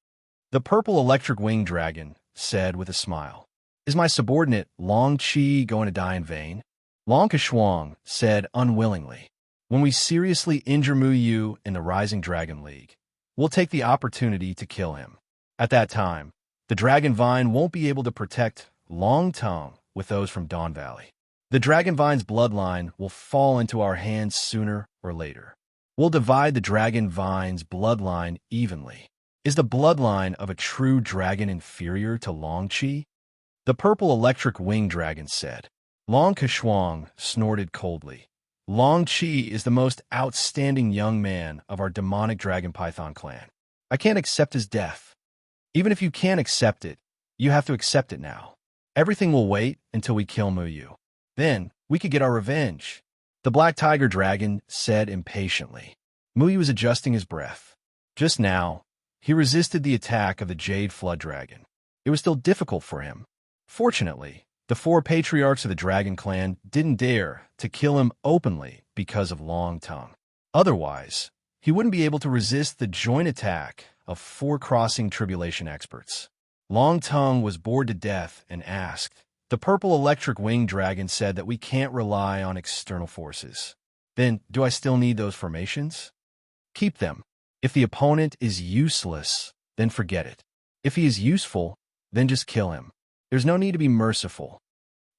The purple electric winged dragon said with a smile, "Is my subordinate Long Qi going to die in vain?" Long Keshuang said unwillingly, "When we seriously injure Muyu in the Rising Dragon League, we'll take the opportunity to kill him. At that time, the Dragon Vine won't be able to protect Long Tongue with those from Dawn Valley. The Dragon Vine's bloodline will fall into our hands sooner or later. We'll divide the Dragon Vine's bloodline evenly. Is the bloodline of a true dragon inferior to Long Qi?" The purple electric winged dragon said. Long Keshuang snorted coldly. "Long Qi is the most outstanding young man of our demonic dragon python clan. I can't accept his death. Even if you can't accept it, you have to accept it now. Everything will wait until we kill Muyu. Then we could get our revenge," the black tiger dragon said impatiently. Muyu was adjusting his breath. Just now, he resisted the attack of the Jade Flood Dragon. It was still difficult for him. Fortunately, the 4 patriarchs of the Dragon Clan didn't dare to kill him openly because of Long Tongue. Otherwise, he wouldn't be able to resist the joint attack of 4 crossing tribulation experts. Long Tongue was bored to death and asked. The purple electric winged dragon said that we can't rely on external forces. Then, do I still need those formations? Keep them. If the opponent is useless, then forget it. If he is useful, then just kill him. There's no need to be merciful.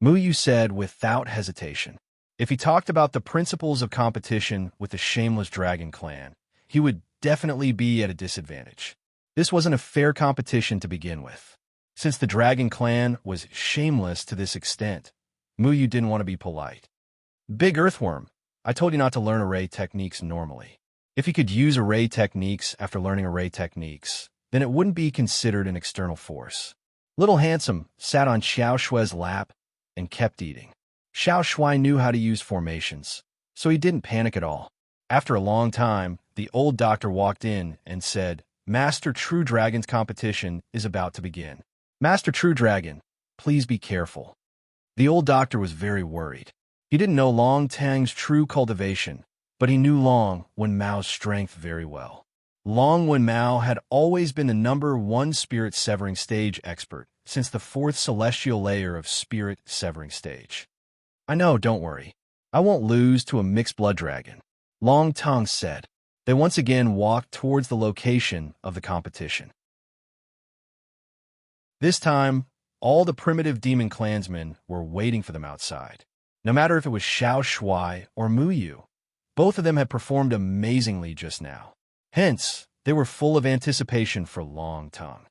Muyu said without hesitation. If he talked about the principles of competition with the Shameless Dragon Clan, he would definitely be at a disadvantage. This wasn't a fair competition to begin with. Since the Dragon Clan was shameless to this extent, Muyu didn't want to be polite. "Big Earthworm, I told you not to learn array techniques normally. If he could use array techniques after learning array techniques, then it wouldn't be considered an external force." Little Handsome sat on Xiao Shui's lap and kept eating. Xiao Shui knew how to use formations, so he didn't panic at all. After a long time, the old doctor walked in and said, "Master True Dragon's competition is about to begin. Master True Dragon, please be careful." The old doctor was very worried. He didn't know Long Tang's true cultivation, but he knew Long Wen Mao's strength very well. Long Wen Mao had always been the #1 spirit severing stage expert since the 4th celestial layer of spirit severing stage. I know, don't worry. I won't lose to a mixed blood dragon, Long Tongue said. They once again walked towards the location of the competition. This time, all the primitive demon clansmen were waiting for them outside. No matter if it was Xiao Shui or Mu Yu, both of them had performed amazingly just now. Hence, they were full of anticipation for Long Tongue.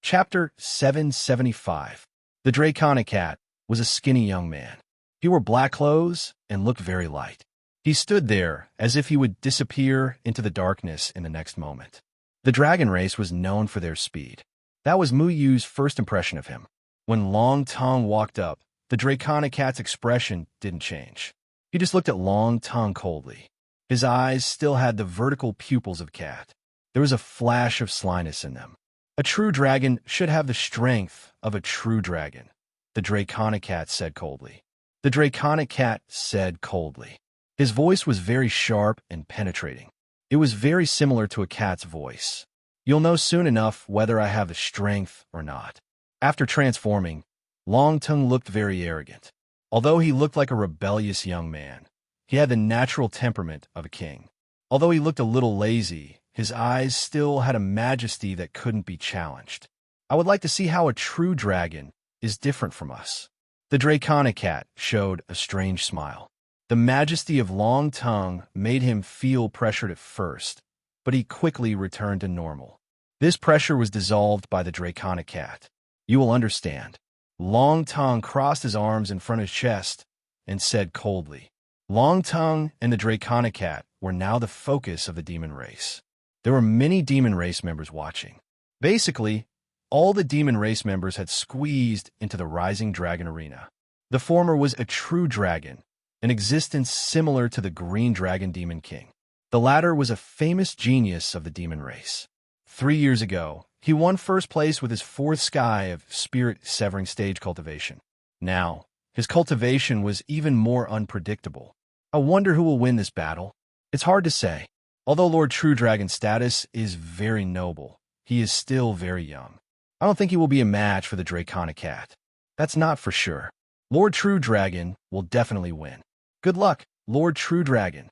Chapter 775. The Draconic Cat was a skinny young man. He wore black clothes and looked very light. He stood there as if he would disappear into the darkness in the next moment. The dragon race was known for their speed. That was Mu Yu's first impression of him. When Long Tongue walked up, the Draconic Cat's expression didn't change. He just looked at Long Tongue coldly. His eyes still had the vertical pupils of a cat. There was a flash of slyness in them. A true dragon should have the strength of a true dragon, the Draconic Cat said coldly. The Draconic Cat said coldly. His voice was very sharp and penetrating. It was very similar to a cat's voice. You'll know soon enough whether I have the strength or not. After transforming, Long Tongue looked very arrogant. Although he looked like a rebellious young man, he had the natural temperament of a king. Although he looked a little lazy, his eyes still had a majesty that couldn't be challenged. I would like to see how a true dragon is different from us. The Draconic Cat showed a strange smile. The majesty of Long Tongue made him feel pressured at first, but he quickly returned to normal. This pressure was dissolved by the Draconic Cat. You will understand. Long Tongue crossed his arms in front of his chest and said coldly. Long Tongue and the Draconic Cat were now the focus of the demon race. There were many demon race members watching. Basically, all the demon race members had squeezed into the Rising Dragon arena. The former was a true dragon, an existence similar to the Green Dragon Demon King. The latter was a famous genius of the demon race. 3 years ago, he won first place with his 4th sky of spirit severing stage cultivation. Now, his cultivation was even more unpredictable. I wonder who will win this battle. It's hard to say. Although Lord True Dragon's status is very noble, he is still very young. I don't think he will be a match for the Draconic Cat. That's not for sure. Lord True Dragon will definitely win. Good luck, Lord True Dragon.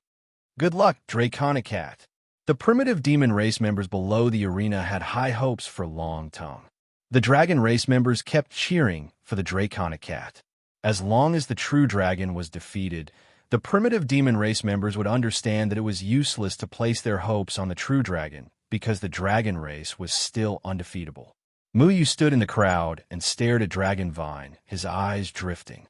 Good luck, Draconic Cat. The primitive demon race members below the arena had high hopes for Long Tongue. The dragon race members kept cheering for the Draconic Cat. As long as the true dragon was defeated, the primitive demon race members would understand that it was useless to place their hopes on the true dragon because the dragon race was still undefeatable. Mu Yu stood in the crowd and stared at Dragon Vine, his eyes drifting.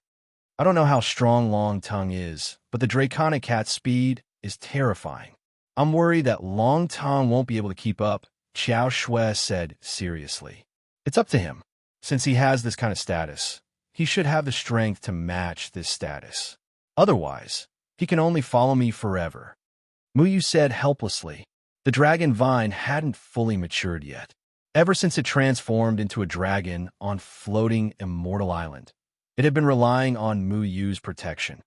I don't know how strong Long Tongue is, but the Draconic Cat's speed is terrifying. I'm worried that Long Tongue won't be able to keep up, Xiao Shui said seriously. It's up to him. Since he has this kind of status, he should have the strength to match this status. Otherwise, he can only follow me forever. Mu Yu said helplessly. The Dragon Vine hadn't fully matured yet. Ever since it transformed into a dragon on floating Immortal Island, it had been relying on Mu Yu's protection.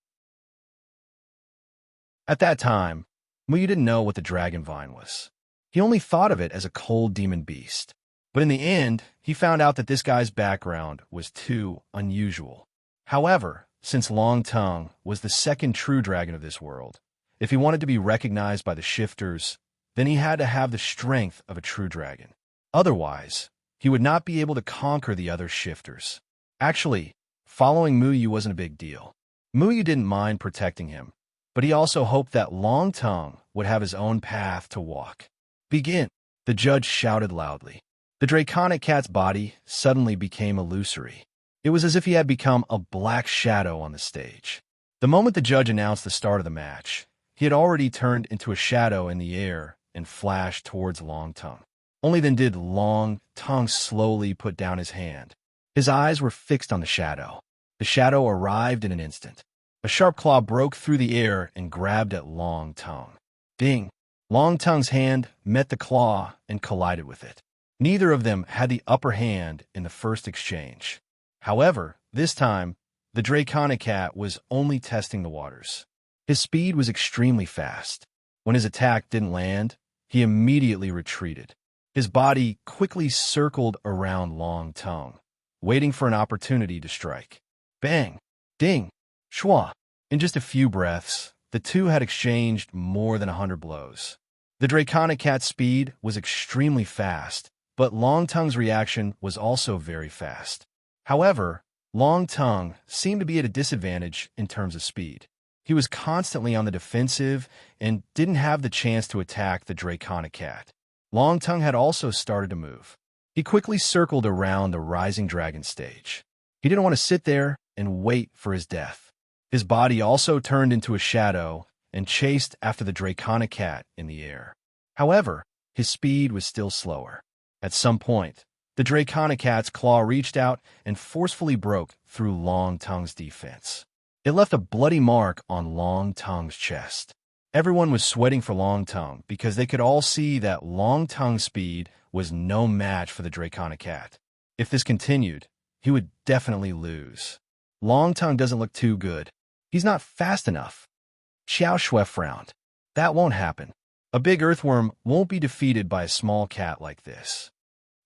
At that time, Mu Yu didn't know what the Dragon Vine was. He only thought of it as a cold demon beast. But in the end, he found out that this guy's background was too unusual. However, since Long Tongue was the second true dragon of this world, if he wanted to be recognized by the shifters, then he had to have the strength of a true dragon. Otherwise, he would not be able to conquer the other shifters. Actually, following Mu Yu wasn't a big deal. Mu Yu didn't mind protecting him, but he also hoped that Long Tongue would have his own path to walk. Begin, the judge shouted loudly. The Draconic Cat's body suddenly became illusory. It was as if he had become a black shadow on the stage. The moment the judge announced the start of the match, he had already turned into a shadow in the air and flashed towards Long Tongue. Only then did Long Tongue slowly put down his hand. His eyes were fixed on the shadow. The shadow arrived in an instant. A sharp claw broke through the air and grabbed at Long Tongue. Ding! Long Tongue's hand met the claw and collided with it. Neither of them had the upper hand in the first exchange. However, this time, the Draconic Cat was only testing the waters. His speed was extremely fast. When his attack didn't land, he immediately retreated. His body quickly circled around Long Tongue, waiting for an opportunity to strike. Bang! Ding! Schwa! In just a few breaths, the two had exchanged more than 100 blows. The Draconic Cat's speed was extremely fast, but Long Tongue's reaction was also very fast. However, Long Tongue seemed to be at a disadvantage in terms of speed. He was constantly on the defensive and didn't have the chance to attack the Draconic Cat. Long Tongue had also started to move. He quickly circled around the Rising Dragon stage. He didn't want to sit there and wait for his death. His body also turned into a shadow and chased after the Draconic Cat in the air. However, his speed was still slower. At some point, the Draconic Cat's claw reached out and forcefully broke through Long Tongue's defense. It left a bloody mark on Long Tongue's chest. Everyone was sweating for Long Tongue because they could all see that Long Tongue's speed was no match for the Draconic Cat. If this continued, he would definitely lose. Long Tongue doesn't look too good. He's not fast enough. Xiao Shui frowned. That won't happen. A big earthworm won't be defeated by a small cat like this.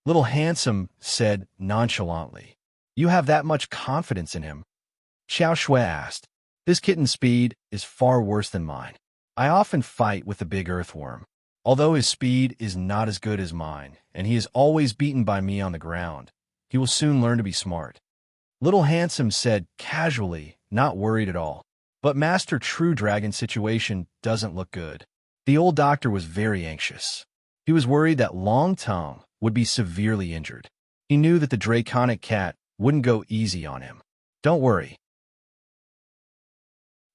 Little Handsome said nonchalantly, "You have that much confidence in him?" Xiao Shui asked. "This kitten's speed is far worse than mine. I often fight with the big earthworm. Although his speed is not as good as mine, and he is always beaten by me on the ground, he will soon learn to be smart." Little Handsome said casually, not worried at all. But Master True Dragon's situation doesn't look good. The old doctor was very anxious. He was worried that Long Tongue would be severely injured. He knew that the Draconic Cat wouldn't go easy on him. "Don't worry.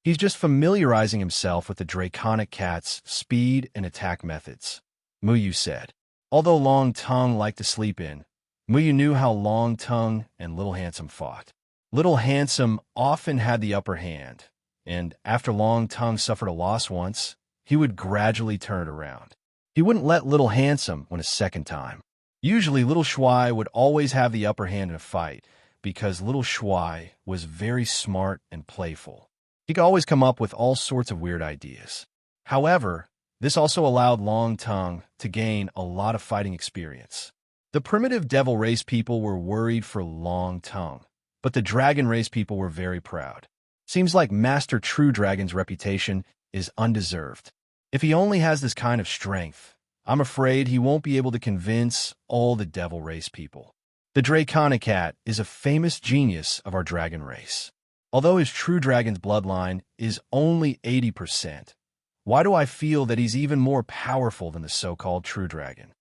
He's just familiarizing himself with the Draconic Cat's speed and attack methods," Muyu said. Although Long Tongue liked to sleep in, Muyu knew how Long Tongue and Little Handsome fought. Little Handsome often had the upper hand, and after Long Tongue suffered a loss once, he would gradually turn it around. He wouldn't let Little Handsome win a second time. Usually, Little Shui would always have the upper hand in a fight, because Little Shui was very smart and playful. He could always come up with all sorts of weird ideas. However, this also allowed Long Tongue to gain a lot of fighting experience. The primitive devil race people were worried for Long Tongue, but the dragon race people were very proud. Seems like Master True Dragon's reputation is undeserved. If he only has this kind of strength, I'm afraid he won't be able to convince all the devil race people. The Draconic Cat is a famous genius of our dragon race. Although his True Dragon's bloodline is only 80%, why do I feel that he's even more powerful than the so-called True Dragon?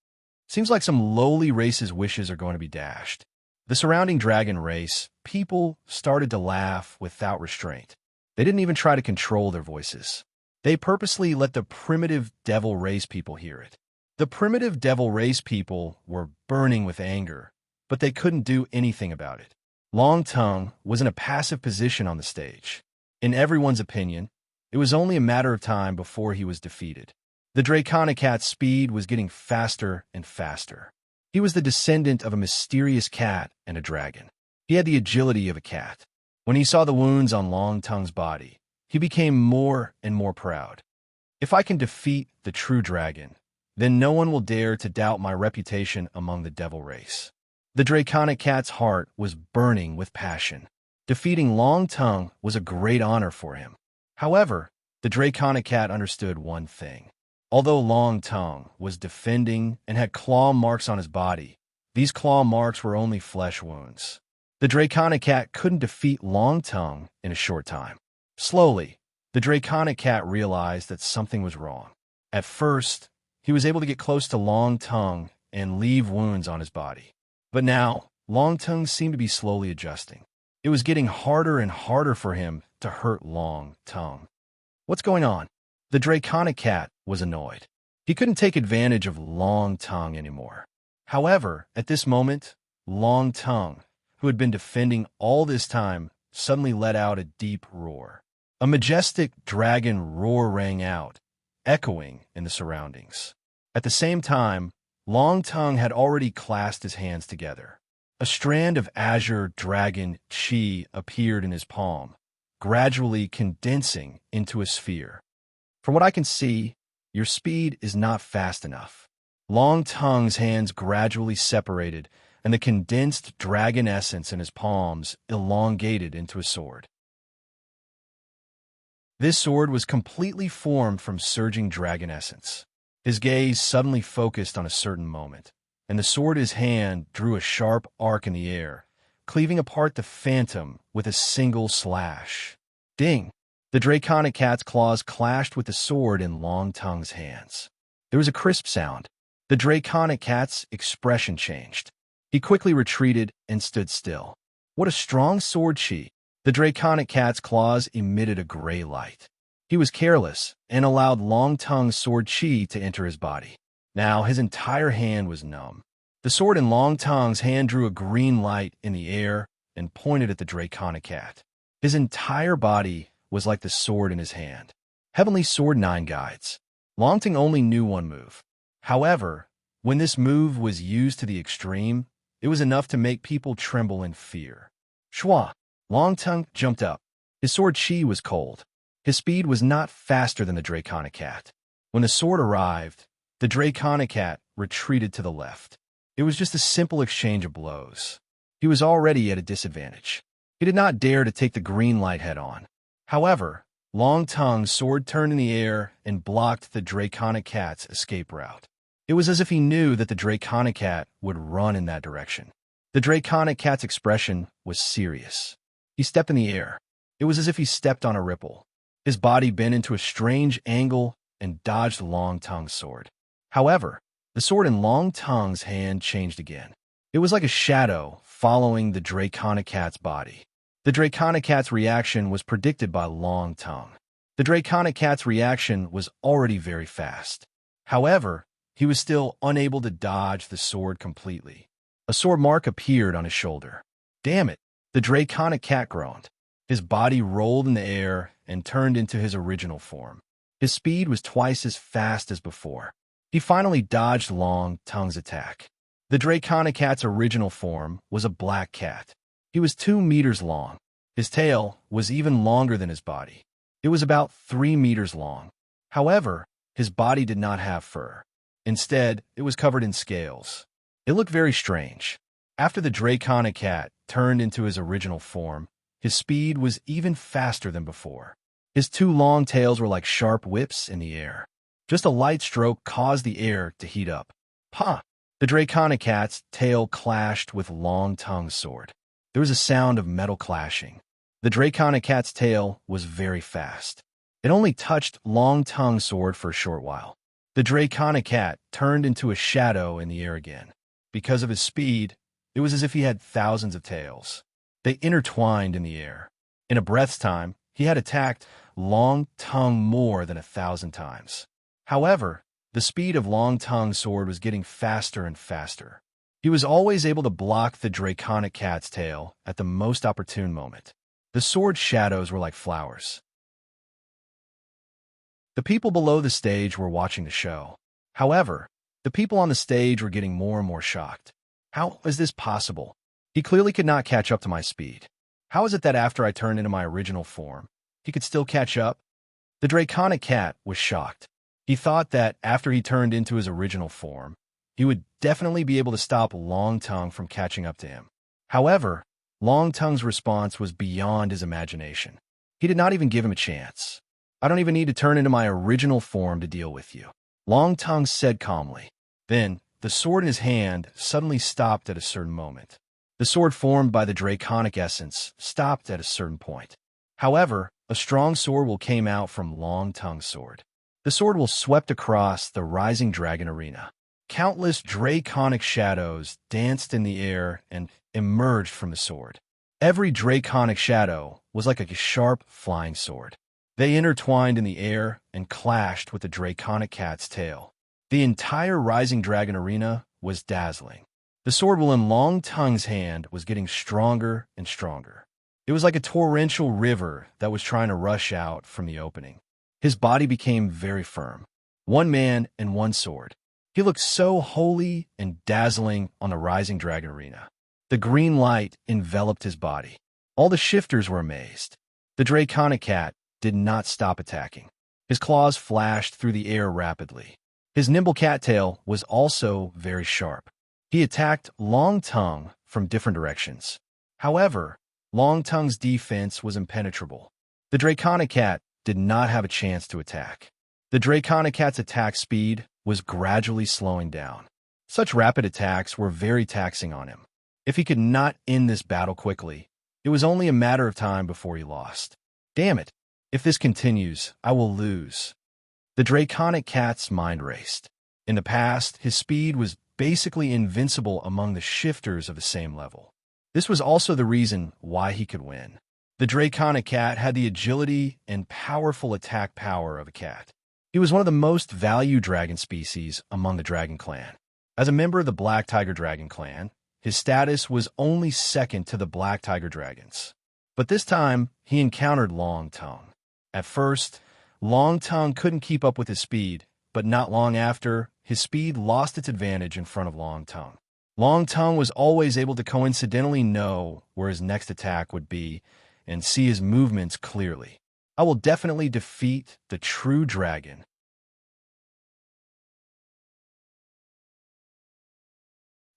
Seems like some lowly race's wishes are going to be dashed. The surrounding dragon race, people started to laugh without restraint. They didn't even try to control their voices. They purposely let the primitive devil race people hear it. The primitive devil race people were burning with anger, but they couldn't do anything about it. Long Tongue was in a passive position on the stage. In everyone's opinion, it was only a matter of time before he was defeated. The Draconic Cat's speed was getting faster and faster. He was the descendant of a mysterious cat and a dragon. He had the agility of a cat. When he saw the wounds on Long Tongue's body, he became more and more proud. "If I can defeat the True Dragon, then no one will dare to doubt my reputation among the devil race." The Draconic Cat's heart was burning with passion. Defeating Long Tongue was a great honor for him. However, the Draconic Cat understood one thing. Although Long Tongue was defending and had claw marks on his body, these claw marks were only flesh wounds. The Draconic Cat couldn't defeat Long Tongue in a short time. Slowly, the Draconic Cat realized that something was wrong. At first, he was able to get close to Long Tongue and leave wounds on his body. But now, Long Tongue seemed to be slowly adjusting. It was getting harder and harder for him to hurt Long Tongue. What's going on? The Draconic Cat was annoyed. He couldn't take advantage of Long Tongue anymore. However, at this moment, Long Tongue, who had been defending all this time, suddenly let out a deep roar. A majestic dragon roar rang out, echoing in the surroundings. At the same time, Long Tongue had already clasped his hands together. A strand of azure dragon chi appeared in his palm, gradually condensing into a sphere. From what I can see, your speed is not fast enough. Long Tongue's hands gradually separated, and the condensed dragon essence in his palms elongated into a sword. This sword was completely formed from surging dragon essence. His gaze suddenly focused on a certain moment, and the sword in his hand drew a sharp arc in the air, cleaving apart the phantom with a single slash. Ding! The draconic cat's claws clashed with the sword in Long Tongue's hands. There was a crisp sound. The draconic cat's expression changed. He quickly retreated and stood still. What a strong sword chi! The draconic cat's claws emitted a gray light. He was careless and allowed Long Tongue's sword chi to enter his body. Now his entire hand was numb. The sword in Long Tongue's hand drew a green light in the air and pointed at the draconic cat. His entire body was like the sword in his hand. Heavenly Sword 9 Guides. Long Tongue only knew one move. However, when this move was used to the extreme, it was enough to make people tremble in fear. Shwa! Long Tongue jumped up. His sword chi was cold. His speed was not faster than the draconic cat. When the sword arrived, the draconic cat retreated to the left. It was just a simple exchange of blows. He was already at a disadvantage. He did not dare to take the green light head-on. However, Long Tongue's sword turned in the air and blocked the draconic cat's escape route. It was as if he knew that the draconic cat would run in that direction. The draconic cat's expression was serious. He stepped in the air. It was as if he stepped on a ripple. His body bent into a strange angle and dodged Long Tongue's sword. However, the sword in Long Tongue's hand changed again. It was like a shadow following the draconic cat's body. The draconic cat's reaction was predicted by Long Tongue. The draconic cat's reaction was already very fast. However, he was still unable to dodge the sword completely. A sword mark appeared on his shoulder. Damn it! The draconic cat groaned. His body rolled in the air and turned into his original form. His speed was twice as fast as before. He finally dodged Long Tongue's attack. The draconic cat's original form was a black cat. He was 2 meters long. His tail was even longer than his body. It was about 3 meters long. However, his body did not have fur. Instead, it was covered in scales. It looked very strange. After the draconic cat turned into his original form, his speed was even faster than before. His 2 long tails were like sharp whips in the air. Just a light stroke caused the air to heat up. Pa! The draconic cat's tail clashed with Long Tongue's sword. There was a sound of metal clashing. The draconic cat's tail was very fast. It only touched Long Tongue's sword for a short while. The draconic cat turned into a shadow in the air again. Because of his speed, it was as if he had thousands of tails. They intertwined in the air. In a breath's time, he had attacked Long Tongue more than 1,000 times. However, the speed of Long Tongue's sword was getting faster and faster. He was always able to block the draconic cat's tail at the most opportune moment. The sword's shadows were like flowers. The people below the stage were watching the show. However, the people on the stage were getting more and more shocked. How is this possible? He clearly could not catch up to my speed. How is it that after I turned into my original form, he could still catch up? The draconic cat was shocked. He thought that after he turned into his original form, he would definitely be able to stop Long Tongue from catching up to him. However, Long Tongue's response was beyond his imagination. He did not even give him a chance. I don't even need to turn into my original form to deal with you, Long Tongue said calmly. Then, the sword in his hand suddenly stopped at a certain moment. The sword formed by the draconic essence stopped at a certain point. However, a strong sword will came out from Long Tongue's sword. The sword will swept across the rising dragon arena. Countless draconic shadows danced in the air and emerged from the sword. Every draconic shadow was like a sharp flying sword. They intertwined in the air and clashed with the draconic cat's tail. The entire rising dragon arena was dazzling. The sword will in Long Tongue's hand was getting stronger and stronger. It was like a torrential river that was trying to rush out from the opening. His body became very firm. 1 man and 1 sword. He looked so holy and dazzling on the rising dragon arena. The green light enveloped his body. All the shifters were amazed. The draconic cat did not stop attacking. His claws flashed through the air rapidly. His nimble cattail was also very sharp. He attacked Long Tongue from different directions. However, Long Tongue's defense was impenetrable. The draconic cat did not have a chance to attack. The draconic cat's attack speed was gradually slowing down. Such rapid attacks were very taxing on him. If he could not end this battle quickly, it was only a matter of time before he lost. Damn it! If this continues, I will lose. The draconic cat's mind raced. In the past, his speed was basically invincible among the shifters of the same level. This was also the reason why he could win. The draconic cat had the agility and powerful attack power of a cat. He was one of the most valued dragon species among the dragon clan. As a member of the Black Tiger Dragon clan, his status was only second to the Black Tiger Dragons. But this time, he encountered Long Tongue. At first, Long Tongue couldn't keep up with his speed, but not long after, his speed lost its advantage in front of Long Tongue. Long Tongue was always able to coincidentally know where his next attack would be and see his movements clearly. I will definitely defeat the true dragon.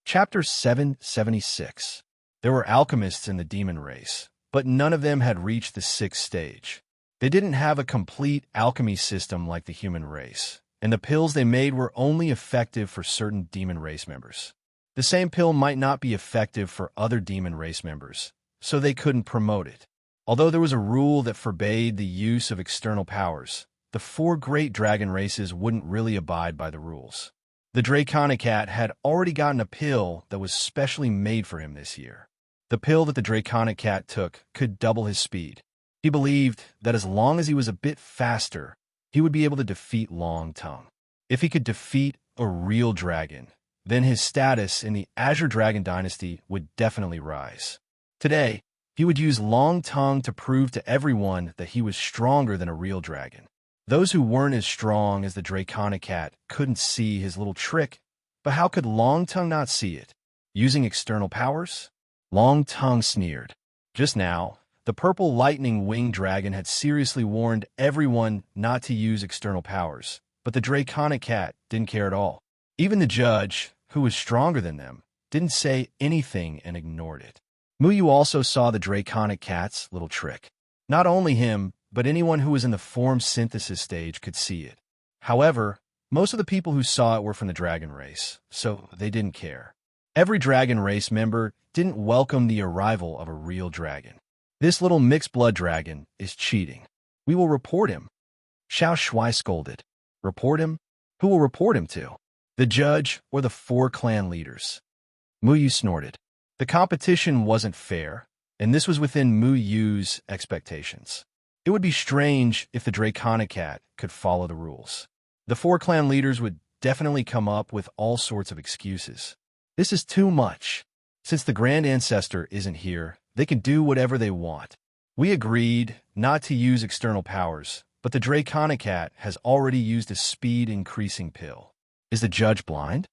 Chapter 776. There were alchemists in the demon race, but none of them had reached the 6th stage. They didn't have a complete alchemy system like the human race, and the pills they made were only effective for certain demon race members. The same pill might not be effective for other demon race members, so they couldn't promote it. Although there was a rule that forbade the use of external powers, the 4 great dragon races wouldn't really abide by the rules. The draconic cat had already gotten a pill that was specially made for him this year. The pill that the draconic cat took could double his speed. He believed that as long as he was a bit faster, he would be able to defeat Long Tongue. If he could defeat a real dragon, then his status in the Azure Dragon Dynasty would definitely rise. Today, he would use Long Tongue to prove to everyone that he was stronger than a real dragon. Those who weren't as strong as the draconic cat couldn't see his little trick, but how could Long Tongue not see it? Using external powers? Long Tongue sneered. Just now, the purple lightning-winged dragon had seriously warned everyone not to use external powers, but the draconic cat didn't care at all. Even the judge, who was stronger than them, didn't say anything and ignored it. Muyu also saw the draconic cat's little trick. Not only him, but anyone who was in the form synthesis stage could see it. However, most of the people who saw it were from the dragon race, so they didn't care. Every dragon race member didn't welcome the arrival of a real dragon. This little mixed-blood dragon is cheating. We will report him. Xiao Shui scolded. Report him? Who will report him to? The judge or the 4 clan leaders? Muyu snorted. The competition wasn't fair, and this was within Muyu's expectations. It would be strange if the draconic cat could follow the rules. The 4 clan leaders would definitely come up with all sorts of excuses. This is too much. Since the Grand Ancestor isn't here, they can do whatever they want. We agreed not to use external powers, but the draconic cat has already used a speed-increasing pill. Is the judge blind?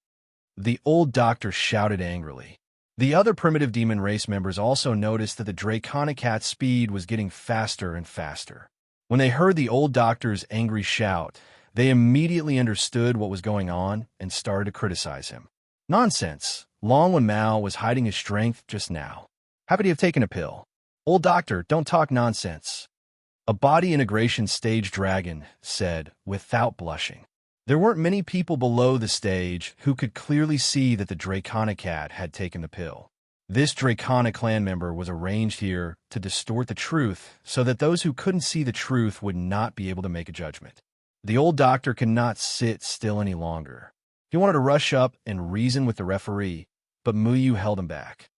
The old doctor shouted angrily. The other primitive demon race members also noticed that the draconic cat's speed was getting faster and faster. When they heard the old doctor's angry shout, they immediately understood what was going on and started to criticize him. Nonsense. Long Wen Mao was hiding his strength just now. How could he have taken a pill? Old doctor, don't talk nonsense. A body integration stage dragon said without blushing. There weren't many people below the stage who could clearly see that the draconic cat had taken the pill. This draconic clan member was arranged here to distort the truth so that those who couldn't see the truth would not be able to make a judgment. The old doctor could not sit still any longer. He wanted to rush up and reason with the referee, but Muyu held him back.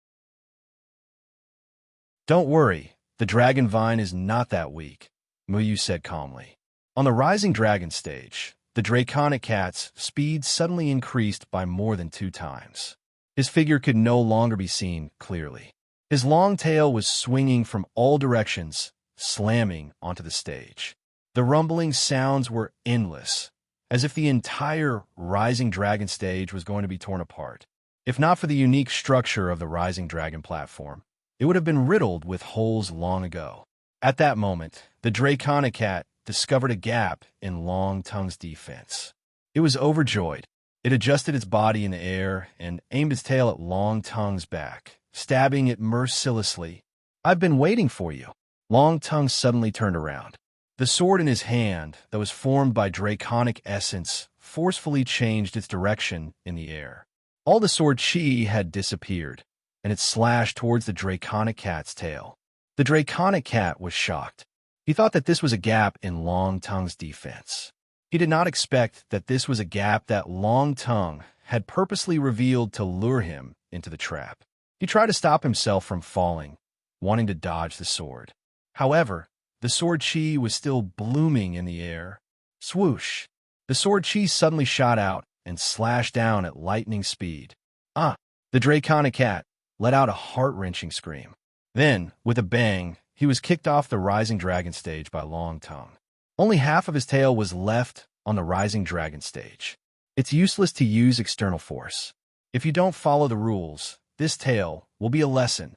Don't worry, the dragon vine is not that weak, Muyu said calmly. On the rising dragon stage, the draconic cat's speed suddenly increased by more than 2 times. His figure could no longer be seen clearly. His long tail was swinging from all directions, slamming onto the stage. The rumbling sounds were endless, as if the entire rising dragon stage was going to be torn apart. If not for the unique structure of the rising dragon platform, it would have been riddled with holes long ago. At that moment, the Draconic cat discovered a gap in Long Tongue's defense. It was overjoyed. It adjusted its body in the air and aimed its tail at Long Tongue's back, stabbing it mercilessly. "I've been waiting for you." Long Tongue suddenly turned around. The sword in his hand, that was formed by draconic essence, forcefully changed its direction in the air. All the sword chi had disappeared, and it slashed towards the Draconic cat's tail. The Draconic cat was shocked. He thought that this was a gap in Long Tongue's defense. He did not expect that this was a gap that Long Tongue had purposely revealed to lure him into the trap. He tried to stop himself from falling, wanting to dodge the sword. However, the sword chi was still blooming in the air. Swoosh! The sword chi suddenly shot out and slashed down at lightning speed. "Ah!" The Draconic cat let out a heart-wrenching scream. Then, with a bang, he was kicked off the Rising Dragon stage by Long Tongue. Only half of his tail was left on the Rising Dragon stage. It's useless to use external force. If you don't follow the rules, this tail will be a lesson,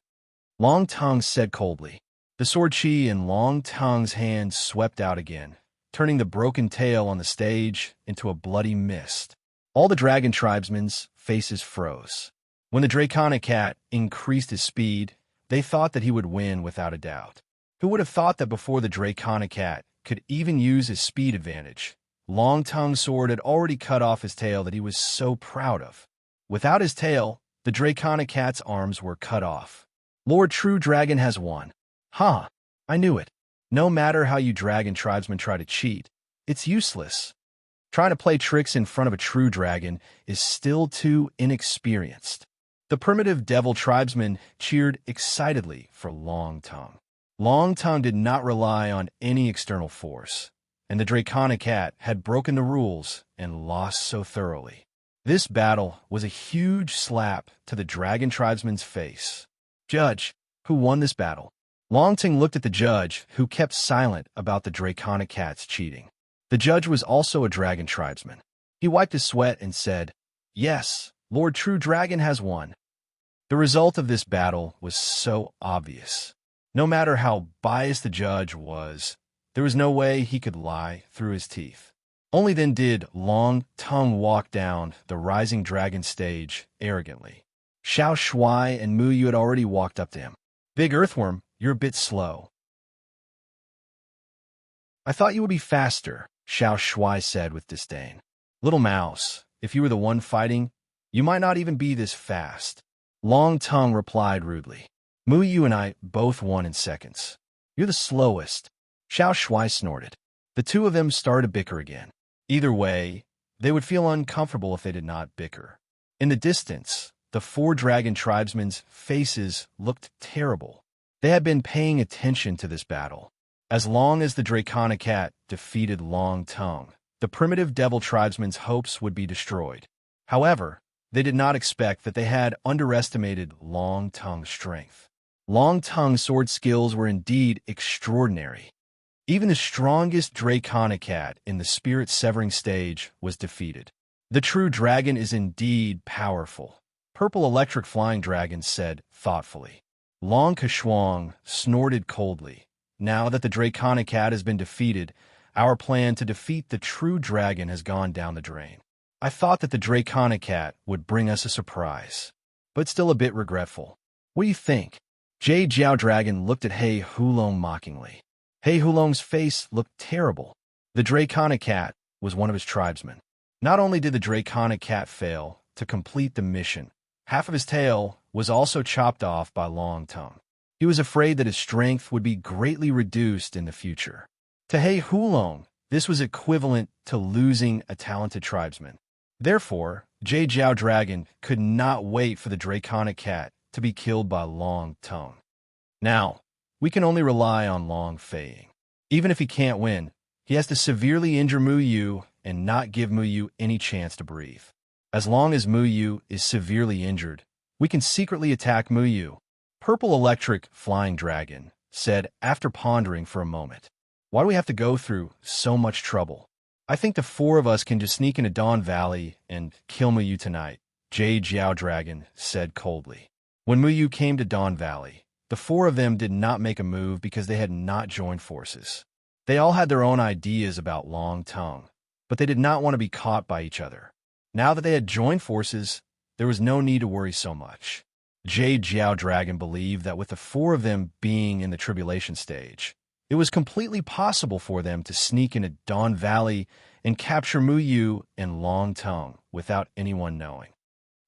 Long Tongue said coldly. The sword chi in Long Tongue's hand swept out again, turning the broken tail on the stage into a bloody mist. All the dragon tribesmen's faces froze. When the Draconic cat increased his speed, they thought that he would win without a doubt. Who would have thought that before the Draconic cat could even use his speed advantage, Long Tongue's sword had already cut off his tail that he was so proud of. Without his tail, the Draconic cat's arms were cut off. Lord True Dragon has won. Ha! I knew it. No matter how you dragon tribesmen try to cheat, it's useless. Trying to play tricks in front of a true dragon is still too inexperienced. The primitive devil tribesmen cheered excitedly for Long Tongue. Long Tongue did not rely on any external force, and the Draconic cat had broken the rules and lost so thoroughly. This battle was a huge slap to the dragon tribesman's face. "Judge, who won this battle?" Long Tongue looked at the judge, who kept silent about the Draconic cat's cheating. The judge was also a dragon tribesman. He wiped his sweat and said, "Yes, Lord True Dragon has won." The result of this battle was so obvious. No matter how biased the judge was, there was no way he could lie through his teeth. Only then did Long Tongue walk down the Rising Dragon stage arrogantly. Xiao Shuai and Mu Yu had already walked up to him. "Big Earthworm, you're a bit slow." "I thought you would be faster," Xiao Shuai said with disdain. "Little mouse, if you were the one fighting, you might not even be this fast." Long Tongue replied rudely. "Mu Yu and I both won in seconds. You're the slowest." Xiao Shuai snorted. The two of them started to bicker again. Either way, they would feel uncomfortable if they did not bicker. In the distance, the four dragon tribesmen's faces looked terrible. They had been paying attention to this battle. As long as the Draconic cat defeated Long Tongue, the primitive devil tribesmen's hopes would be destroyed. However, they did not expect that they had underestimated Long Tongue's strength. Long Tongue's sword skills were indeed extraordinary. Even the strongest Draconic cat in the spirit-severing stage was defeated. "The true dragon is indeed powerful," Purple Electric Flying Dragon said thoughtfully. Long Kashuang snorted coldly. "Now that the Draconic cat has been defeated, our plan to defeat the true dragon has gone down the drain. I thought that the Draconic cat would bring us a surprise, but still a bit regretful. What do you think?" Jade Jiao Dragon looked at He Hulong mockingly. He Hulong's face looked terrible. The Draconic cat was one of his tribesmen. Not only did the Draconic cat fail to complete the mission, half of his tail was also chopped off by Long Tongue. He was afraid that his strength would be greatly reduced in the future. To He Hulong, this was equivalent to losing a talented tribesman. Therefore, Jade Jiao Dragon could not wait for the Draconic cat to be killed by Long Tongue. Now, we can only rely on Long Feiying. Even if he can't win, he has to severely injure Mu Yu and not give Mu Yu any chance to breathe. As long as Mu Yu is severely injured, we can secretly attack Mu Yu. Purple Electric Flying Dragon said after pondering for a moment. "Why do we have to go through so much trouble? I think the four of us can just sneak into Dawn Valley and kill Mu Yu tonight," Jade Jiao Dragon said coldly. When Mu Yu came to Dawn Valley, The four of them did not make a move because they had not joined forces. They all had their own ideas about Long Tongue, but they did not want to be caught by each other. Now that they had joined forces, there was no need to worry so much. Jade Jiao Dragon believed that with the four of them being in the tribulation stage, it was completely possible for them to sneak into Dawn Valley and capture Mu Yu and Long Tongue without anyone knowing.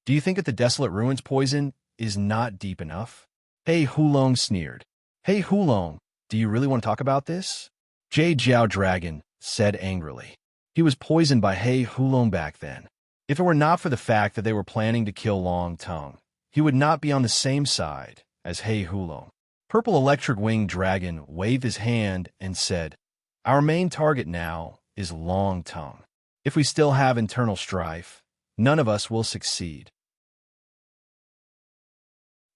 Do you think that the Desolate Ruins poison is not deep enough? Hey Hulong sneered. Hey Hulong, do you really want to talk about this? Jade Jiao Dragon said angrily. He was poisoned by He Hulong back then. If it were not for the fact that they were planning to kill Long Tongue, he would not be on the same side as He Hulong. Purple Electric Winged Dragon waved his hand and said, "Our main target now is Long Tongue. If we still have internal strife, none of us will succeed."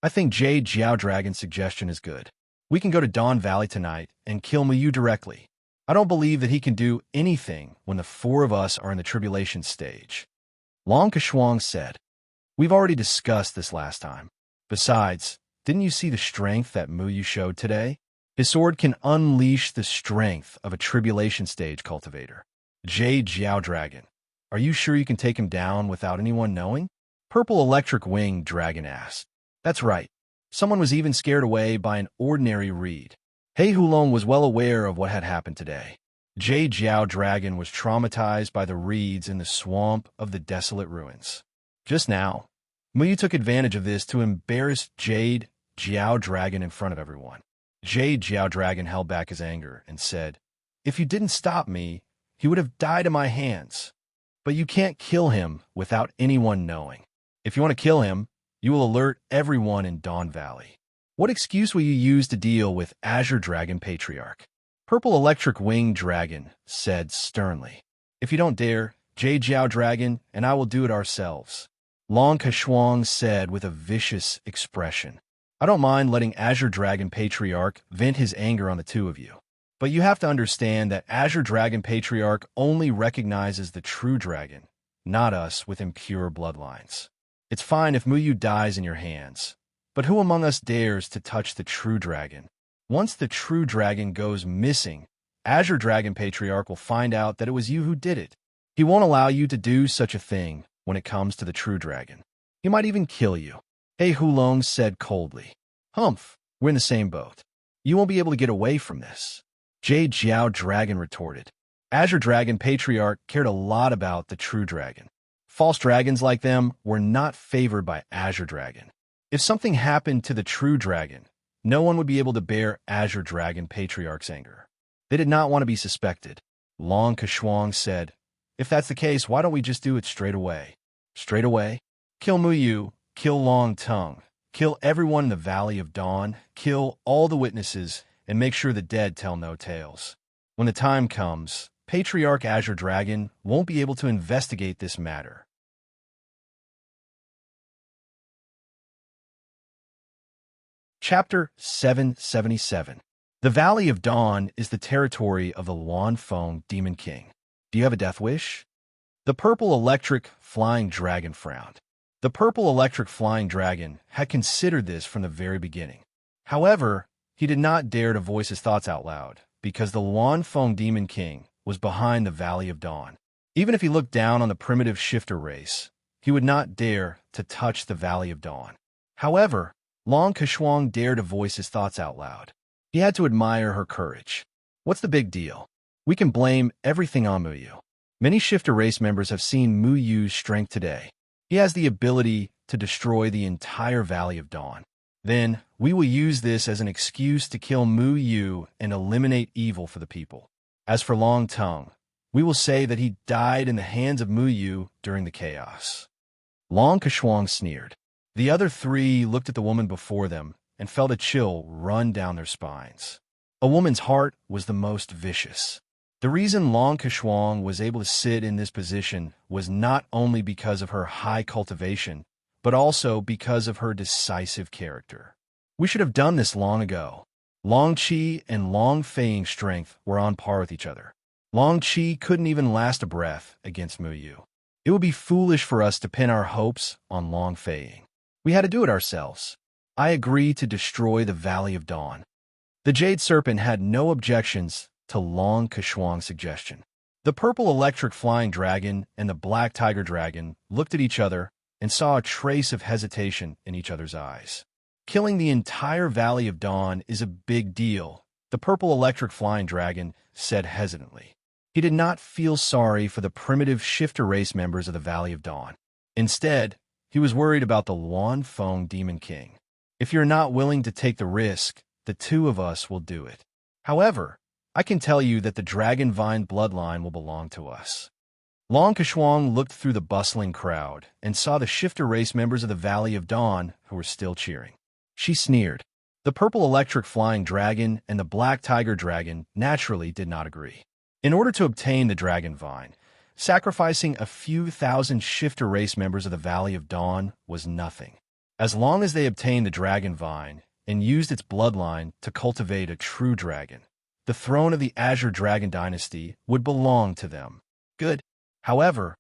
I think Jade Jiao Dragon's suggestion is good. We can go to Dawn Valley tonight and kill Muyu directly. I don't believe that he can do anything when the four of us are in the tribulation stage. Long Keshuang said, "We've already discussed this last time. Besides, didn't you see the strength that Muyu showed today? His sword can unleash the strength of a tribulation stage cultivator." Jade Jiao Dragon, are you sure you can take him down without anyone knowing? Purple Electric Winged Dragon asked. That's right. Someone was even scared away by an ordinary reed. He Hulong was well aware of what had happened today. Jade Jiao Dragon was traumatized by the reeds in the swamp of the Desolate Ruins. Just now, Muyu took advantage of this to embarrass Jade Jiao Dragon in front of everyone. Jade Jiao Dragon held back his anger and said, "If you didn't stop me, he would have died in my hands. But you can't kill him without anyone knowing. If you want to kill him, you will alert everyone in Dawn Valley. What excuse will you use to deal with Azure Dragon Patriarch?" Purple Electric Winged Dragon said sternly, "If you don't dare, Jade Jiao Dragon and I will do it ourselves." Long Keshuang said with a vicious expression, "I don't mind letting Azure Dragon Patriarch vent his anger on the two of you. But you have to understand that Azure Dragon Patriarch only recognizes the true dragon, not us with impure bloodlines. It's fine if Muyu dies in your hands, but who among us dares to touch the true dragon? Once the true dragon goes missing, Azure Dragon Patriarch will find out that it was you who did it. He won't allow you to do such a thing when it comes to the true dragon. He might even kill you." He Hulong said coldly. "Humph, we're in the same boat. You won't be able to get away from this." Jade Jiao Dragon retorted. Azure Dragon Patriarch cared a lot about the true dragon. False dragons like them were not favored by Azure Dragon. If something happened to the true dragon, no one would be able to bear Azure Dragon Patriarch's anger. They did not want to be suspected. Long Keshuang said, "If that's the case, why don't we just do it straight away?" Straight away? Kill Muyu, kill Long Tongue, kill everyone in the Valley of Dawn, kill all the witnesses, and make sure the dead tell no tales. When the time comes, Patriarch Azure Dragon won't be able to investigate this matter. Chapter 777. The Valley of Dawn is the territory of the Luanfeng Demon King. Do you have a death wish? The Purple Electric Flying Dragon frowned. The Purple Electric Flying Dragon had considered this from the very beginning. However, he did not dare to voice his thoughts out loud, because the Luanfeng Demon King was behind the Valley of Dawn. Even if he looked down on the primitive shifter race, he would not dare to touch the Valley of Dawn. However, Long Keshuang dared to voice his thoughts out loud. He had to admire her courage. What's the big deal? We can blame everything on Muyu. Many shifter race members have seen Muyu's strength today. He has the ability to destroy the entire Valley of Dawn. Then, we will use this as an excuse to kill Muyu and eliminate evil for the people. As for Long Tongue, we will say that he died in the hands of Muyu during the chaos. Long Keshuang sneered. The other three looked at the woman before them and felt a chill run down their spines. A woman's heart was the most vicious. The reason Long Keshuang was able to sit in this position was not only because of her high cultivation, but also because of her decisive character. We should have done this long ago. Long Qi and Long Fei's strength were on par with each other. Long Qi couldn't even last a breath against Muyu. It would be foolish for us to pin our hopes on Long Fei. We had to do it ourselves. I agree to destroy the Valley of Dawn. The Jade Serpent had no objections to Long Kashwang's suggestion. The purple electric flying dragon and the black tiger dragon looked at each other and saw a trace of hesitation in each other's eyes. Killing the entire Valley of Dawn is a big deal, the purple electric flying dragon said hesitantly. He did not feel sorry for the primitive shifter race members of the Valley of Dawn. Instead, he was worried about the Luan Feng Demon King. If you're not willing to take the risk, the two of us will do it. However, I can tell you that the Dragon Vine bloodline will belong to us. Long Kashwang looked through the bustling crowd and saw the shifter race members of the Valley of Dawn who were still cheering. She sneered. The purple electric flying dragon and the black tiger dragon naturally did not agree. In order to obtain the Dragon Vine, sacrificing a few thousand shifter race members of the Valley of Dawn was nothing. As long as they obtained the Dragon Vine and used its bloodline to cultivate a true dragon, the throne of the Azure Dragon Dynasty would belong to them. Good. However,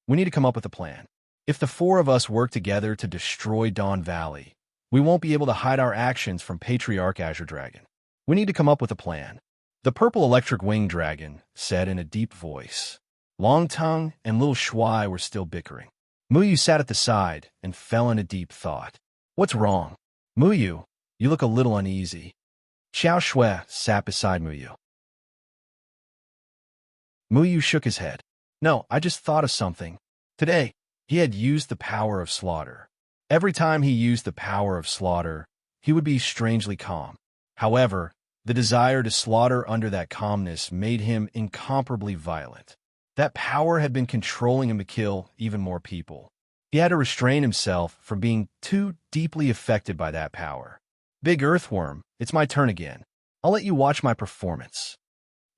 we need to come up with a plan. If the four of us work together to destroy Dawn Valley, we won't be able to hide our actions from Patriarch Azure Dragon. We need to come up with a plan. The purple electric winged dragon said in a deep voice. Long Tongue and Little Shuai were still bickering. Muyu sat at the side and fell in a deep thought. What's wrong? Muyu, you look a little uneasy. Xiao Shui sat beside Muyu. Muyu shook his head. No, I just thought of something. Today, he had used the power of slaughter. Every time he used the power of slaughter, he would be strangely calm. However, the desire to slaughter under that calmness made him incomparably violent. That power had been controlling him to kill even more people. He had to restrain himself from being too deeply affected by that power. Big Earthworm, it's my turn again. I'll let you watch my performance.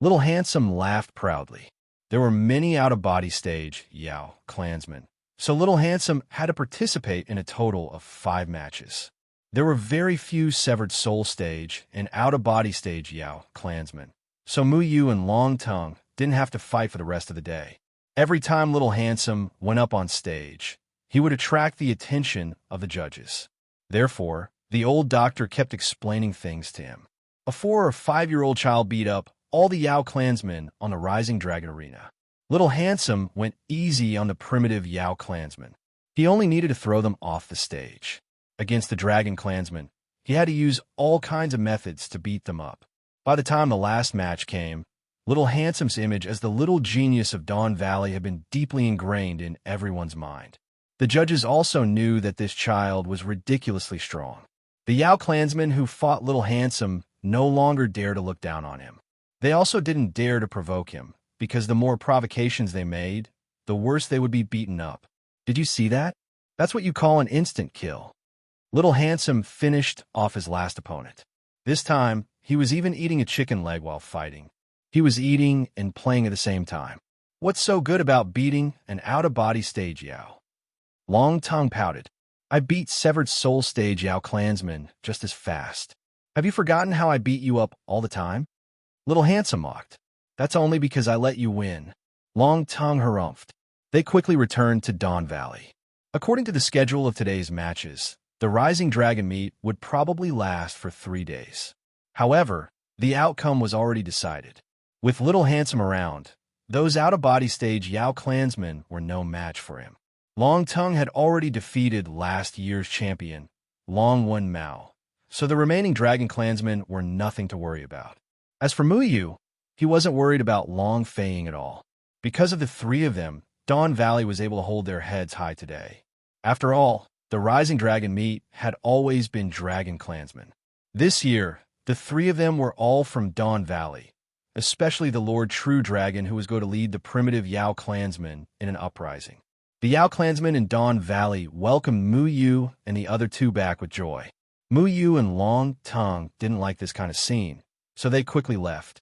Little Handsome laughed proudly. There were many out-of-body stage Yao clansmen, so Little Handsome had to participate in a total of 5 matches. There were very few severed soul stage and out-of-body stage Yao clansmen, so Muyu and Long Tongue didn't have to fight for the rest of the day. Every time Little Handsome went up on stage, he would attract the attention of the judges. Therefore, the old doctor kept explaining things to him. A 4 or 5-year-old child beat up all the Yao clansmen on the Rising Dragon Arena. Little Handsome went easy on the primitive Yao clansmen. He only needed to throw them off the stage. Against the Dragon clansmen, he had to use all kinds of methods to beat them up. By the time the last match came, Little Handsome's image as the little genius of Dawn Valley had been deeply ingrained in everyone's mind. The judges also knew that this child was ridiculously strong. The Yao clansmen who fought Little Handsome no longer dared to look down on him. They also didn't dare to provoke him, because the more provocations they made, the worse they would be beaten up. Did you see that? That's what you call an instant kill. Little Handsome finished off his last opponent. This time, he was even eating a chicken leg while fighting. He was eating and playing at the same time. What's so good about beating an out-of-body stage Yao? Long Tongue pouted. I beat Severed Soul stage Yao clansmen just as fast. Have you forgotten how I beat you up all the time? Little Handsome mocked. That's only because I let you win. Long Tongue harumphed. They quickly returned to Dawn Valley. According to the schedule of today's matches, the Rising Dragon meet would probably last for 3 days. However, the outcome was already decided. With Little Handsome around, those out-of-body stage Yao clansmen were no match for him. Long Tongue had already defeated last year's champion, Long Wen Mao, so the remaining Dragon clansmen were nothing to worry about. As for Muyu, he wasn't worried about Long Feiying at all. Because of the 3 of them, Dawn Valley was able to hold their heads high today. After all, the Rising Dragon meet had always been Dragon clansmen. This year, the 3 of them were all from Dawn Valley, especially the Lord True Dragon who was going to lead the primitive Yao clansmen in an uprising. The Yao clansmen in Dawn Valley welcomed Muyu and the other 2 back with joy. Muyu and Long Tongue didn't like this kind of scene, so they quickly left.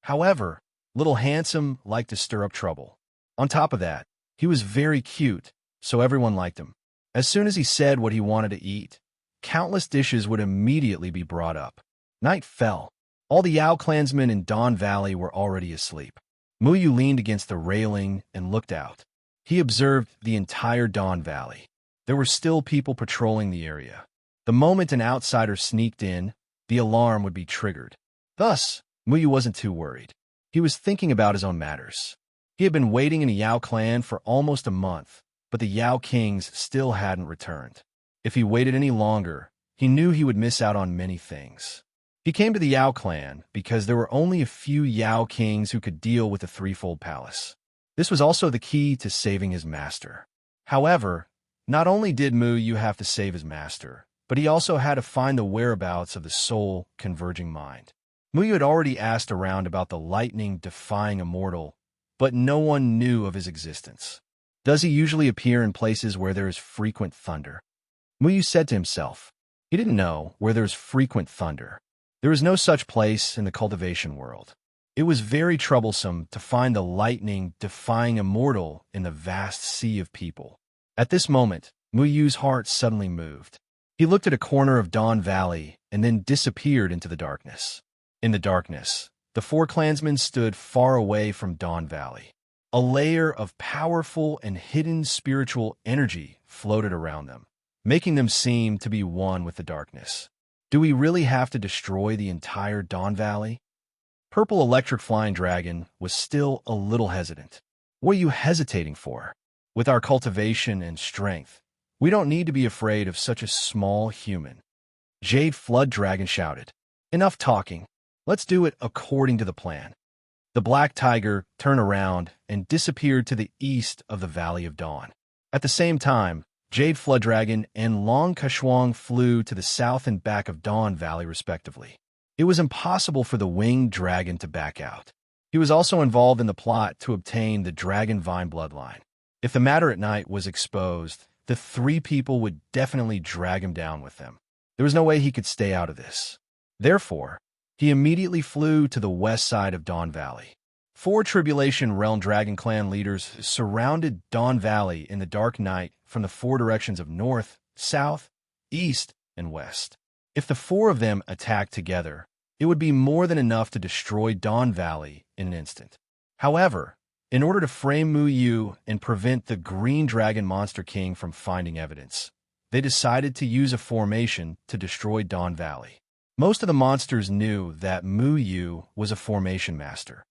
However, Little Handsome liked to stir up trouble. On top of that, he was very cute, so everyone liked him. As soon as he said what he wanted to eat, countless dishes would immediately be brought up. Night fell. All the Yao clansmen in Dawn Valley were already asleep. Muyu leaned against the railing and looked out. He observed the entire Dawn Valley. there were still people patrolling the area. The moment an outsider sneaked in, the alarm would be triggered. Thus, Muyu wasn't too worried. He was thinking about his own matters. He had been waiting in the Yao clan for almost a month, but the Yao kings still hadn't returned. If he waited any longer, he knew he would miss out on many things. He came to the Yao clan because there were only a few Yao kings who could deal with the threefold palace. This was also the key to saving his master. However, not only did Muyu have to save his master, but he also had to find the whereabouts of the soul converging mind. Muyu had already asked around about the lightning-defying immortal, but no one knew of his existence. Does he usually appear in places where there is frequent thunder? Muyu said to himself. He didn't know where there is frequent thunder. There is no such place in the cultivation world. It was very troublesome to find the lightning-defying immortal in the vast sea of people. At this moment, Muyu's heart suddenly moved. He looked at a corner of Dawn Valley and then disappeared into the darkness. In the darkness, the four clansmen stood far away from Dawn Valley. A layer of powerful and hidden spiritual energy floated around them, making them seem to be one with the darkness. Do we really have to destroy the entire Dawn Valley? Purple Electric Flying Dragon was still a little hesitant. What are you hesitating for? With our cultivation and strength, we don't need to be afraid of such a small human. Jade Flood Dragon shouted. Enough talking. Let's do it according to the plan. The Black Tiger turned around and disappeared to the east of the Valley of Dawn. At the same time, Jade Flood Dragon and Long Kashuang flew to the south and back of Dawn Valley respectively. It was impossible for the winged dragon to back out. He was also involved in the plot to obtain the Dragon Vine bloodline. If the matter at night was exposed, the three people would definitely drag him down with them. There was no way he could stay out of this. Therefore, he immediately flew to the west side of Dawn Valley. Four Tribulation Realm Dragon Clan leaders surrounded Dawn Valley in the dark night from the four directions of north, south, east, and west. If the four of them attacked together, it would be more than enough to destroy Dawn Valley in an instant. However, in order to frame Muyu and prevent the Green Dragon Monster King from finding evidence, they decided to use a formation to destroy Dawn Valley. Most of the monsters knew that Muyu was a formation master.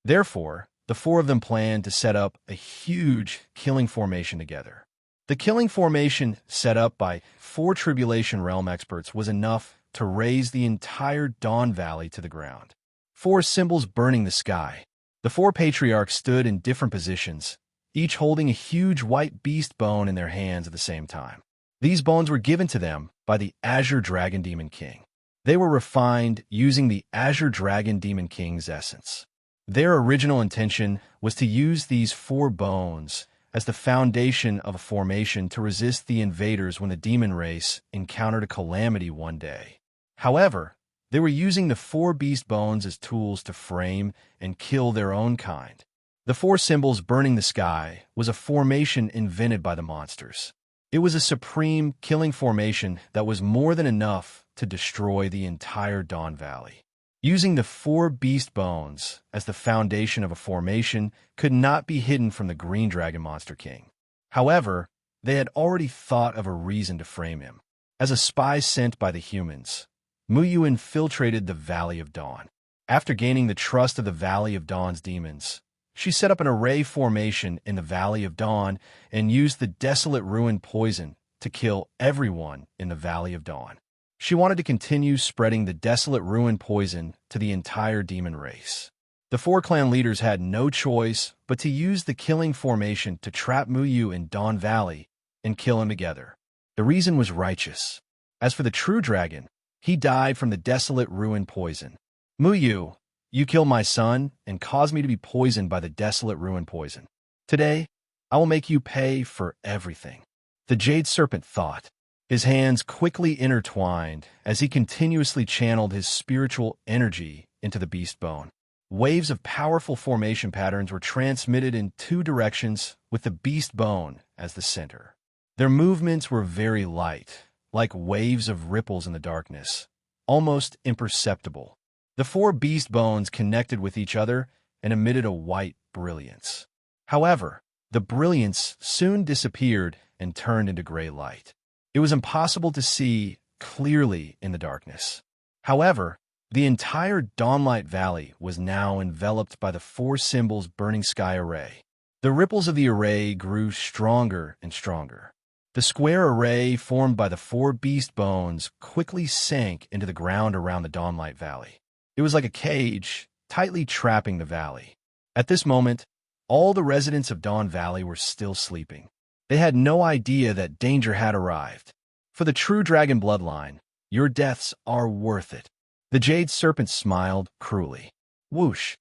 Therefore, the four of them planned to set up a huge killing formation together. The killing formation set up by four Tribulation Realm experts was enough to raise the entire Dawn Valley to the ground. Four symbols burning the sky. The four patriarchs stood in different positions, each holding a huge white beast bone in their hands at the same time. These bones were given to them by the Azure Dragon Demon King. They were refined using the Azure Dragon Demon King's essence. Their original intention was to use these four bones as the foundation of a formation to resist the invaders when the demon race encountered a calamity one day. However, they were using the four beast bones as tools to frame and kill their own kind. The four symbols burning the sky was a formation invented by the monsters. It was a supreme killing formation that was more than enough to destroy the entire Dawn Valley. Using the four beast bones as the foundation of a formation could not be hidden from the Green Dragon Monster King. However, they had already thought of a reason to frame him. As a spy sent by the humans, Muyu infiltrated the Valley of Dawn. After gaining the trust of the Valley of Dawn's demons, she set up an array formation in the Valley of Dawn and used the Desolate Ruin poison to kill everyone in the Valley of Dawn. She wanted to continue spreading the Desolate Ruin poison to the entire demon race. The four clan leaders had no choice but to use the killing formation to trap Muyu in Dawn Valley and kill him together. The reason was righteous. As for the true dragon, he died from the Desolate Ruin poison. Muyu, you killed my son and caused me to be poisoned by the Desolate Ruin poison. Today, I will make you pay for everything. The Jade Serpent thought. His hands quickly intertwined as he continuously channeled his spiritual energy into the beast bone. Waves of powerful formation patterns were transmitted in two directions with the beast bone as the center. Their movements were very light, like waves of ripples in the darkness, almost imperceptible. The four beast bones connected with each other and emitted a white brilliance. However, The brilliance soon disappeared and turned into gray light. It was impossible to see clearly in the darkness. However, the entire Dawnlight Valley was now enveloped by the four symbols burning sky array. The ripples of the array grew stronger and stronger. The square array formed by the four beast bones quickly sank into the ground around the Dawnlight Valley. It was like a cage, tightly trapping the valley. At this moment, all the residents of Dawn Valley were still sleeping. They had no idea that danger had arrived. For the true dragon bloodline, your deaths are worth it. The Jade Serpent smiled cruelly. Whoosh!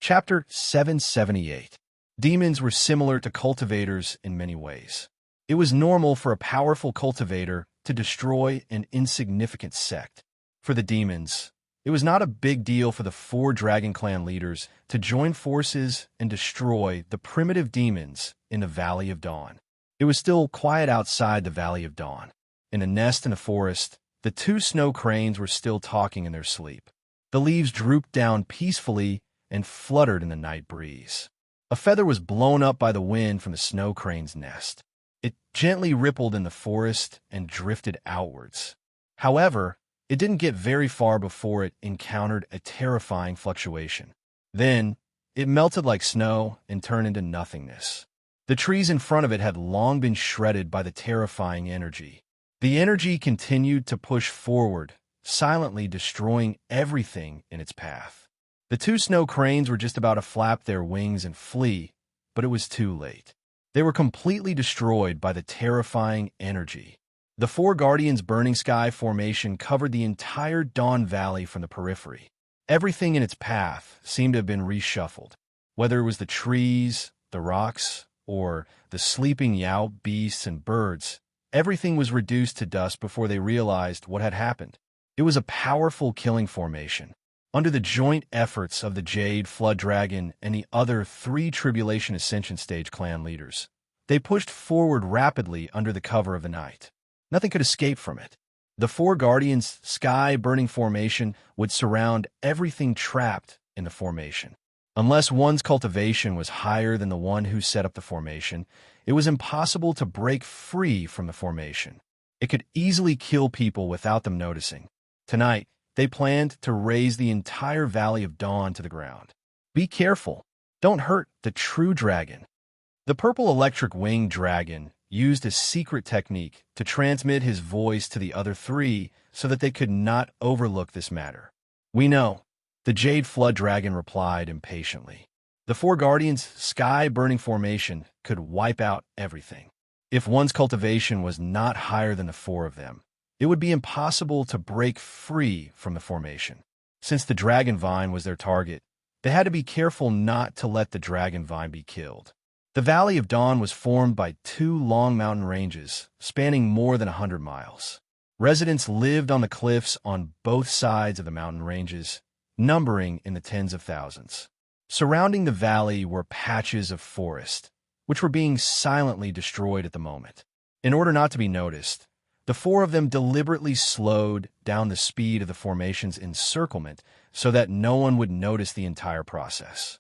Chapter 778. Demons were similar to cultivators in many ways. It was normal for a powerful cultivator to destroy an insignificant sect. For the demons, it was not a big deal for the four Dragon Clan leaders to join forces and destroy the primitive demons in the Valley of Dawn. It was still quiet outside the Valley of Dawn. In a nest in a forest, the two snow cranes were still talking in their sleep. The leaves drooped down peacefully and fluttered in the night breeze. A feather was blown up by the wind from the snow crane's nest. It gently rippled in the forest and drifted outwards. However, it didn't get very far before it encountered a terrifying fluctuation. Then, it melted like snow and turned into nothingness. The trees in front of it had long been shredded by the terrifying energy. The energy continued to push forward, silently destroying everything in its path. The two snow cranes were just about to flap their wings and flee, but it was too late. They were completely destroyed by the terrifying energy. The four Guardians' Burning Sky formation covered the entire Dawn Valley from the periphery. Everything in its path seemed to have been reshuffled, whether it was the trees, the rocks, or the sleeping Yao beasts and birds. Everything was reduced to dust before they realized what had happened. It was a powerful killing formation. Under the joint efforts of the Jade, Flood Dragon, and the other three Tribulation Ascension Stage clan leaders, they pushed forward rapidly under the cover of the night. Nothing could escape from it. The four Guardians' sky-burning formation would surround everything trapped in the formation. Unless one's cultivation was higher than the one who set up the formation, it was impossible to break free from the formation. It could easily kill people without them noticing. Tonight, they planned to raze the entire Valley of Dawn to the ground. Be careful. Don't hurt the true dragon. The purple electric winged dragon used a secret technique to transmit his voice to the other three so that they could not overlook this matter. We know, the Jade Flood Dragon replied impatiently. The four Guardians' sky-burning formation could wipe out everything. If one's cultivation was not higher than the four of them, it would be impossible to break free from the formation. Since the dragon vine was their target, they had to be careful not to let the dragon vine be killed. The Valley of Dawn was formed by two long mountain ranges, spanning more than 100 miles. Residents lived on the cliffs on both sides of the mountain ranges, numbering in the tens of thousands. Surrounding the valley were patches of forest, which were being silently destroyed at the moment. In order not to be noticed, the four of them deliberately slowed down the speed of the formation's encirclement so that no one would notice the entire process.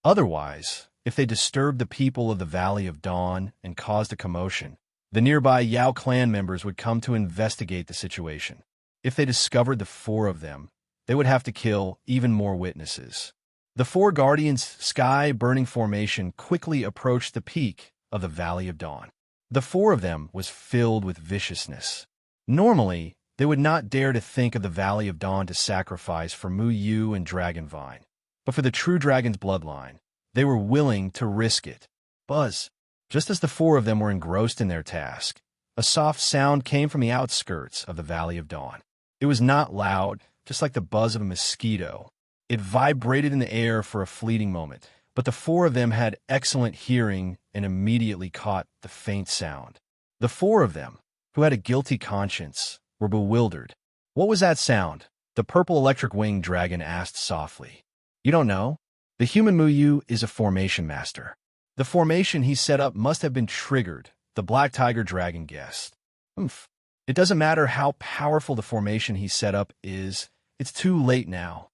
Otherwise, if they disturbed the people of the Valley of Dawn and caused a commotion, the nearby Yao clan members would come to investigate the situation. If they discovered the four of them, they would have to kill even more witnesses. The four Guardians' sky-burning formation quickly approached the peak of the Valley of Dawn. The four of them was filled with viciousness. Normally, they would not dare to think of the Valley of Dawn to sacrifice for Mu Yu and Dragonvine. But for the true dragon's bloodline, they were willing to risk it. Buzz. Just as the four of them were engrossed in their task, a soft sound came from the outskirts of the Valley of Dawn. It was not loud, just like the buzz of a mosquito. It vibrated in the air for a fleeting moment, but the four of them had excellent hearing and immediately caught the faint sound. The four of them, who had a guilty conscience, were bewildered. What was that sound? The purple electric winged dragon asked softly. You don't know? The human Muyu is a formation master. The formation he set up must have been triggered, the black tiger dragon guessed. It doesn't matter how powerful the formation he set up is, It's too late now.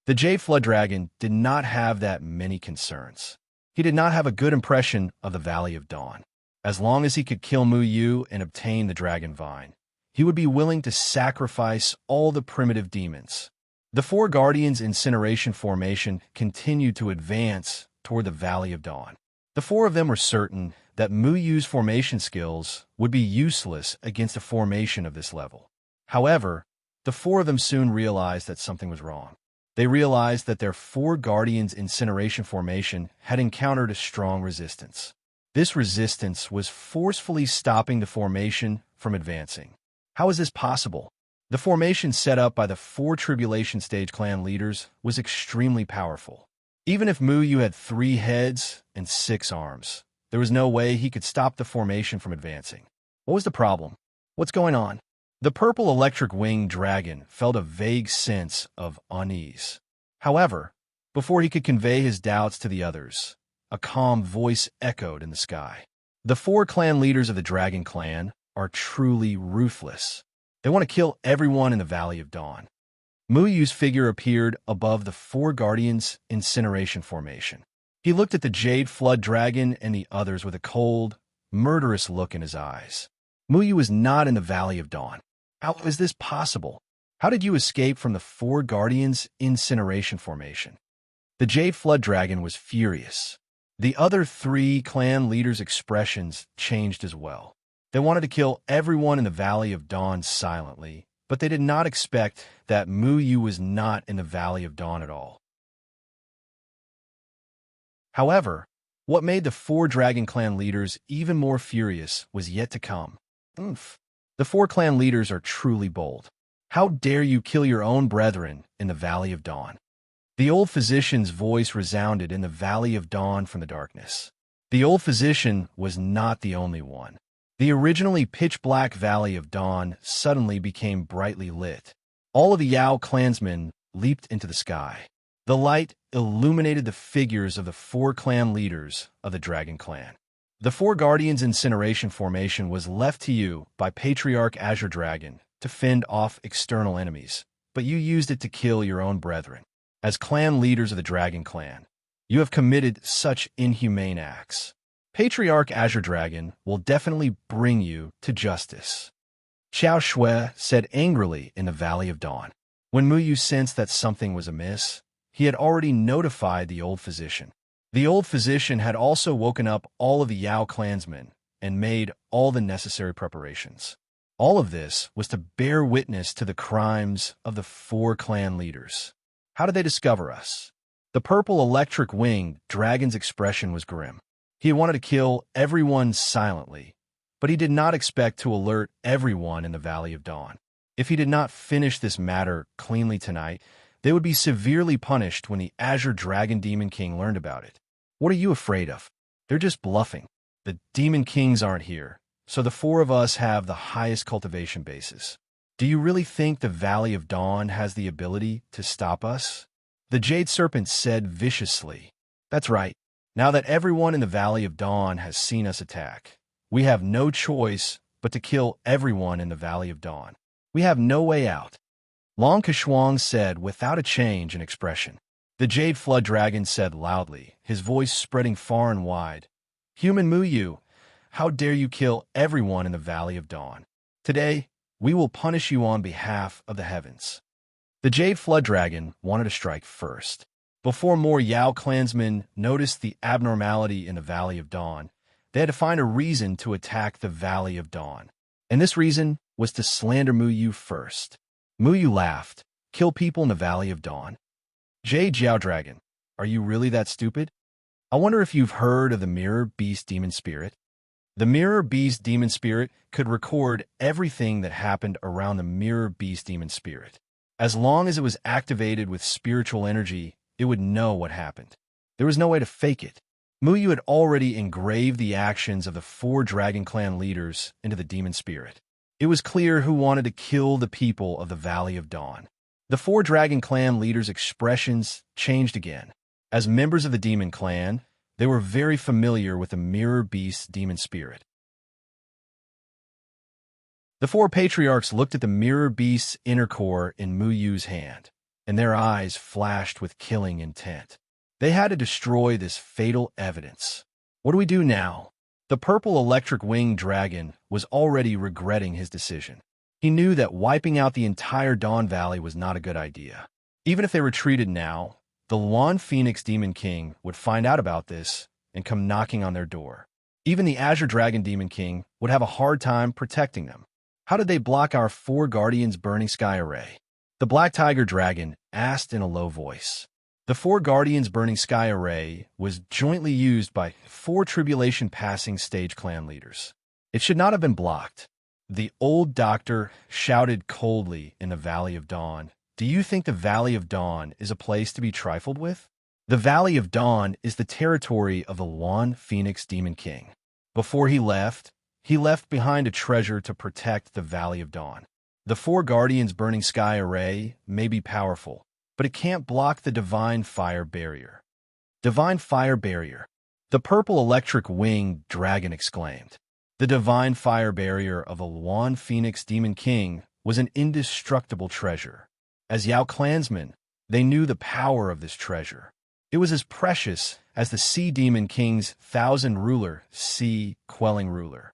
The Jade Flood Dragon did not have that many concerns. He did not have a good impression of the Valley of Dawn. As long as he could kill Mu Yu and obtain the Dragon Vine, he would be willing to sacrifice all the primitive demons. The four Guardians' incineration formation continued to advance toward the Valley of Dawn. The four of them were certain that Mu Yu's formation skills would be useless against a formation of this level. However, the four of them soon realized that something was wrong. They realized that their four Guardians' incineration formation had encountered a strong resistance. This resistance was forcefully stopping the formation from advancing. How is this possible? The formation set up by the four Tribulation Stage clan leaders was extremely powerful. Even if Mu Yu had 3 heads and 6 arms, there was no way he could stop the formation from advancing. What was the problem? What's going on? The purple electric-winged dragon felt a vague sense of unease. However, before he could convey his doubts to the others, a calm voice echoed in the sky. The 4 clan leaders of the Dragon Clan are truly ruthless. They want to kill everyone in the Valley of Dawn. Mu Yu's figure appeared above the 4 Guardians' incineration formation. He looked at the Jade Flood Dragon and the others with a cold, murderous look in his eyes. Mu Yu was not in the Valley of Dawn. How is this possible? How did you escape from the 4 Guardians' incineration formation? The Jade Flood Dragon was furious. The other 3 clan leaders' expressions changed as well. They wanted to kill everyone in the Valley of Dawn silently, but they did not expect that Mu Yu was not in the Valley of Dawn at all. However, what made the 4 Dragon Clan leaders even more furious was yet to come. The 4 clan leaders are truly bold. How dare you kill your own brethren in the Valley of Dawn? The old physician's voice resounded in the Valley of Dawn from the darkness. The old physician was not the only one. The originally pitch-black Valley of Dawn suddenly became brightly lit. All of the Yao clansmen leaped into the sky. The light illuminated the figures of the 4 clan leaders of the Dragon Clan. The 4 Guardians' incineration formation was left to you by Patriarch Azure Dragon to fend off external enemies, but you used it to kill your own brethren. As clan leaders of the Dragon Clan, you have committed such inhumane acts. Patriarch Azure Dragon will definitely bring you to justice. Xiao Shui said angrily in the Valley of Dawn. When Mu Yu sensed that something was amiss, he had already notified the old physician. The old physician had also woken up all of the Yao clansmen and made all the necessary preparations. All of this was to bear witness to the crimes of the 4 clan leaders. How did they discover us? The purple electric-winged dragon's expression was grim. He wanted to kill everyone silently, but he did not expect to alert everyone in the Valley of Dawn. If he did not finish this matter cleanly tonight, they would be severely punished when the Azure Dragon Demon King learned about it. What are you afraid of? They're just bluffing. The Demon Kings aren't here, so the 4 of us have the highest cultivation bases. Do you really think the Valley of Dawn has the ability to stop us? The Jade Serpent said viciously. That's right. Now that everyone in the Valley of Dawn has seen us attack, we have no choice but to kill everyone in the Valley of Dawn. We have no way out. Long Keshuang said without a change in expression. The Jade Flood Dragon said loudly, his voice spreading far and wide. Human Mu Yu, how dare you kill everyone in the Valley of Dawn? Today, we will punish you on behalf of the heavens. The Jade Flood Dragon wanted to strike first. Before more Yao clansmen noticed the abnormality in the Valley of Dawn, they had to find a reason to attack the Valley of Dawn. And this reason was to slander Mu Yu first. Mu Yu laughed. Kill people in the Valley of Dawn? Jade Jiao Dragon, are you really that stupid? I wonder if you've heard of the Mirror Beast Demon Spirit. The Mirror Beast Demon Spirit could record everything that happened around the Mirror Beast Demon Spirit. As long as it was activated with spiritual energy, it would know what happened. There was no way to fake it. Mu Yu had already engraved the actions of the 4 Dragon Clan leaders into the demon spirit. It was clear who wanted to kill the people of the Valley of Dawn. The 4 Dragon Clan leaders' expressions changed again. As members of the Demon Clan, they were very familiar with the Mirror Beast demon spirit. The four patriarchs looked at the mirror beast's inner core in Mu Yu's hand, and their eyes flashed with killing intent. They had to destroy this fatal evidence. What do we do now? The purple electric-winged dragon was already regretting his decision. He knew that wiping out the entire Dawn Valley was not a good idea. Even if they retreated now, the Luan Phoenix Demon King would find out about this and come knocking on their door. Even the Azure Dragon Demon King would have a hard time protecting them. How did they block our four Guardians' Burning Sky Array? The Black Tiger Dragon asked in a low voice. The four Guardians' Burning Sky Array was jointly used by four Tribulation Passing Stage clan leaders. It should not have been blocked. The old doctor shouted coldly in the Valley of Dawn. Do you think the Valley of Dawn is a place to be trifled with? The Valley of Dawn is the territory of the Luan Phoenix Demon King. Before he left behind a treasure to protect the Valley of Dawn. The four Guardians' Burning Sky Array may be powerful, but it can't block the Divine Fire Barrier. Divine Fire Barrier. The purple electric-winged dragon exclaimed. The Divine Fire Barrier of the Luan Phoenix Demon King was an indestructible treasure. As Yao clansmen, they knew the power of this treasure. It was as precious as the Sea Demon King's 1,000 ruler, sea quelling ruler.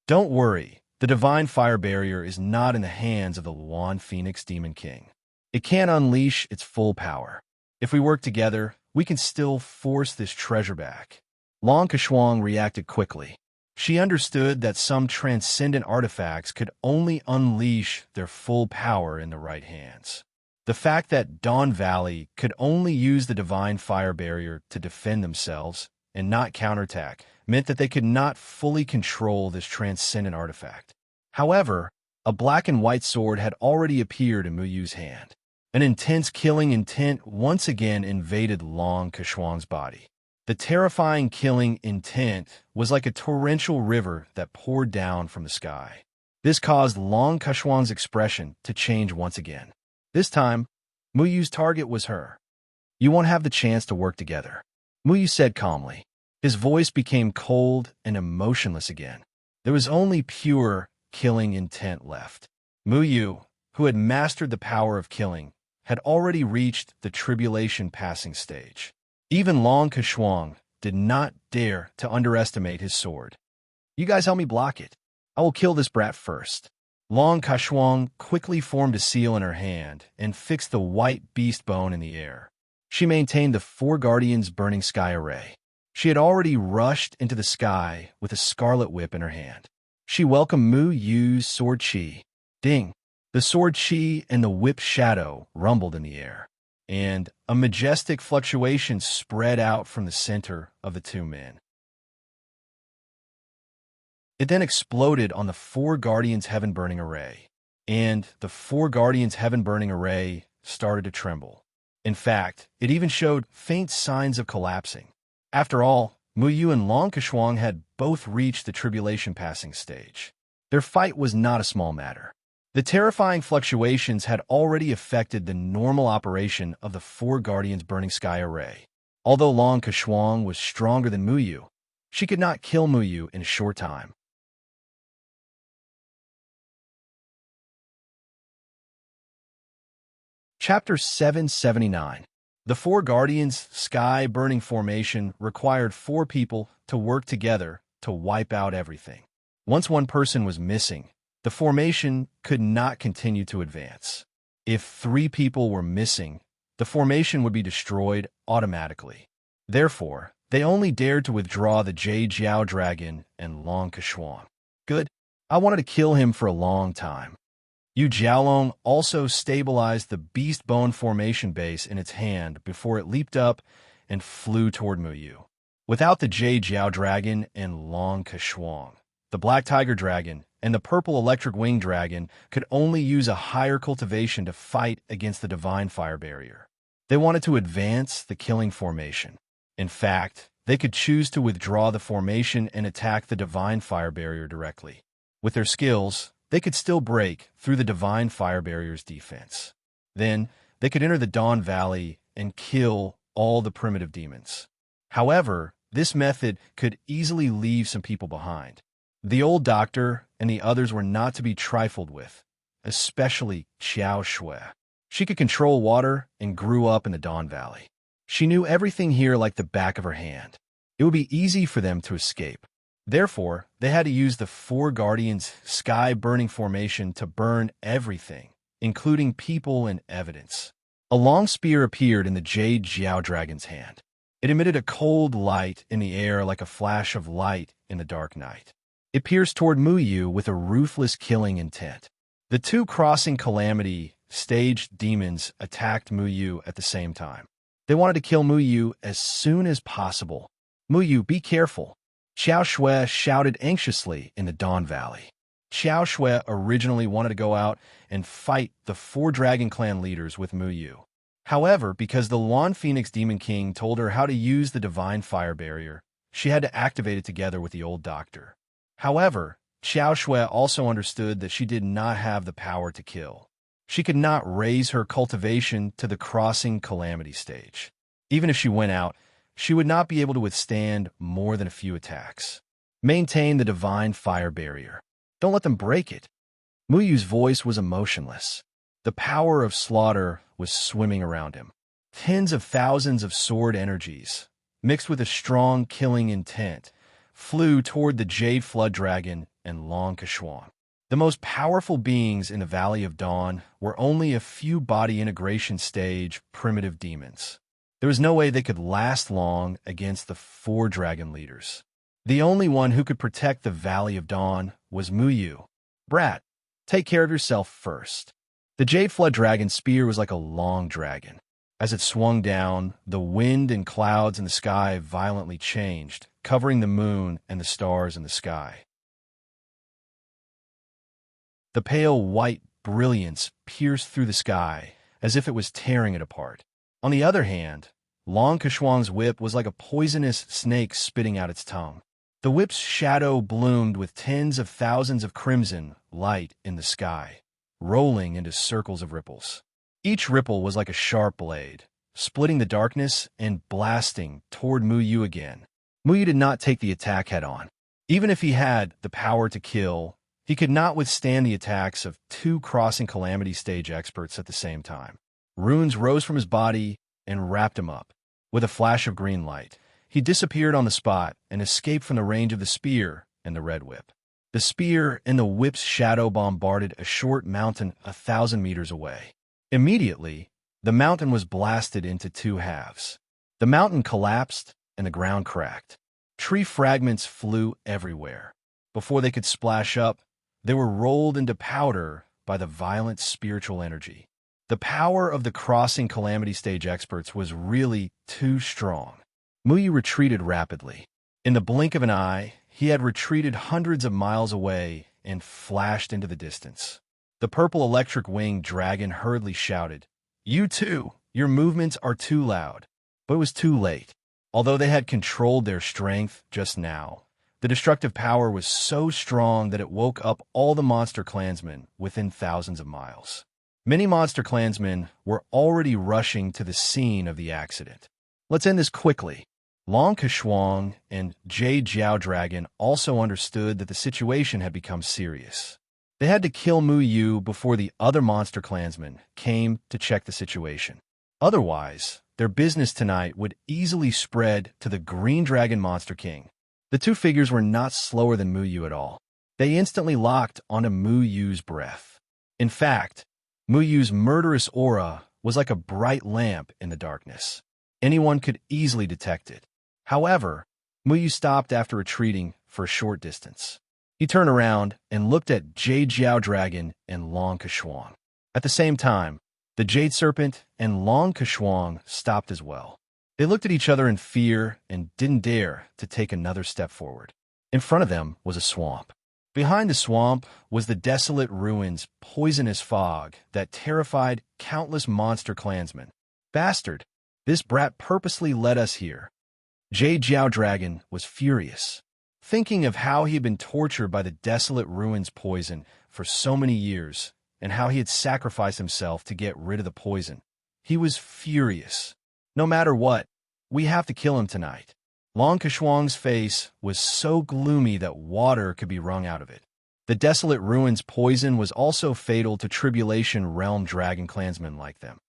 Don't worry, the Divine Fire Barrier is not in the hands of the Luan Phoenix Demon King. It can't unleash its full power. If we work together, we can still force this treasure back. Long Keshuang reacted quickly. She understood that some transcendent artifacts could only unleash their full power in the right hands. The fact that Dawn Valley could only use the Divine Fire Barrier to defend themselves and not counterattack meant that they could not fully control this transcendent artifact. However, a black and white sword had already appeared in Mu Yu's hand. An intense killing intent once again invaded Long Keshuang's body. The terrifying killing intent was like a torrential river that poured down from the sky. This caused Long Keshuang's expression to change once again. This time, Mu Yu's target was her. You won't have the chance to work together, Mu Yu said calmly. His voice became cold and emotionless again. There was only pure killing intent left. Mu Yu, who had mastered the power of killing, had already reached the tribulation passing stage. Even Long Keshuang did not dare to underestimate his sword. You guys help me block it. I will kill this brat first. Long Keshuang quickly formed a seal in her hand and fixed the white beast bone in the air. She maintained the four Guardians' Burning Sky Array. She had already rushed into the sky with a scarlet whip in her hand. She welcomed Mu Yu's sword chi. Ding! The sword chi and the whip shadow rumbled in the air, and a majestic fluctuation spread out from the center of the two men. It then exploded on the four Guardians' Heaven-Burning Array, and the four Guardians' Heaven-Burning Array started to tremble. In fact, it even showed faint signs of collapsing. After all, Mu Yu and Long Keshuang had both reached the tribulation passing stage. Their fight was not a small matter. The terrifying fluctuations had already affected the normal operation of the four Guardians' Burning Sky Array. Although Long Keshuang was stronger than Mu Yu, she could not kill Mu Yu in a short time. Chapter 779. The four Guardians' Sky-Burning Formation required four people to work together to wipe out everything. Once one person was missing, the formation could not continue to advance. If three people were missing, the formation would be destroyed automatically. Therefore, they only dared to withdraw the Jade Jiao Dragon and Long Keshuang. Good. I wanted to kill him for a long time. Yu Jiaolong also stabilized the Beast Bone Formation base in its hand before it leaped up and flew toward Mu Yu. Without the Jade Jiao Dragon and Long Keshuang, the Black Tiger Dragon and the Purple Electric Wing Dragon could only use a higher cultivation to fight against the Divine Fire Barrier. They wanted to advance the killing formation. In fact, they could choose to withdraw the formation and attack the Divine Fire Barrier directly. With their skills, they could still break through the Divine Fire Barrier's defense. Then, they could enter the Dawn Valley and kill all the primitive demons. However, this method could easily leave some people behind. The old doctor and the others were not to be trifled with, especially Xiao Shui. She could control water and grew up in the Dawn Valley. She knew everything here like the back of her hand. It would be easy for them to escape. Therefore, they had to use the Four Guardians' sky-burning formation to burn everything, including people and evidence. A long spear appeared in the Jade Jiao Dragon's hand. It emitted a cold light in the air like a flash of light in the dark night. It pierced toward Mu Yu with a ruthless killing intent. The two crossing calamity staged demons attacked Mu Yu at the same time. They wanted to kill Mu Yu as soon as possible. Mu Yu, be careful. Xiao Shui shouted anxiously in the Dawn Valley. Xiao Shui originally wanted to go out and fight the four Dragon Clan leaders with Mu Yu. However, because the Luan Phoenix Demon King told her how to use the Divine Fire Barrier, she had to activate it together with the old doctor. However, Xiao Shui also understood that she did not have the power to kill. She could not raise her cultivation to the crossing calamity stage. Even if she went out, she would not be able to withstand more than a few attacks. Maintain the Divine Fire Barrier. Don't let them break it. Mu Yu's voice was emotionless. The power of slaughter was swimming around him. Tens of thousands of sword energies, mixed with a strong killing intent, flew toward the Jade Flood Dragon and Long Keshuan. The most powerful beings in the Valley of Dawn were only a few body integration stage primitive demons. There was no way they could last long against the four dragon leaders. The only one who could protect the Valley of Dawn was Mu Yu. Brat, take care of yourself first. The Jade Flood Dragon's spear was like a long dragon. As it swung down, the wind and clouds in the sky violently changed, covering the moon and the stars in the sky. The pale white brilliance pierced through the sky as if it was tearing it apart. On the other hand, Long Keshuang's whip was like a poisonous snake spitting out its tongue. The whip's shadow bloomed with tens of thousands of crimson light in the sky, rolling into circles of ripples. Each ripple was like a sharp blade, splitting the darkness and blasting toward Mu Yu again. Mu Yu did not take the attack head-on. Even if he had the power to kill, he could not withstand the attacks of two crossing calamity stage experts at the same time. Runes rose from his body and wrapped him up. With a flash of green light, he disappeared on the spot and escaped from the range of the spear and the red whip. The spear and the whip's shadow bombarded a short mountain 1,000 meters away. Immediately, the mountain was blasted into two halves. The mountain collapsed and the ground cracked. Tree fragments flew everywhere. Before they could splash up, they were rolled into powder by the violent spiritual energy. The power of the crossing calamity stage experts was really too strong. Mu Yu retreated rapidly. In the blink of an eye, he had retreated hundreds of miles away and flashed into the distance. The purple electric-winged dragon hurriedly shouted, "You too! Your movements are too loud." But it was too late. Although they had controlled their strength just now, the destructive power was so strong that it woke up all the monster clansmen within thousands of miles. Many monster clansmen were already rushing to the scene of the accident. Let's end this quickly. Long Keshuang and Jade Jiao Dragon also understood that the situation had become serious. They had to kill Mu Yu before the other monster clansmen came to check the situation. Otherwise, their business tonight would easily spread to the Green Dragon Monster King. The two figures were not slower than Mu Yu at all. They instantly locked onto Mu Yu's breath. In fact, Mu Yu's murderous aura was like a bright lamp in the darkness. Anyone could easily detect it. However, Mu Yu stopped after retreating for a short distance. He turned around and looked at Jade Jiao Dragon and Long Keshuang. At the same time, the Jade Serpent and Long Keshuang stopped as well. They looked at each other in fear and didn't dare to take another step forward. In front of them was a swamp. Behind the swamp was the desolate ruins, poisonous fog that terrified countless monster clansmen. Bastard! This brat purposely led us here. Jade Jiao Dragon was furious. Thinking of how he had been tortured by the desolate ruins poison for so many years, and how he had sacrificed himself to get rid of the poison, he was furious. No matter what, we have to kill him tonight. Long Keshuang's face was so gloomy that water could be wrung out of it. The Desolate Ruins poison was also fatal to Tribulation Realm dragon clansmen like them.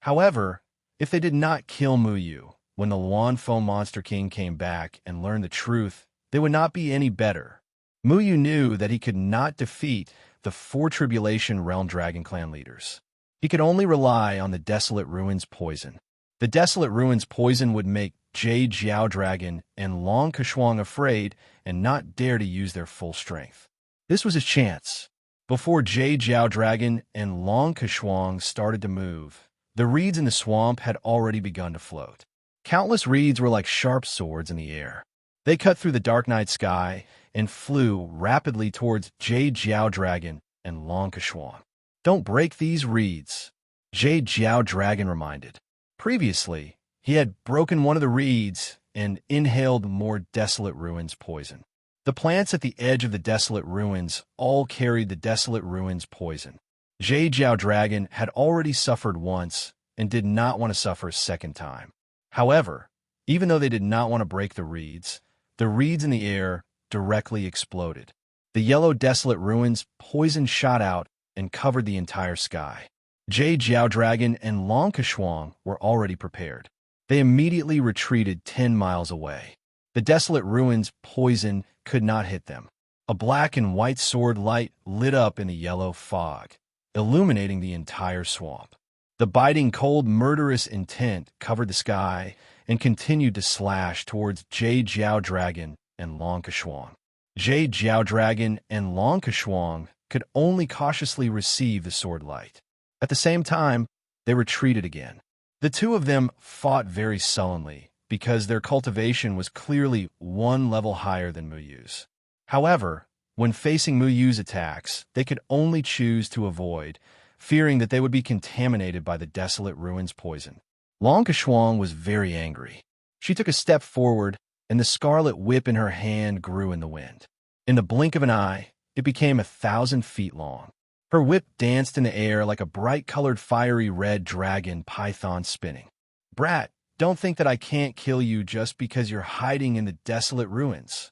However, if they did not kill Mu Yu, when the Luan Fo Monster King came back and learned the truth, they would not be any better. Mu Yu knew that he could not defeat the 4 Tribulation Realm Dragon Clan leaders. He could only rely on the Desolate Ruins poison. The Desolate Ruins poison would make Jade Jiao Dragon and Long Keshuang afraid and not dare to use their full strength. This was his chance. Before Jade Jiao Dragon and Long Keshuang started to move, the reeds in the swamp had already begun to float. Countless reeds were like sharp swords in the air. They cut through the dark night sky and flew rapidly towards Jade Jiao Dragon and Long Keshuang. "Don't break these reeds," Jade Jiao Dragon reminded. Previously, he had broken one of the reeds and inhaled more Desolate Ruins poison. The plants at the edge of the Desolate Ruins all carried the Desolate Ruins poison. Jade Jiao Dragon had already suffered once and did not want to suffer a second time. However, even though they did not want to break the reeds in the air directly exploded. The yellow Desolate Ruins poison shot out and covered the entire sky. Jade Jiao Dragon and Long Keshuang were already prepared. They immediately retreated 10 miles away. The Desolate Ruins poison could not hit them. A black and white sword light lit up in the yellow fog, illuminating the entire swamp. The biting, cold, murderous intent covered the sky and continued to slash towards Jade Jiao Dragon and Long Keshuang. Jade Jiao Dragon and Long Keshuang could only cautiously receive the sword light. At the same time, they retreated again. The two of them fought very sullenly because their cultivation was clearly one level higher than Mu Yu's. However, when facing Mu Yu's attacks, they could only choose to avoid, fearing that they would be contaminated by the Desolate Ruins poison. Long Keshuang was very angry. She took a step forward, and the scarlet whip in her hand grew in the wind. In the blink of an eye, it became 1,000 feet long. Her whip danced in the air like a bright-colored fiery red dragon python spinning. "Brat, don't think that I can't kill you just because you're hiding in the Desolate Ruins."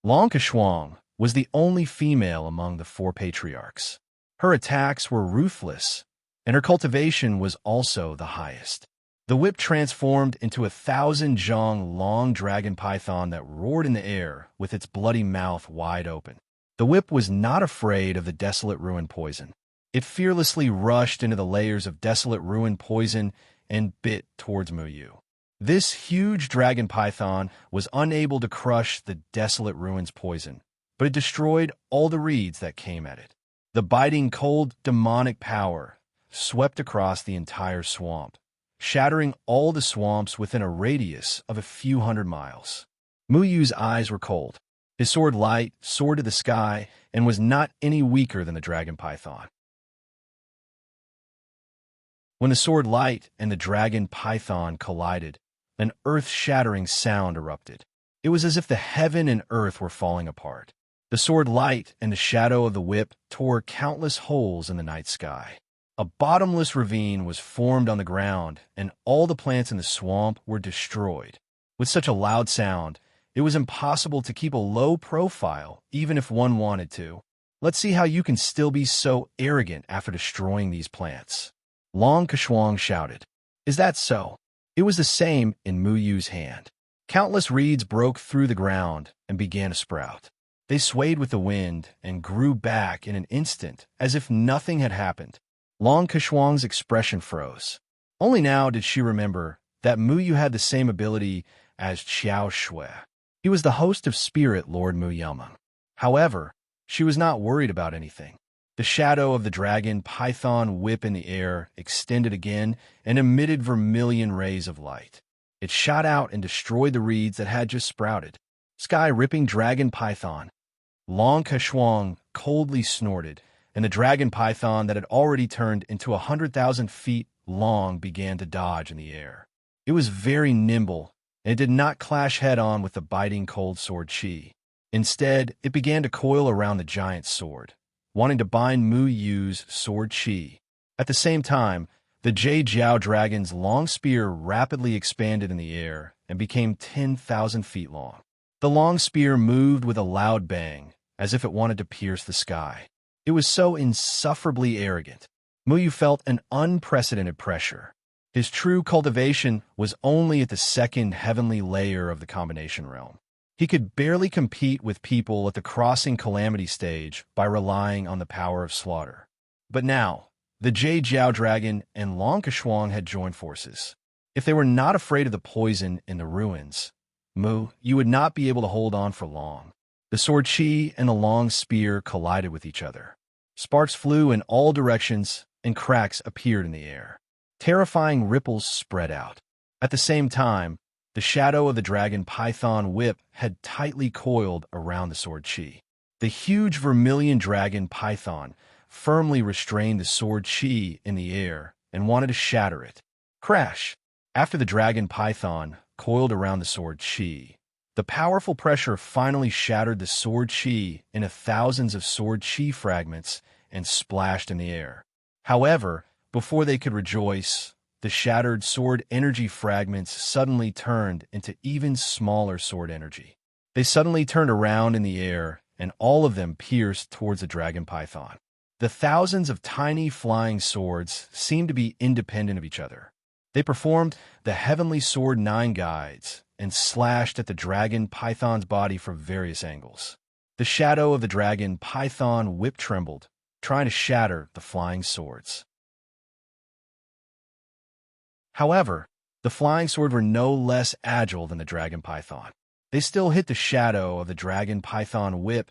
Long Keshuang was the only female among the 4 patriarchs. Her attacks were ruthless, and her cultivation was also the highest. The whip transformed into 1,000 zhang long dragon python that roared in the air with its bloody mouth wide open. The whip was not afraid of the Desolate Ruin poison. It fearlessly rushed into the layers of Desolate Ruin poison and bit towards Mu Yu. This huge dragon python was unable to crush the Desolate Ruins poison, but it destroyed all the reeds that came at it. The biting, cold, demonic power swept across the entire swamp, shattering all the swamps within a radius of a few hundred miles. Mu Yu's eyes were cold. His sword light soared to the sky and was not any weaker than the dragon python. When the sword light and the dragon python collided, an earth-shattering sound erupted. It was as if the heaven and earth were falling apart. The sword light and the shadow of the whip tore countless holes in the night sky. A bottomless ravine was formed on the ground, and all the plants in the swamp were destroyed. With such a loud sound, it was impossible to keep a low profile, even if one wanted to. "Let's see how you can still be so arrogant after destroying these plants." Long Keshuang shouted. "Is that so?" It was the same in Mu Yu's hand. Countless reeds broke through the ground and began to sprout. They swayed with the wind and grew back in an instant as if nothing had happened. Long Keshuang's expression froze. Only now did she remember that Mu Yu had the same ability as Qiao Shui. He was the host of Spirit Lord Mu Yelmeng. However, she was not worried about anything. The shadow of the dragon python whip in the air extended again and emitted vermilion rays of light. It shot out and destroyed the reeds that had just sprouted. Sky-ripping dragon python. Long Keshuang coldly snorted, and the dragon python that had already turned into 100,000 feet long began to dodge in the air. It was very nimble, and it did not clash head-on with the biting cold sword Qi. Instead, it began to coil around the giant's sword, wanting to bind Mu Yu's sword Qi. At the same time, The Jiao dragon's long spear rapidly expanded in the air and became 10,000 feet long. The long spear moved with a loud bang, as if it wanted to pierce the sky. It was so insufferably arrogant. Muyu felt an unprecedented pressure. His true cultivation was only at the second heavenly layer of the combination realm. He could barely compete with people at the crossing calamity stage by relying on the power of slaughter. But now, the Jiao dragon and Long Keshuang had joined forces. If they were not afraid of the poison in the ruins, you would not be able to hold on for long. The sword chi and the long spear collided with each other. Sparks flew in all directions, and cracks appeared in the air. Terrifying ripples spread out. At the same time, the shadow of the dragon python whip had tightly coiled around the sword chi. The huge vermilion dragon python firmly restrained the sword chi in the air and wanted to shatter it. Crash! After the dragon python coiled around the sword chi, the powerful pressure finally shattered the sword chi into thousands of sword chi fragments and splashed in the air. However, before they could rejoice, the shattered sword energy fragments suddenly turned into even smaller sword energy. They suddenly turned around in the air, and all of them pierced towards the dragon python. The thousands of tiny flying swords seemed to be independent of each other. They performed the heavenly sword 9 guides and slashed at the dragon python's body from various angles. The shadow of the dragon python whip trembled, trying to shatter the flying swords. However, the flying swords were no less agile than the dragon python. They still hit the shadow of the dragon python whip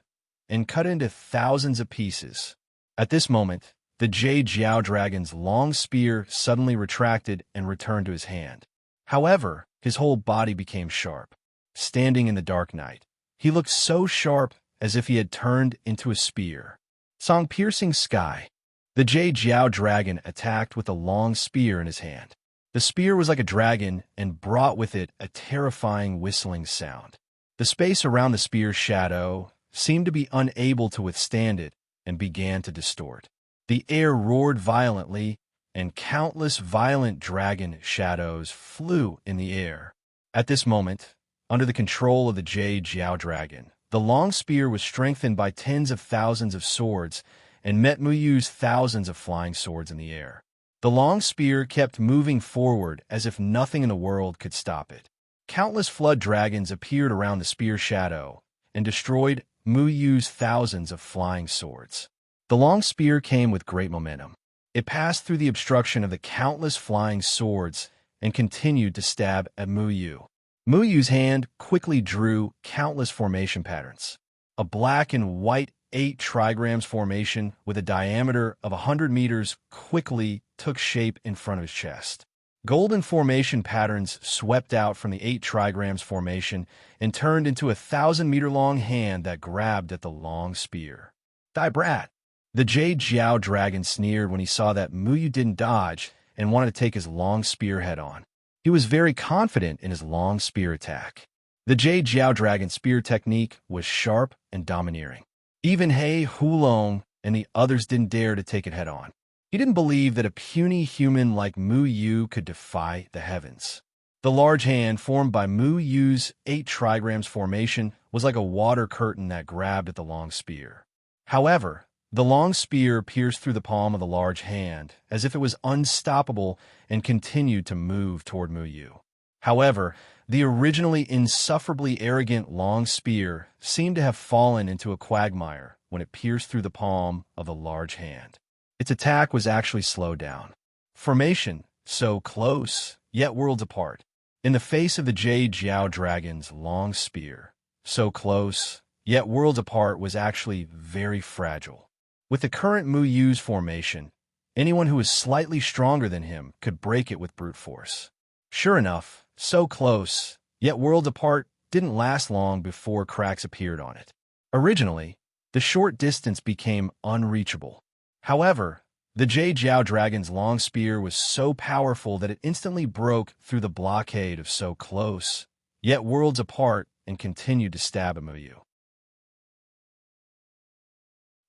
and cut into thousands of pieces. At this moment, the Jiao dragon's long spear suddenly retracted and returned to his hand. However, his whole body became sharp. Standing in the dark night, he looked so sharp as if he had turned into a spear. Song-piercing sky. The Jiao dragon attacked with a long spear in his hand. The spear was like a dragon and brought with it a terrifying whistling sound. The space around the spear's shadow seemed to be unable to withstand it and began to distort. The air roared violently, and countless violent dragon shadows flew in the air. At this moment, under the control of the Jiao dragon, the long spear was strengthened by tens of thousands of swords and met Muyu's thousands of flying swords in the air. The long spear kept moving forward as if nothing in the world could stop it. Countless flood dragons appeared around the spear's shadow and destroyed Muyu's thousands of flying swords. The long spear came with great momentum. It passed through the obstruction of the countless flying swords and continued to stab at Muyu. Muyu's hand quickly drew countless formation patterns. A black and white 8 trigrams formation with a diameter of 100 meters quickly took shape in front of his chest. Golden formation patterns swept out from the 8 trigrams formation and turned into a 1,000-meter-long hand that grabbed at the long spear. "Die brat!" The Jiao dragon sneered when he saw that Muyu didn't dodge and wanted to take his long spear head-on. He was very confident in his long spear attack. The Jiao dragon's spear technique was sharp and domineering. Even He Hulong and the others didn't dare to take it head-on. He didn't believe that a puny human like Muyu could defy the heavens. The large hand formed by Muyu's 8 trigrams formation was like a water curtain that grabbed at the long spear. However, the long spear pierced through the palm of the large hand as if it was unstoppable and continued to move toward Muyu. However, the originally insufferably arrogant long spear seemed to have fallen into a quagmire when it pierced through the palm of the large hand. Its attack was actually slowed down. Formation, so close, yet worlds apart. In the face of the Jiao dragon's long spear, so close, yet worlds apart, was actually very fragile. With the current Muyu's formation, anyone who was slightly stronger than him could break it with brute force. Sure enough, so close, yet worlds apart didn't last long before cracks appeared on it. Originally, the short distance became unreachable. However, the Jiao dragon's long spear was so powerful that it instantly broke through the blockade of so close, yet worlds apart, and continued to stab at Muyu.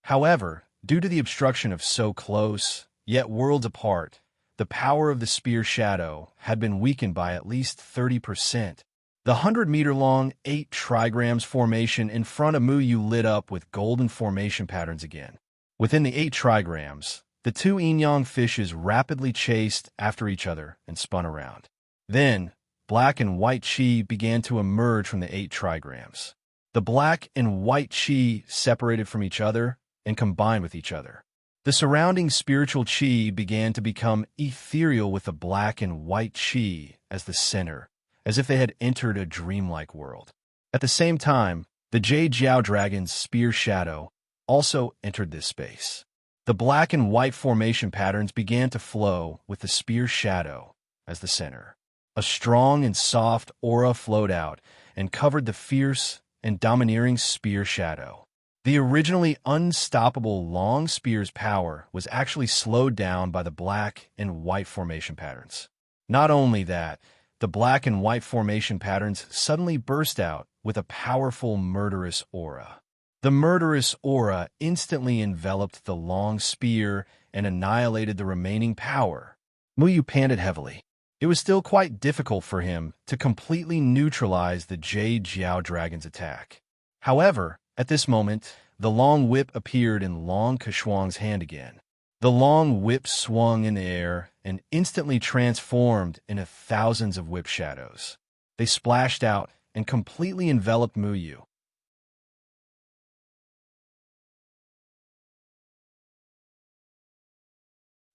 However, due to the obstruction of so close, yet worlds apart, the power of the spear shadow had been weakened by at least 30%. The 100-meter-long 8 trigrams formation in front of Muyu lit up with golden formation patterns again. Within the 8 trigrams, the two yin-yang fishes rapidly chased after each other and spun around. Then, black and white chi began to emerge from the 8 trigrams. The black and white chi separated from each other and combined with each other. The surrounding spiritual chi began to become ethereal with the black and white chi as the center, as if they had entered a dreamlike world. At the same time, the Jade Jiao Dragon's spear shadow also entered this space. The black and white formation patterns began to flow with the spear shadow as the center. A strong and soft aura flowed out and covered the fierce and domineering spear shadow. The originally unstoppable long spear's power was actually slowed down by the black and white formation patterns. Not only that, the black and white formation patterns suddenly burst out with a powerful murderous aura. The murderous aura instantly enveloped the long spear and annihilated the remaining power. Muyu panted heavily. It was still quite difficult for him to completely neutralize the Jade Jiao Dragon's attack. However, at this moment, the long whip appeared in Long Keshuang's hand again. The long whip swung in the air and instantly transformed into thousands of whip shadows. They splashed out and completely enveloped Muyu.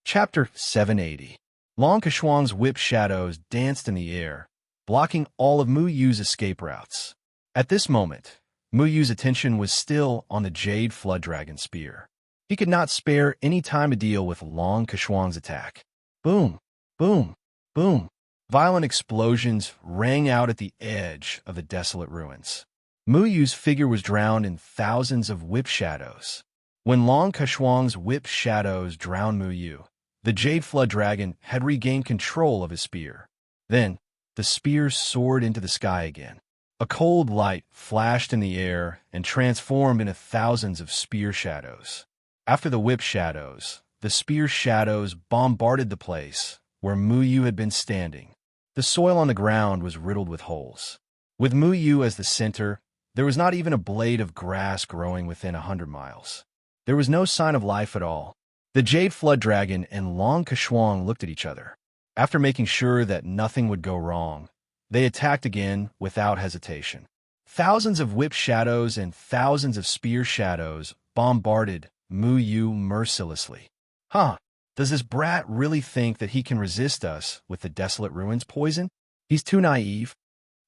Chapter 780. Long Keshuang's whip shadows danced in the air, blocking all of Muyu's escape routes. At this moment, Muyu's attention was still on the Jade Flood Dragon spear. He could not spare any time to deal with Long Keshuang's attack. Boom, boom, boom. Violent explosions rang out at the edge of the desolate ruins. Muyu's figure was drowned in thousands of whip shadows. When Long Keshuang's whip shadows drowned Muyu, the Jade Flood Dragon had regained control of his spear. Then, the spear soared into the sky again. A cold light flashed in the air and transformed into thousands of spear shadows. After the whip shadows, the spear shadows bombarded the place where Muyu had been standing. The soil on the ground was riddled with holes. With Muyu as the center, there was not even a blade of grass growing within 100 miles. There was no sign of life at all. The Jade Flood Dragon and Long Keshuang looked at each other. After making sure that nothing would go wrong, they attacked again without hesitation. Thousands of whip shadows and thousands of spear shadows bombarded Muyu mercilessly. Huh, does this brat really think that he can resist us with the desolate ruins poison? He's too naive.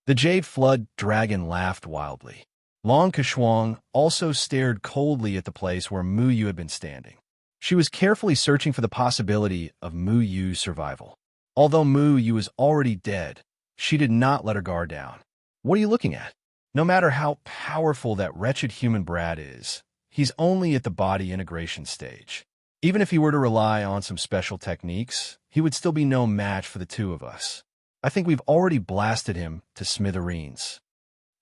The Jade Flood Dragon laughed wildly. Long Keshuang also stared coldly at the place where Muyu had been standing. She was carefully searching for the possibility of Muyu's survival. Although Muyu was already dead, she did not let her guard down. What are you looking at? No matter how powerful that wretched human brat is, he's only at the body integration stage. Even if he were to rely on some special techniques, he would still be no match for the two of us. I think we've already blasted him to smithereens.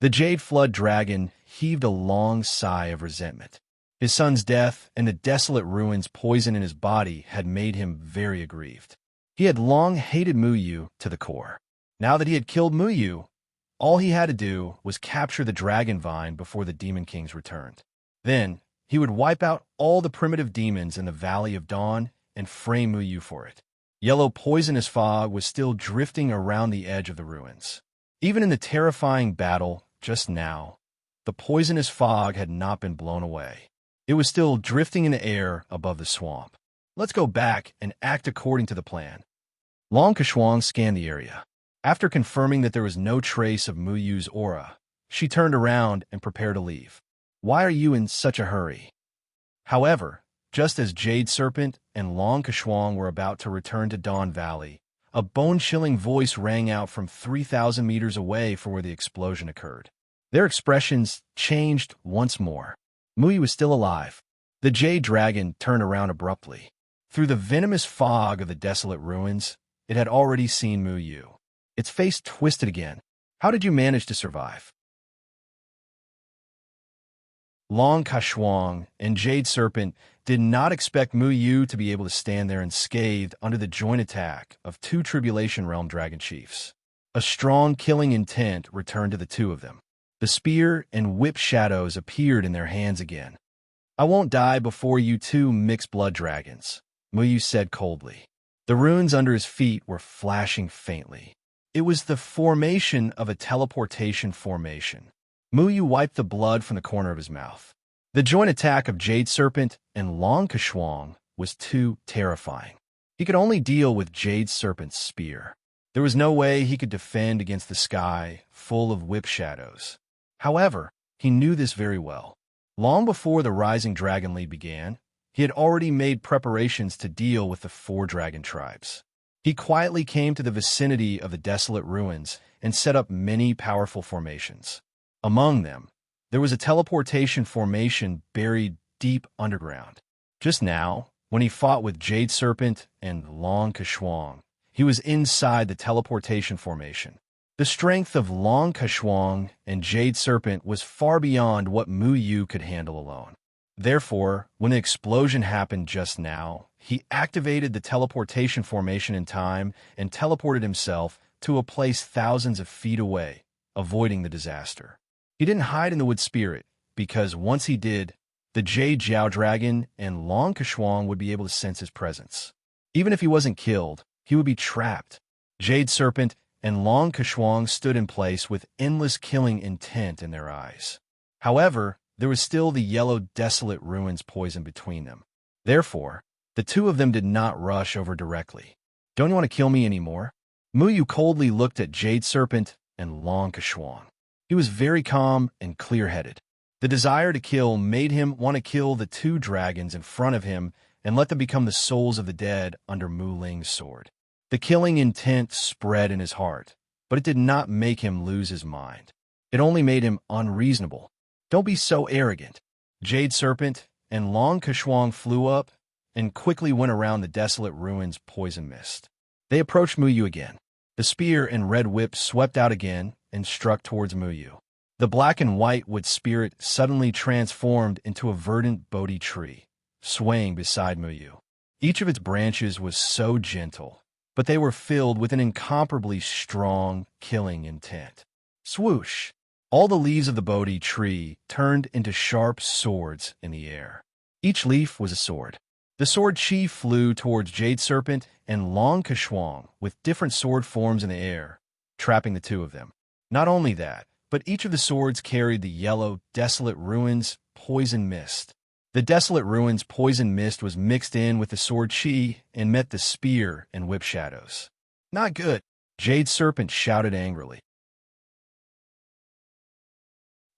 The Jade Flood Dragon heaved a long sigh of resentment. His son's death and the desolate ruins poison in his body had made him very aggrieved. He had long hated Muyu to the core. Now that he had killed Muyu, all he had to do was capture the dragon vine before the Demon Kings returned. Then, he would wipe out all the primitive demons in the Valley of Dawn and frame Muyu for it. Yellow poisonous fog was still drifting around the edge of the ruins. Even in the terrifying battle just now, the poisonous fog had not been blown away. It was still drifting in the air above the swamp. Let's go back and act according to the plan. Long Keshuang scanned the area. After confirming that there was no trace of Muyu's aura, she turned around and prepared to leave. Why are you in such a hurry? However, just as Jade Serpent and Long Keshuang were about to return to Dawn Valley, a bone-chilling voice rang out from 3,000 meters away from where the explosion occurred. Their expressions changed once more. Muyu was still alive. The Jade Dragon turned around abruptly. Through the venomous fog of the desolate ruins, it had already seen Muyu. Its face twisted again. How did you manage to survive? Long Kashuang and Jade Serpent did not expect Mu Yu to be able to stand there unscathed under the joint attack of two Tribulation Realm Dragon Chiefs. A strong killing intent returned to the two of them. The spear and whip shadows appeared in their hands again. "I won't die before you two mixed blood dragons," Mu Yu said coldly. The runes under his feet were flashing faintly. It was the formation of a teleportation formation. Mu Yu wiped the blood from the corner of his mouth. The joint attack of Jade Serpent and Long Kashuang was too terrifying. He could only deal with Jade Serpent's spear. There was no way he could defend against the sky full of whip shadows. However, he knew this very well. Long before the Rising Dragon League began, he had already made preparations to deal with the four dragon tribes. He quietly came to the vicinity of the desolate ruins and set up many powerful formations. Among them, there was a teleportation formation buried deep underground. Just now, when he fought with Jade Serpent and Long Kashuang, he was inside the teleportation formation. The strength of Long Kashuang and Jade Serpent was far beyond what Mu Yu could handle alone. Therefore, when the explosion happened just now, he activated the teleportation formation in time and teleported himself to a place thousands of feet away, avoiding the disaster. He didn't hide in the wood spirit, because once he did, the Jade Jiao Dragon and Long Kashuang would be able to sense his presence. Even if he wasn't killed, he would be trapped. Jade Serpent and Long Kashuang stood in place with endless killing intent in their eyes. However, there was still the yellow desolate ruins poison between them. Therefore, the two of them did not rush over directly. "Don't you want to kill me anymore?" Mu Yu coldly looked at Jade Serpent and Long Kashuang. He was very calm and clear-headed. The desire to kill made him want to kill the two dragons in front of him and let them become the souls of the dead under Mu Ling's sword. The killing intent spread in his heart, but it did not make him lose his mind. It only made him unreasonable. "Don't be so arrogant." Jade Serpent and Long Kashuang flew up and quickly went around the desolate ruins poison mist. They approached Mu Yu again. The spear and red whip swept out again and struck towards Mu Yu. The black and white wood spirit suddenly transformed into a verdant Bodhi tree, swaying beside Mu Yu. Each of its branches was so gentle, but they were filled with an incomparably strong, killing intent. Swoosh! All the leaves of the Bodhi tree turned into sharp swords in the air. Each leaf was a sword. The sword chi flew towards Jade Serpent and Long Kashuang with different sword forms in the air, trapping the two of them. Not only that, but each of the swords carried the yellow, desolate ruins poison mist. The desolate ruins poison mist was mixed in with the sword chi and met the spear and whip shadows. "Not good," Jade Serpent shouted angrily.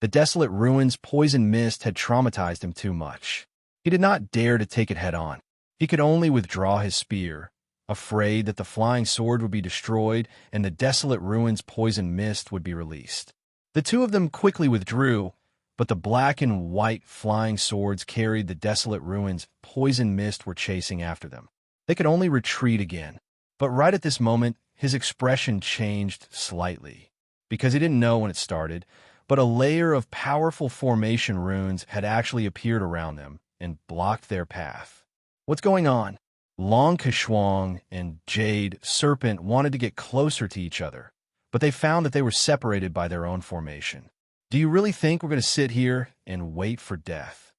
The desolate ruins poison mist had traumatized him too much. He did not dare to take it head-on. He could only withdraw his spear, afraid that the flying sword would be destroyed and the desolate ruins poison mist would be released. The two of them quickly withdrew, but the black and white flying swords carried the desolate ruins poison mist were chasing after them. They could only retreat again. But right at this moment, his expression changed slightly, because he didn't know when it started, but a layer of powerful formation runes had actually appeared around them and blocked their path. "What's going on?" Long Kashuang and Jade Serpent wanted to get closer to each other, but they found that they were separated by their own formation. "Do you really think we're going to sit here and wait for death?"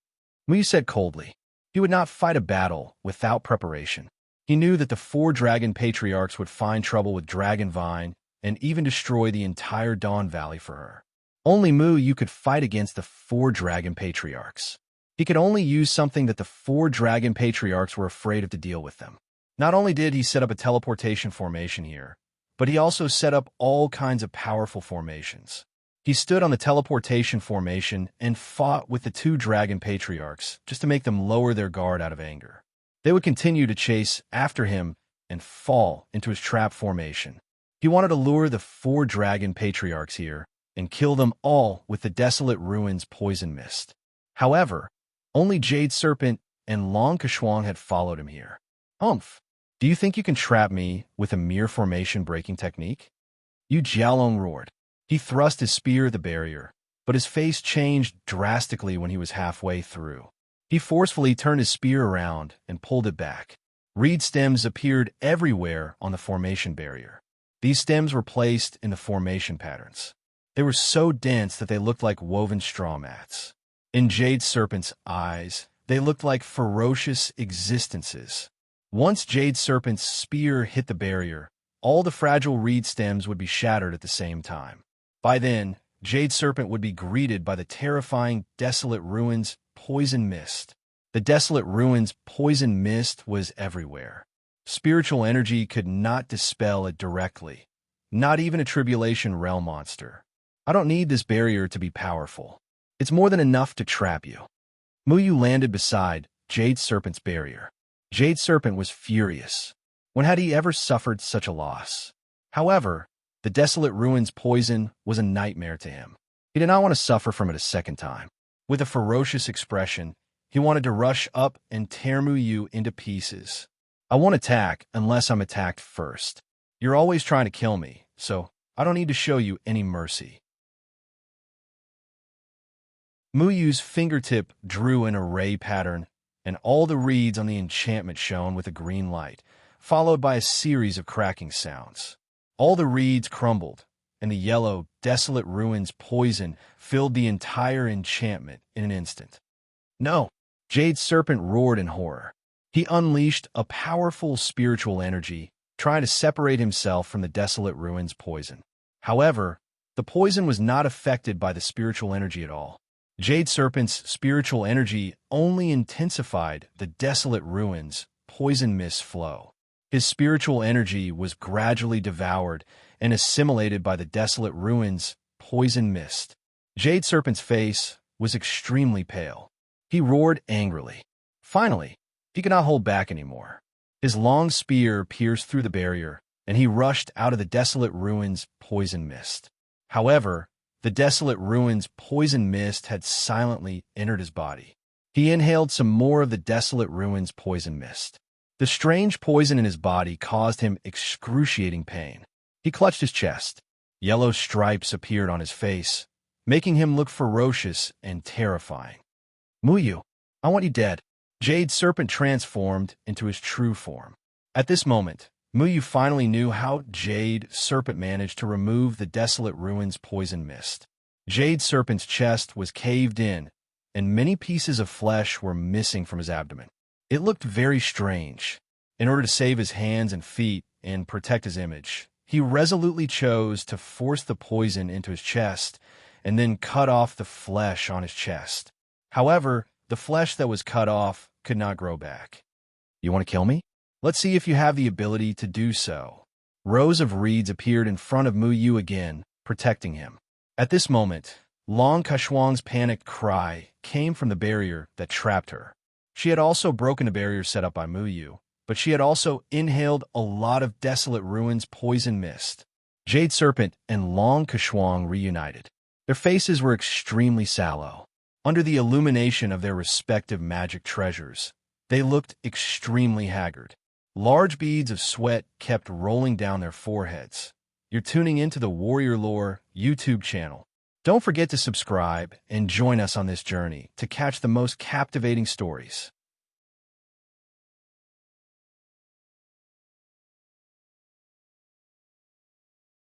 Mu Yu said coldly. He would not fight a battle without preparation. He knew that the four dragon patriarchs would find trouble with Dragonvine and even destroy the entire Dawn Valley for her. Only Mu Yu could fight against the four dragon patriarchs. He could only use something that the four dragon patriarchs were afraid of to deal with them. Not only did he set up a teleportation formation here, but he also set up all kinds of powerful formations. He stood on the teleportation formation and fought with the two dragon patriarchs just to make them lower their guard out of anger. They would continue to chase after him and fall into his trap formation. He wanted to lure the four dragon patriarchs here and kill them all with the desolate ruins poison mist. However, only Jade Serpent and Long Kashuang had followed him here. "Humph! Do you think you can trap me with a mere formation breaking technique?" Yu Jialong roared. He thrust his spear at the barrier, but his face changed drastically when he was halfway through. He forcefully turned his spear around and pulled it back. Reed stems appeared everywhere on the formation barrier. These stems were placed in the formation patterns. They were so dense that they looked like woven straw mats. In Jade Serpent's eyes, they looked like ferocious existences. Once Jade Serpent's spear hit the barrier, all the fragile reed stems would be shattered at the same time. By then, Jade Serpent would be greeted by the terrifying Desolate Ruins poison mist. The Desolate Ruins poison mist was everywhere. Spiritual energy could not dispel it directly, not even a Tribulation Realm monster. I don't need this barrier to be powerful. It's more than enough to trap you. Muyu landed beside Jade Serpent's barrier. Jade Serpent was furious. When had he ever suffered such a loss? However, the Desolate Ruins poison was a nightmare to him. He did not want to suffer from it a second time. With a ferocious expression, he wanted to rush up and tear Muyu into pieces. I won't attack unless I'm attacked first. You're always trying to kill me, so I don't need to show you any mercy. Muyu's fingertip drew an array pattern, and all the reeds on the enchantment shone with a green light, followed by a series of cracking sounds. All the reeds crumbled, and the yellow, Desolate Ruins poison filled the entire enchantment in an instant. No! Jade Serpent roared in horror. He unleashed a powerful spiritual energy, trying to separate himself from the Desolate Ruins poison. However, the poison was not affected by the spiritual energy at all. Jade Serpent's spiritual energy only intensified the Desolate Ruins poison mist flow. His spiritual energy was gradually devoured and assimilated by the Desolate Ruins poison mist. Jade Serpent's face was extremely pale. He roared angrily. Finally, he could not hold back anymore. His long spear pierced through the barrier, and he rushed out of the Desolate Ruins poison mist. However, the Desolate Ruins poison mist had silently entered his body. He inhaled some more of the Desolate Ruins poison mist. The strange poison in his body caused him excruciating pain. He clutched his chest. Yellow stripes appeared on his face, making him look ferocious and terrifying. Muyu, I want you dead. Jade Serpent transformed into his true form. At this moment, Muyu finally knew how Jade Serpent managed to remove the Desolate Ruins poison mist. Jade Serpent's chest was caved in, and many pieces of flesh were missing from his abdomen. It looked very strange. In order to save his hands and feet and protect his image, he resolutely chose to force the poison into his chest and then cut off the flesh on his chest. However, the flesh that was cut off could not grow back. You want to kill me? Let's see if you have the ability to do so. Rows of reeds appeared in front of Muyu again, protecting him. At this moment, Long Kashuang's panicked cry came from the barrier that trapped her. She had also broken a barrier set up by Muyu, but she had also inhaled a lot of Desolate Ruins poison mist. Jade Serpent and Long Kashuang reunited. Their faces were extremely sallow. Under the illumination of their respective magic treasures, they looked extremely haggard. Large beads of sweat kept rolling down their foreheads. You're tuning into the Warrior Lore YouTube channel. Don't forget to subscribe and join us on this journey to catch the most captivating stories.